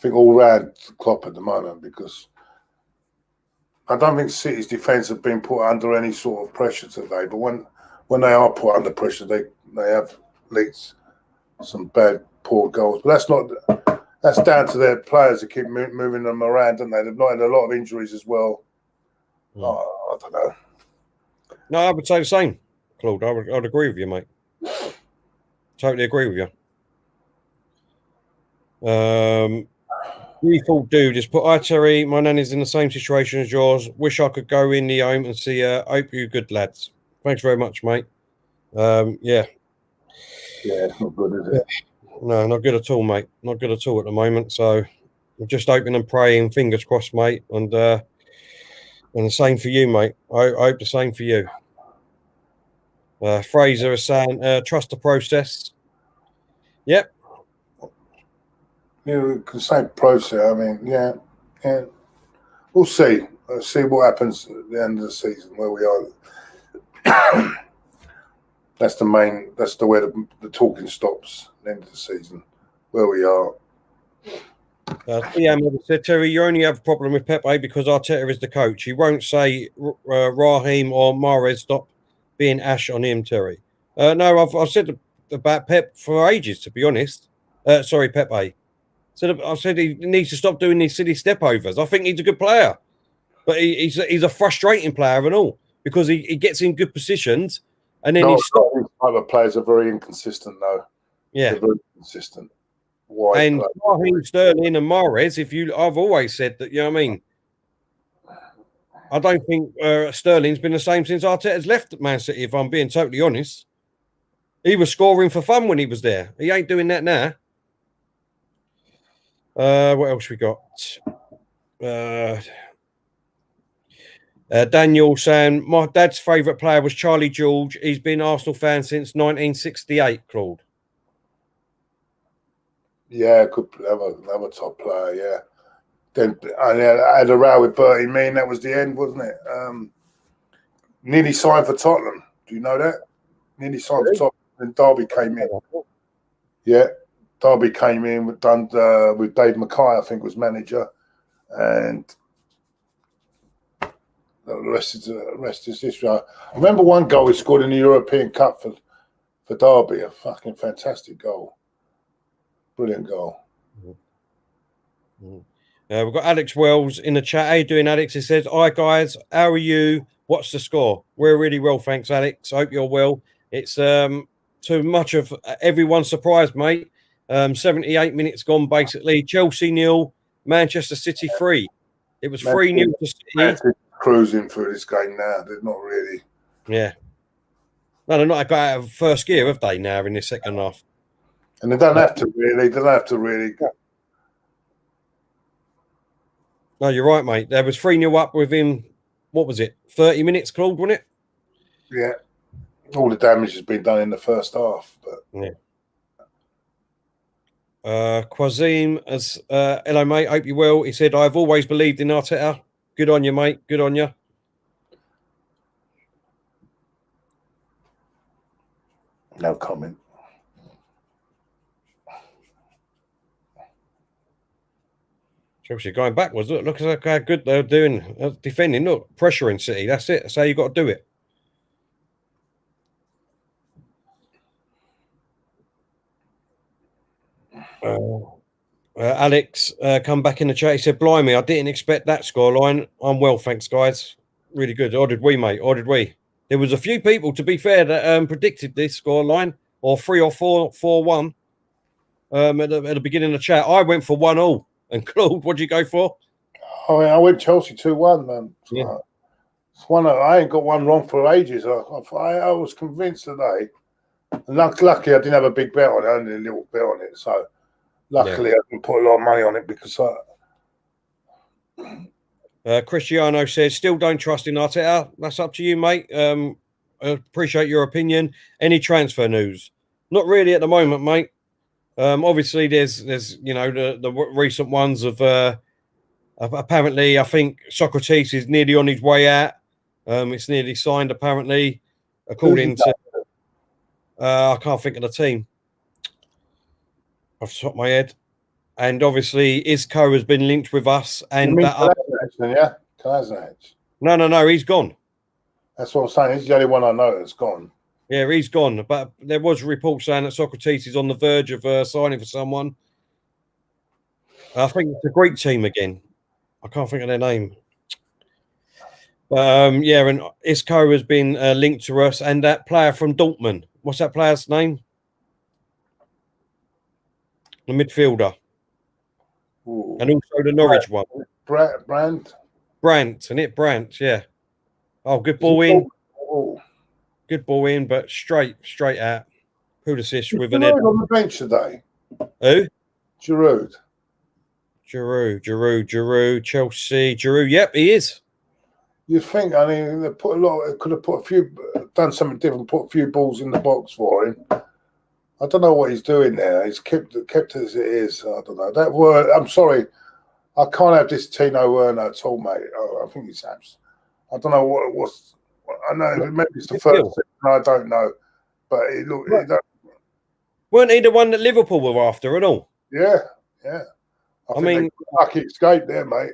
think all round Klopp at the moment, because I don't think City's defence have been put under any sort of pressure today. But when they are put under pressure, they have leaked some bad, poor goals. But that's down to their players to keep moving them around, don't they? They've not had a lot of injuries as well. I don't know. No, I would say the same, Claude. I'd agree with you, mate. Totally agree with you. Default dude just put, "Hi Terry, my nanny's in the same situation as yours. Wish I could go in the home and see her. Hope you good lads." Thanks very much, mate. Yeah. Yeah, it's not good, is it? No, not good at all, mate. Not good at all at the moment. So I'm just hoping and praying, fingers crossed, mate. And the same for you, mate. I hope the same for you. Fraser is saying, trust the process. Yep. Yeah, we can say process. I mean, yeah. We'll see. Let's see what happens at the end of the season, where we are. That's the main. That's the where the talking stops. At the end of the season, where we are. Said, Terry, you only have a problem with Pepe because Arteta is the coach. He won't say Raheem or Mahrez stop being ash on him, Terry. No, I've said about Pep for ages, to be honest. Sorry, Pepe. I said he needs to stop doing these silly stepovers. I think he's a good player, but he's a frustrating player and all because he gets in good positions and then he's other players are very inconsistent, though. Yeah, they're very inconsistent. And Raheem, Sterling and Mahrez, I've always said that, you know what I mean? I don't think Sterling's been the same since Arteta's left Man City, if I'm being totally honest. He was scoring for fun when he was there. He ain't doing that now. What else we got? Daniel saying, my dad's favourite player was Charlie George. He's been Arsenal fan since 1968, Claude. Yeah, could have a top player, yeah. Then I had a row with Bertie Mean. That was the end, wasn't it? Nearly signed for Tottenham. Do you know that? Nearly signed for Tottenham. And Derby came in. Yeah, Derby came in with Dave Mackay, I think, was manager, and the rest is history. I remember one goal he scored in the European Cup for Derby. A fucking fantastic goal. Brilliant goal. We've got Alex Wells in the chat. How you doing, Alex? He says, hi, guys. How are you? What's the score? We're really well, thanks, Alex. I hope you're well. It's too much of everyone's surprise, mate. 78 minutes gone, basically. Chelsea 0, Manchester City 3. It was 3-0 to City. Cruising through this game now. They're not really. Yeah. No, they're not got out of first gear, have they, now in the second half? And they don't have to really. No, you're right, mate. There was 3-0 up within, what was it, 30 minutes, Claude, wasn't it? Yeah. All the damage has been done in the first half. But yeah. Quazim, hello, mate. Hope you well. He said, I've always believed in Arteta. Good on you, mate. Good on you. No comment. Chelsea going backwards. Look at how good they're doing defending. Look, pressure in City. That's it. That's how you got to do it. Alex come back in the chat. He said, blimey, I didn't expect that scoreline. I'm well, thanks, guys. Really good. Or did we, mate? Or did we? There was a few people, to be fair, that predicted this scoreline, or 3 or 4-1 at the beginning of the chat. I went for 1-1. And Claude, what did you go for? Oh, I went Chelsea 2-1, man. Yeah. It's I ain't got one wrong for ages. I was convinced today. And luckily, I didn't have a big bet on it. Only a little bet on it. So luckily, I can put a lot of money on it because Cristiano says, still don't trust in Arteta. That's up to you, mate. I appreciate your opinion. Any transfer news? Not really at the moment, mate. Obviously, there's the recent ones of apparently, I think Socrates is nearly on his way out. It's nearly signed, apparently, according to I can't think of the team off the top of my head. And obviously, Isco has been linked with us. And Kolasinac. No, he's gone. That's what I'm saying. He's the only one I know that's gone. Yeah, he's gone. But there was a report saying that Socrates is on the verge of signing for someone. I think it's a Greek team again. I can't think of their name. Yeah, and Isco has been linked to us. And that player from Dortmund. What's that player's name? The midfielder. Ooh. And also the Norwich one. Brandt, yeah. Oh, good ball in. Good ball in, but straight out. Pulisic with an Giroud head. on the bench today. Who? Giroud. Giroud, Chelsea. Giroud, yep, he is. You think? I mean, they could have done something different, put a few balls in the box for him. I don't know what he's doing there. He's kept it as it is. I don't know. That word. I'm sorry, I can't have this Tino Werner at all, mate. I think he's abs. I don't know what it was. I know maybe it's the first season. I don't know, but it looked. Weren't he the one that Liverpool were after at all? Yeah. I mean, lucky escape there, mate.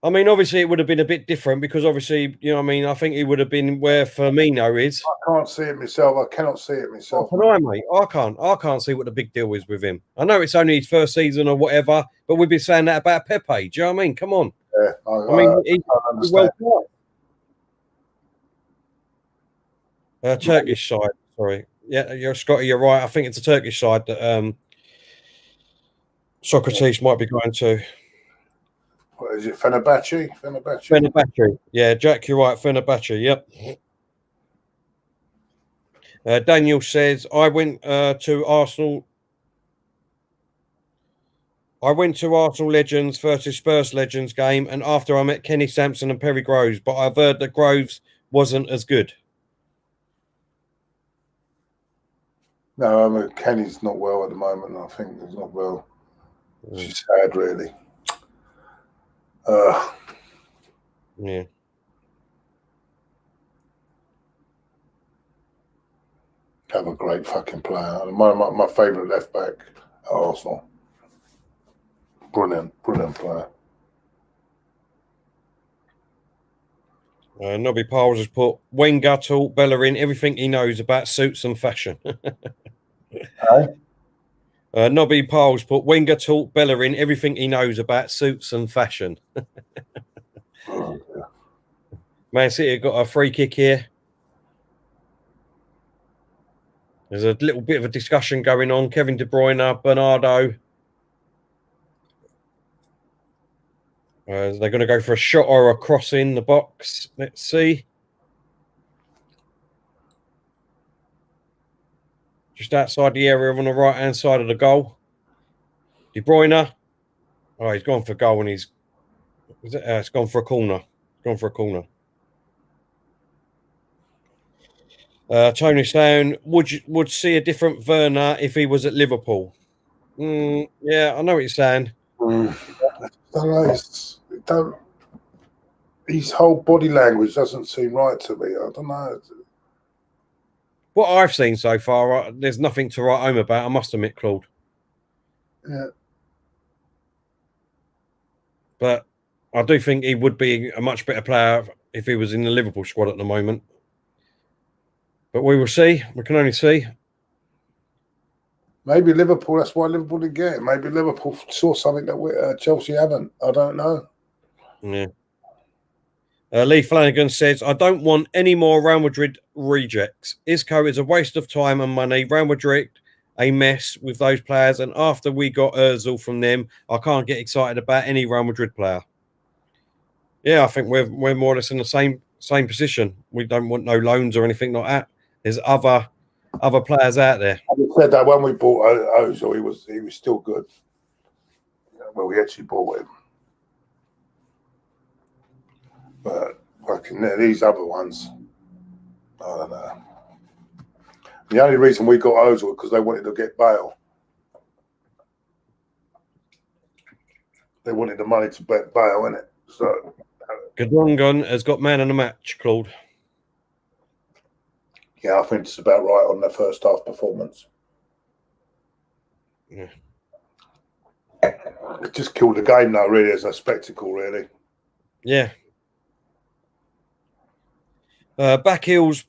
I mean, obviously, it would have been a bit different because obviously, you know what I mean? I think he would have been where Firmino is. I can't see it myself. I cannot see it myself. Can I, mate? I can't see what the big deal is with him. I know it's only his first season or whatever, but we've been saying that about Pepe. Do you know what I mean? Come on. Yeah, I mean, he's well played. Turkish side, sorry. Yeah, you're Scotty, you're right. I think it's a Turkish side that Socrates might be going to. What is it, Fenerbahce? Fenerbahce. Yeah, Jack, you're right. Fenerbahce, yep. Daniel says, I went to Arsenal Legends versus Spurs Legends game, and after I met Kenny Sampson and Perry Groves, but I've heard that Groves wasn't as good. No, I mean, Kenny's not well at the moment. I think he's not well. She's sad, really. Yeah. Have a great fucking player. My favourite left back at Arsenal. Brilliant player. Nobby Piles has put Wenger taught Bellerin everything he knows about suits and fashion. Nobby Piles put Wenger taught Bellerin everything he knows about suits and fashion. Man City got a free kick here. There's a little bit of a discussion going on. Kevin De Bruyne, Bernardo. They're going to go for a shot or a cross in the box. Let's see. Just outside the area on the right-hand side of the goal. De Bruyne. Oh, he's gone for goal and it's gone for a corner. Tony saying, would see a different Werner if he was at Liverpool. Yeah, I know what you're saying. His whole body language doesn't seem right to me. I don't know. What I've seen so far, there's nothing to write home about, I must admit, Claude. Yeah. But I do think he would be a much better player if he was in the Liverpool squad at the moment. But we will see. We can only see. Maybe Liverpool, that's why Liverpool didn't get it. Maybe Liverpool saw something that Chelsea haven't. I don't know. Yeah. Lee Flanagan says, I don't want any more Real Madrid rejects. Isco is a waste of time and money. Real Madrid, a mess with those players. And after we got Ozil from them, I can't get excited about any Real Madrid player. Yeah, I think we're more or less in the same position. We don't want no loans or anything like that. There's other players out there. I said that when we bought Ozil, he was still good. Well, we actually bought him. But fucking these other ones, I don't know. The only reason we got Ozil was because they wanted to get Bale. They wanted the money to bet Bale, innit? So Gadongon has got man of the match, Claude. Yeah, I think it's about right on their first half performance. Yeah. It just killed the game now, really, as a spectacle, really. Yeah. Backhill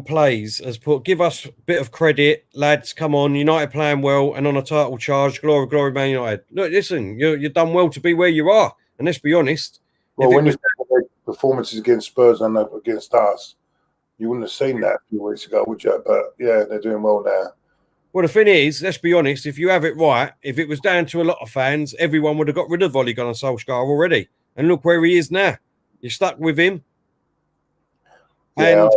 plays has put, give us a bit of credit, lads. Come on, United playing well and on a title charge. Glory, Man United. Look, listen, you've done well to be where you are. And let's be honest. Well, when you look at performances against Spurs and against us, you wouldn't have seen that a few weeks ago, would you? But yeah, they're doing well now. Well, the thing is, let's be honest, if you have it right, if it was down to a lot of fans, everyone would have got rid of Ole Gunnar Solskjaer already. And look where he is now. You're stuck with him. Yeah,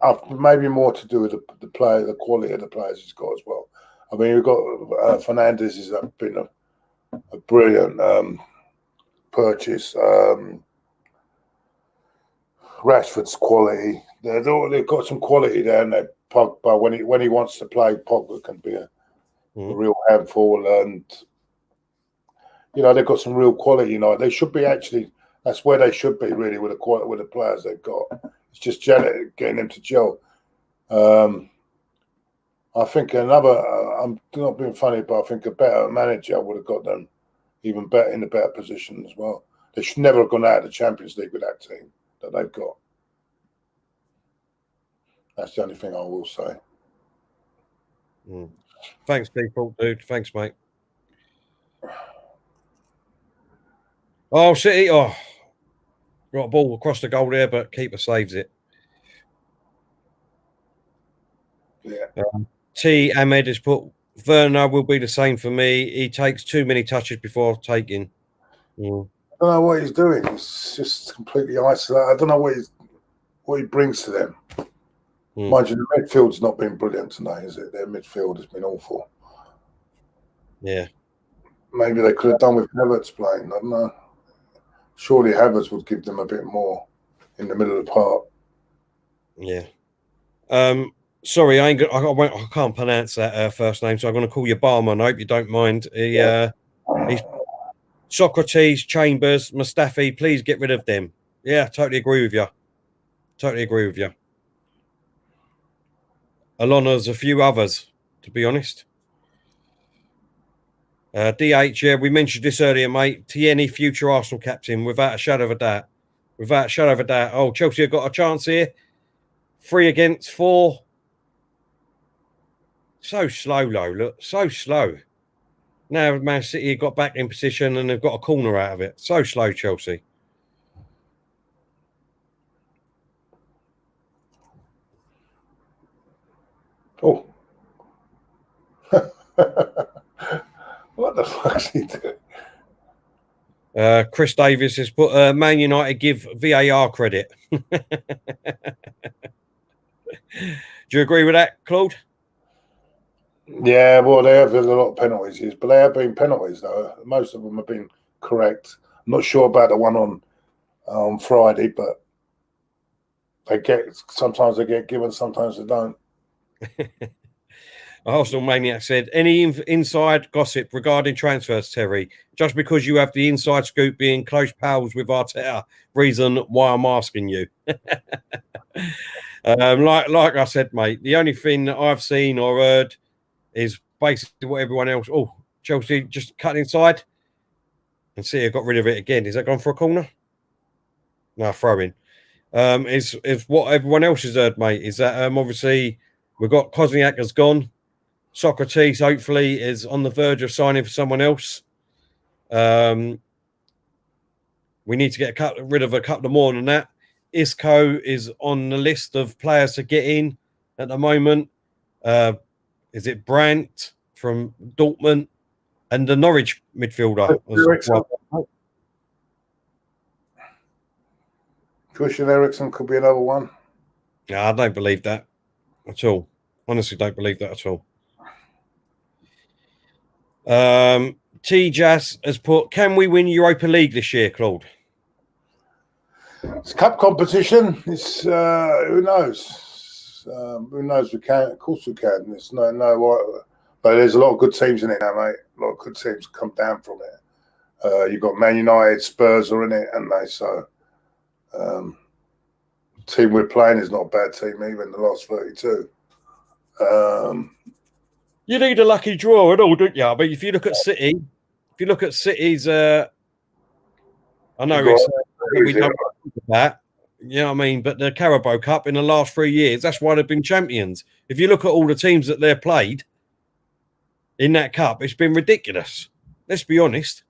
And maybe more to do with the player, the quality of the players he's got as well. I mean, we've got Fernandez has been a brilliant purchase. Rashford's quality. They've got some quality there, and Pogba, when he wants to play, Pogba can be a real handful. And they've got some real quality. They should be actually. That's where they should be really with the players they've got. It's just getting them to gel. I think I'm not being funny, but I think a better manager would have got them even better in a better position as well. They should never have gone out of the Champions League with that team that they've got. That's the only thing I will say. Thanks, people, dude. Thanks, mate. Oh, City. Oh, got a ball across the goal there, but keeper saves it. Yeah. T. Ahmed has put, Werner will be the same for me. He takes too many touches before taking. I don't know what he's doing. He's just completely isolated. I don't know what he brings to them. Mind you, the midfield's not been brilliant tonight, is it? Their midfield has been awful. Yeah. Maybe they could have done with Havertz playing. I don't know. Surely Havertz would give them a bit more in the middle of the park. Yeah. Sorry, I can't pronounce that first name, so I'm going to call you Barman. I hope you don't mind. He's Socrates, Chambers, Mustafi. Please get rid of them. Yeah, totally agree with you. Along as a few others, to be honest. DH, yeah, we mentioned this earlier, mate. Tierney, future Arsenal captain, without a shadow of a doubt. Oh, Chelsea have got a chance here. 3 against 4. So slow, though. Look, so slow. Now Man City got back in position and they've got a corner out of it. So slow, Chelsea. Oh. What the fuck's he doing? Chris Davis has put Man United give VAR credit. Do you agree with that, Claude? Yeah, well, they have a lot of penalties, but they have been penalties, though. Most of them have been correct. I'm not sure about the one on Friday, but sometimes they get given, sometimes they don't. Arsenal Maniac said, any inside gossip regarding transfers, Terry? Just because you have the inside scoop being close pals with Arteta, reason why I'm asking you. Like I said, mate, the only thing that I've seen or heard is basically what everyone else. Oh, Chelsea just cut inside and see, I got rid of it again. Is that gone for a corner? No, throw in. Is what everyone else has heard, mate. Is that obviously we've got Kozniak has gone. Socrates hopefully is on the verge of signing for someone else. We need to get rid of a couple more than that. Isco is on the list of players to get in at the moment. Is it Brandt from Dortmund and the Norwich midfielder? Christian Eriksen could be another one. Yeah, I don't believe that at all. Honestly, don't believe that at all. T-Jazz has put, can we win Europa League this year, Claude? It's cup competition. It's who knows? Who knows? We can. Of course we can. It's no. But there's a lot of good teams in it now, mate. A lot of good teams come down from it. You've got Man United, Spurs are in it, and the team we're playing is not a bad team either in the last 32. You need a lucky draw and all, don't you? But if you look at City, City's, I know we don't talk about, you know what I mean? But the Carabao Cup in the last 3 years, that's why they've been champions. If you look at all the teams that they've played in that cup, it's been ridiculous. Let's be honest.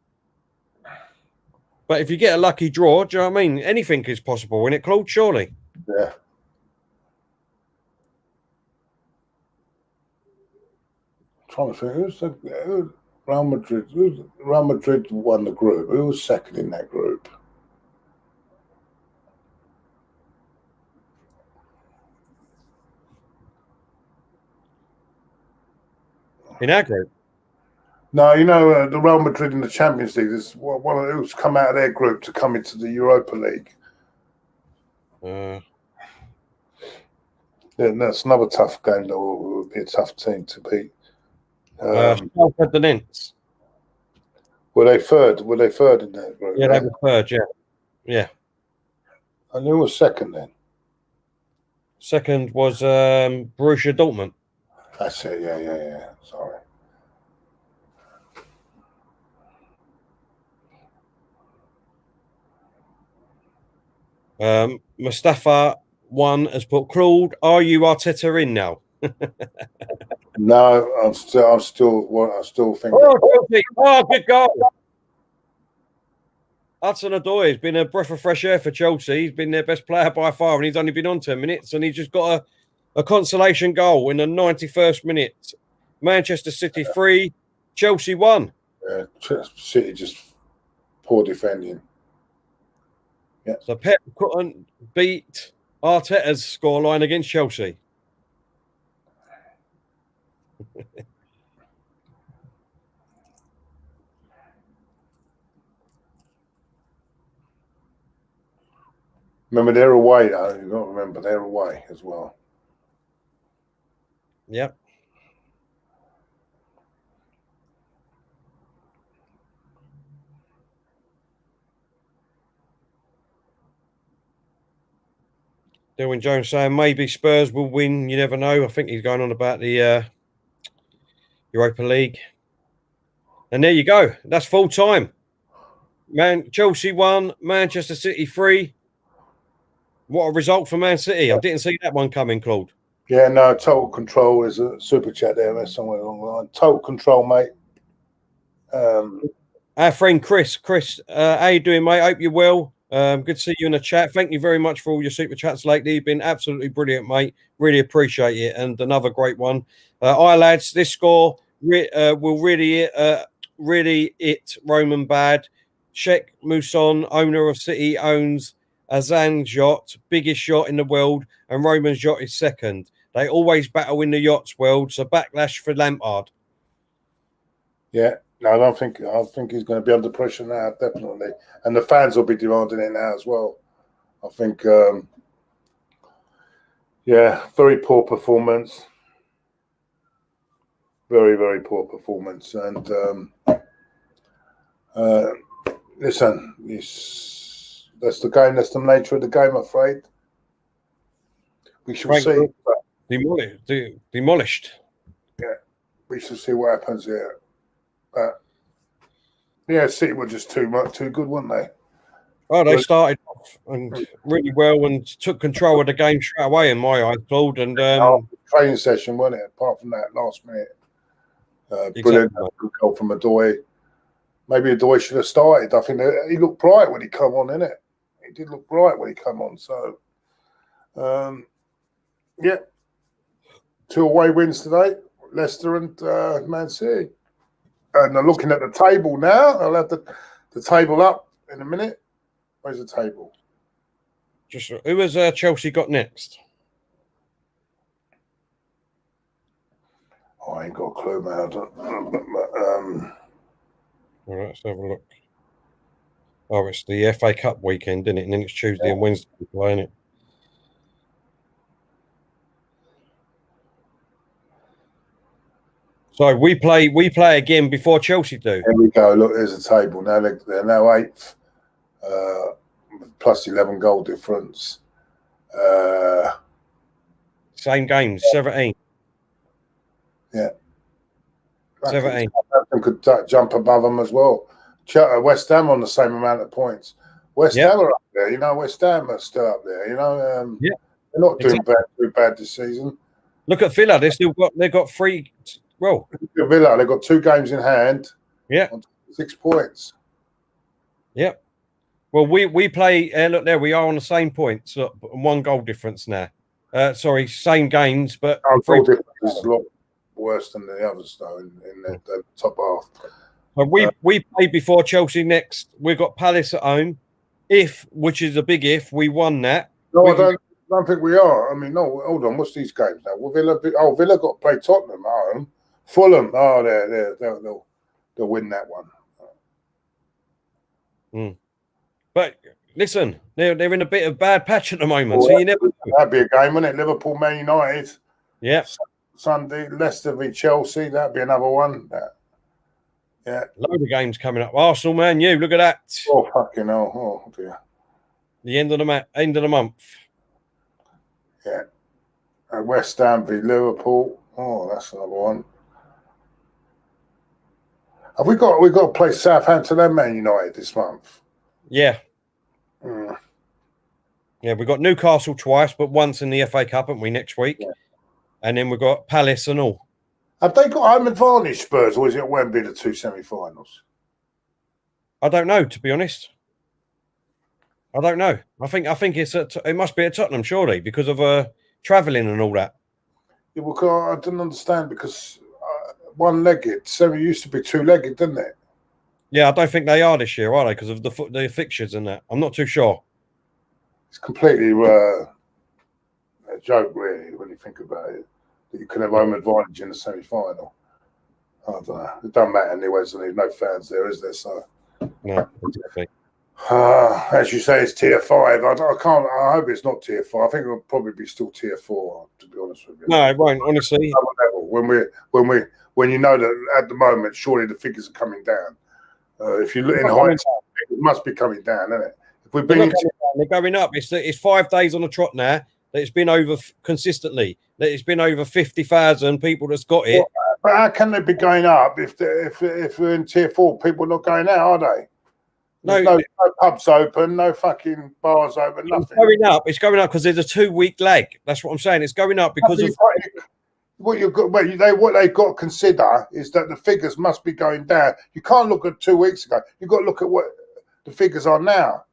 But if you get a lucky draw, do you know what I mean? Anything is possible in it, Claude, surely. Yeah. Trying to think who's Real Madrid. Real Madrid won the group. Who was second in that group? in our group. No, you know, the Real Madrid in the Champions League, there's one of who's come out of their group to come into the Europa League. Yeah, that's another tough game that would be a tough team to beat. The Were they third? Were they third in that group? Yeah, they were third, yeah. And who was second then? Second was Borussia Dortmund. That's it, yeah. Sorry. Mustafa 1 has put, Claude, are you Arteta in now? No, I still think. Oh, good goal. Hudson-Odoi has been a breath of fresh air for Chelsea. He's been their best player by far, and he's only been on 10 minutes, and he's just got a consolation goal in the 91st minute. Manchester City 3, Chelsea 1. Yeah, City just poor defending. Yeah. So Pep couldn't beat Arteta's scoreline against Chelsea. Remember, they're away. You've got to remember they're away as well. Yep. Dylan Jones saying maybe Spurs will win. You never know. I think he's going on about the Europa League. And there you go. That's full time. Chelsea 1, Manchester City 3. What a result for Man City. I didn't see that one coming, Claude. Yeah, no, total control is a super chat there somewhere along the line. Total control, mate. Our friend Chris, how you doing, mate? Hope you're well. Good to see you in the chat. Thank you very much for all your super chats lately. You've been absolutely brilliant, mate. Really appreciate it. And another great one. Hi, lads. This score will really hit Roman bad. Sheikh Muson, owner of City, owns Azan's yacht, biggest yacht in the world, and Roman's yacht is second. They always battle in the yachts world, so backlash for Lampard. Yeah. No, I think he's going to be under pressure now, definitely. And the fans will be demanding it now as well. I think, very poor performance. Very, very poor performance. And listen, that's the game. That's the nature of the game, I'm afraid. We shall see. Demolished. Yeah, we shall see what happens here. City were just too good, weren't they? Oh, they started off and really well and took control of the game straight away in my eyes, Claude. And training session, wasn't it? Apart from that last minute, brilliant good goal from Odoi. Maybe Odoi should have started. I think he looked bright when he come on, innit? He did look bright when he come on. So, 2 away wins today, Leicester and Man City. And I'm looking at the table now. I'll have the table up in a minute. Where's the table? Just who has Chelsea got next? Oh, I ain't got a clue, man. All right, let's have a look. Oh, it's the FA Cup weekend, isn't it? And then it's Tuesday and Wednesday, isn't it? So we play again before Chelsea do. There we go. Look, there's a table now. They're now 8th, plus 11 goal difference. Same games, 17. Yeah, 17. Everton could jump above them as well. West Ham on the same amount of points. West Ham are up there. You know, West Ham are still up there. You know, they're not doing too bad this season. Look at Villa. They've got 3. Well, Villa, they've got 2 games in hand. Yeah, 6 points. Yep. Well, we play. Look, there we are on the same points. Look, 1 goal difference now. Sorry, same games, but goal difference is a lot worse than the others, though, in the top half. So we play before Chelsea next. We've got Palace at home. Which is a big if, we won that. No, I don't think we are. I mean, no, hold on. What's these games now? Well, Villa got to play Tottenham at home. Fulham. Oh, they'll win that one. But listen, they're in a bit of bad patch at the moment, so you never know. That'd be a game, wouldn't it? Liverpool, Man United. Yeah. Sunday, Leicester v Chelsea. That'd be another one. Yeah. Load of games coming up. Arsenal, Man U. Look at that. Oh fucking hell! Oh dear. The end of the month. Yeah. West Ham v Liverpool. Oh, that's another one. Have we got to play Southampton and Man United this month? Yeah. Yeah, we've got Newcastle twice, but once in the FA Cup, haven't we, next week? Yeah. And then we've got Palace and all. Have they got home advantage, Spurs, or is it Wembley, the two semi-finals? I don't know, to be honest. I don't know. I think it must be at Tottenham, surely, because of travelling and all that. Yeah, well, I didn't understand because one-legged. Semi used to be two-legged, didn't it? Yeah, I don't think they are this year, are they? Because of the fixtures and that. I'm not too sure. It's completely a joke, really, when you think about it. That you can have home advantage in the semi-final. I don't know. It doesn't matter anyway, so there's no fans there, is there? So no, exactly. As you say, it's tier 5. I I hope it's not tier 4. I think it'll probably be still tier 4. To be honest with you. No, it won't. Honestly, when you know that at the moment, surely the figures are coming down. If you look in hindsight, it must be coming down, isn't it? If we've been they're going up. It's 5 days on the trot now. That it's been over consistently. That it's been over 50,000 people that's got it. But how can they be going up if we're in tier 4? People are not going out, are they? No pubs open, no fucking bars open, nothing. It's going up because there's a 2-week lag. That's what I'm saying. It's going up because of what they've got to consider is that the figures must be going down. You can't look at 2 weeks ago. You've got to look at what the figures are now.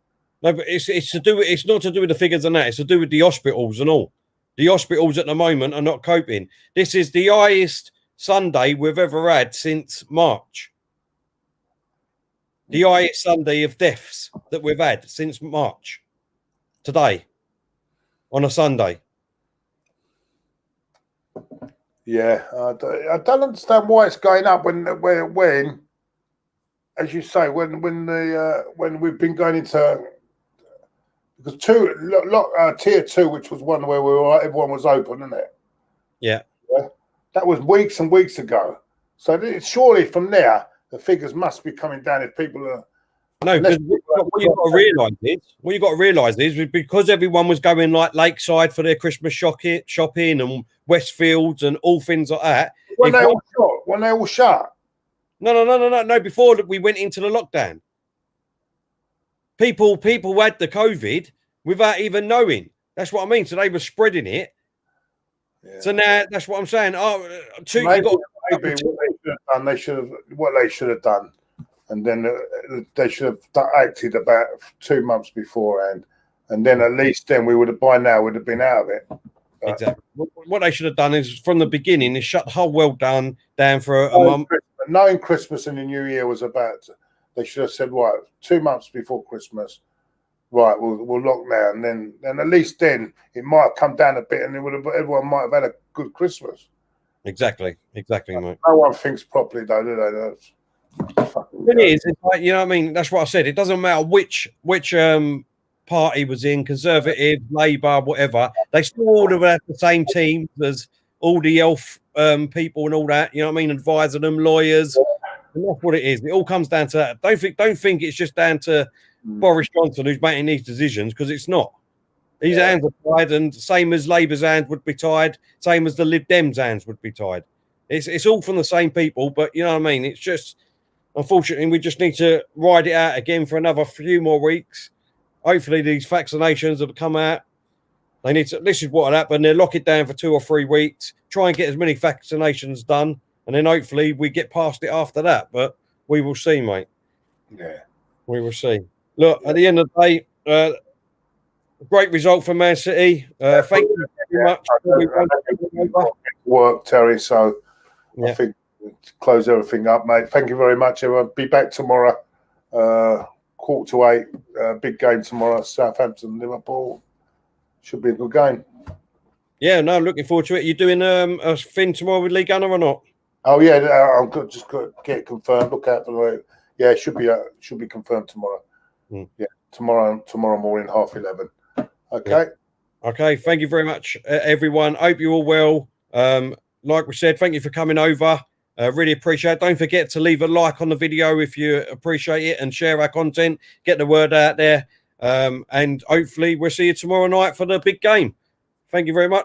No, but it's to do. It's not to do with the figures and that. It's to do with the hospitals and all. The hospitals at the moment are not coping. This is the highest Sunday we've ever had since March. The highest Sunday of deaths that we've had since March. Today, on a Sunday. Yeah, I don't understand why it's going up when as you say, when we've been going into. Because tier 2, which was one where everyone was open, isn't it? Yeah. That was weeks and weeks ago. So surely from there, the figures must be coming down if people are. No, because what you've got to realise is because everyone was going like Lakeside for their Christmas shopping and Westfields and all things like that. When they all shut. No. Before we went into the lockdown. People had the COVID without even knowing. That's what I mean. So they were spreading it. Yeah. So now that's what I'm saying. What they should have done, and then they should have acted about 2 months beforehand, and then at least then we would have been out of it. Exactly. What they should have done is from the beginning is shut the whole world down for a month. Knowing Christmas and the New Year was about. They should have said, right, 2 months before Christmas, right, we'll lock down. And then at least then it might have come down a bit and everyone might have had a good Christmas. Exactly, mate. No one thinks properly, though, do they? It is. It's like, you know what I mean? That's what I said. It doesn't matter which party was in, Conservative, Labour, whatever. They still all have the same team as all the health people and all that. You know what I mean? Advising them, lawyers. And that's what it is. It all comes down to that. Don't think it's just down to Boris Johnson who's making these decisions, because it's not. His hands are tied, and same as Labour's hands would be tied, same as the Lib Dems' hands would be tied. It's all from the same people, but you know what I mean? It's just, unfortunately, we just need to ride it out again for another few more weeks. Hopefully these vaccinations have come out. They need to, this is what happened. They lock it down for 2 or 3 weeks, try and get as many vaccinations done, and then hopefully we get past it after that. But we will see, mate. Yeah. We will see. Look, at the end of the day, great result for Man City. Thank you very much. Work, Terry. So I think we'll close everything up, mate. Thank you very much, everyone. Be back tomorrow, 7:45. Big game tomorrow, Southampton, Liverpool. Should be a good game. Yeah, no, looking forward to it. You doing a thing tomorrow with Lee Gunner or not? Oh yeah, I'm just going to get it confirmed. Look out for it. Yeah, it should be confirmed tomorrow. Yeah, tomorrow morning, 11:30. Okay. Yeah. Okay. Thank you very much, everyone. Hope you're all well. Like we said, thank you for coming over. Really appreciate it. Don't forget to leave a like on the video if you appreciate it and share our content. Get the word out there. And hopefully we'll see you tomorrow night for the big game. Thank you very much.